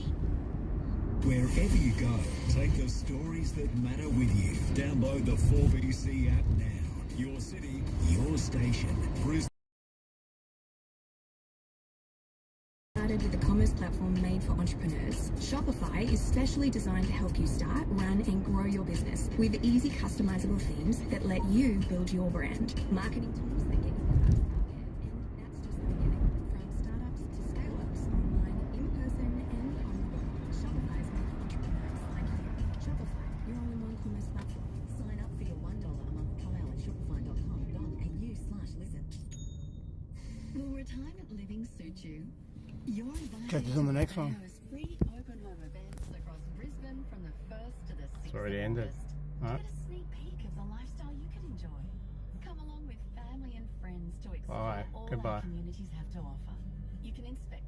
[SPEAKER 5] Wherever you go, take the stories that matter with you. Download the 4BC app now. Your city, your station. Brisbane.
[SPEAKER 2] Started with a commerce platform made for entrepreneurs. Shopify is specially designed to help you start, run, and grow your business with easy customizable themes that let you build your brand. Marketing tools that get you the most out there. And that's just the beginning. From startups to scale-ups, online, in-person, and online. Shopify is made for entrepreneurs like you. Shopify, your all-in-one commerce platform.
[SPEAKER 1] Sign up for your $1 a month trial at shopify.com.au/listen. Will retirement living suit you? You're invited
[SPEAKER 9] Catch us on the next one.
[SPEAKER 1] to free open home events across Brisbane from the 1st to the 6th
[SPEAKER 9] It's already
[SPEAKER 1] of
[SPEAKER 9] ended.
[SPEAKER 1] August.
[SPEAKER 9] Right.
[SPEAKER 1] Get a sneak peek of the lifestyle you could enjoy. Come along with family and friends to explore
[SPEAKER 9] Bye.
[SPEAKER 1] all
[SPEAKER 9] Goodbye.
[SPEAKER 1] our communities have to offer. You can inspect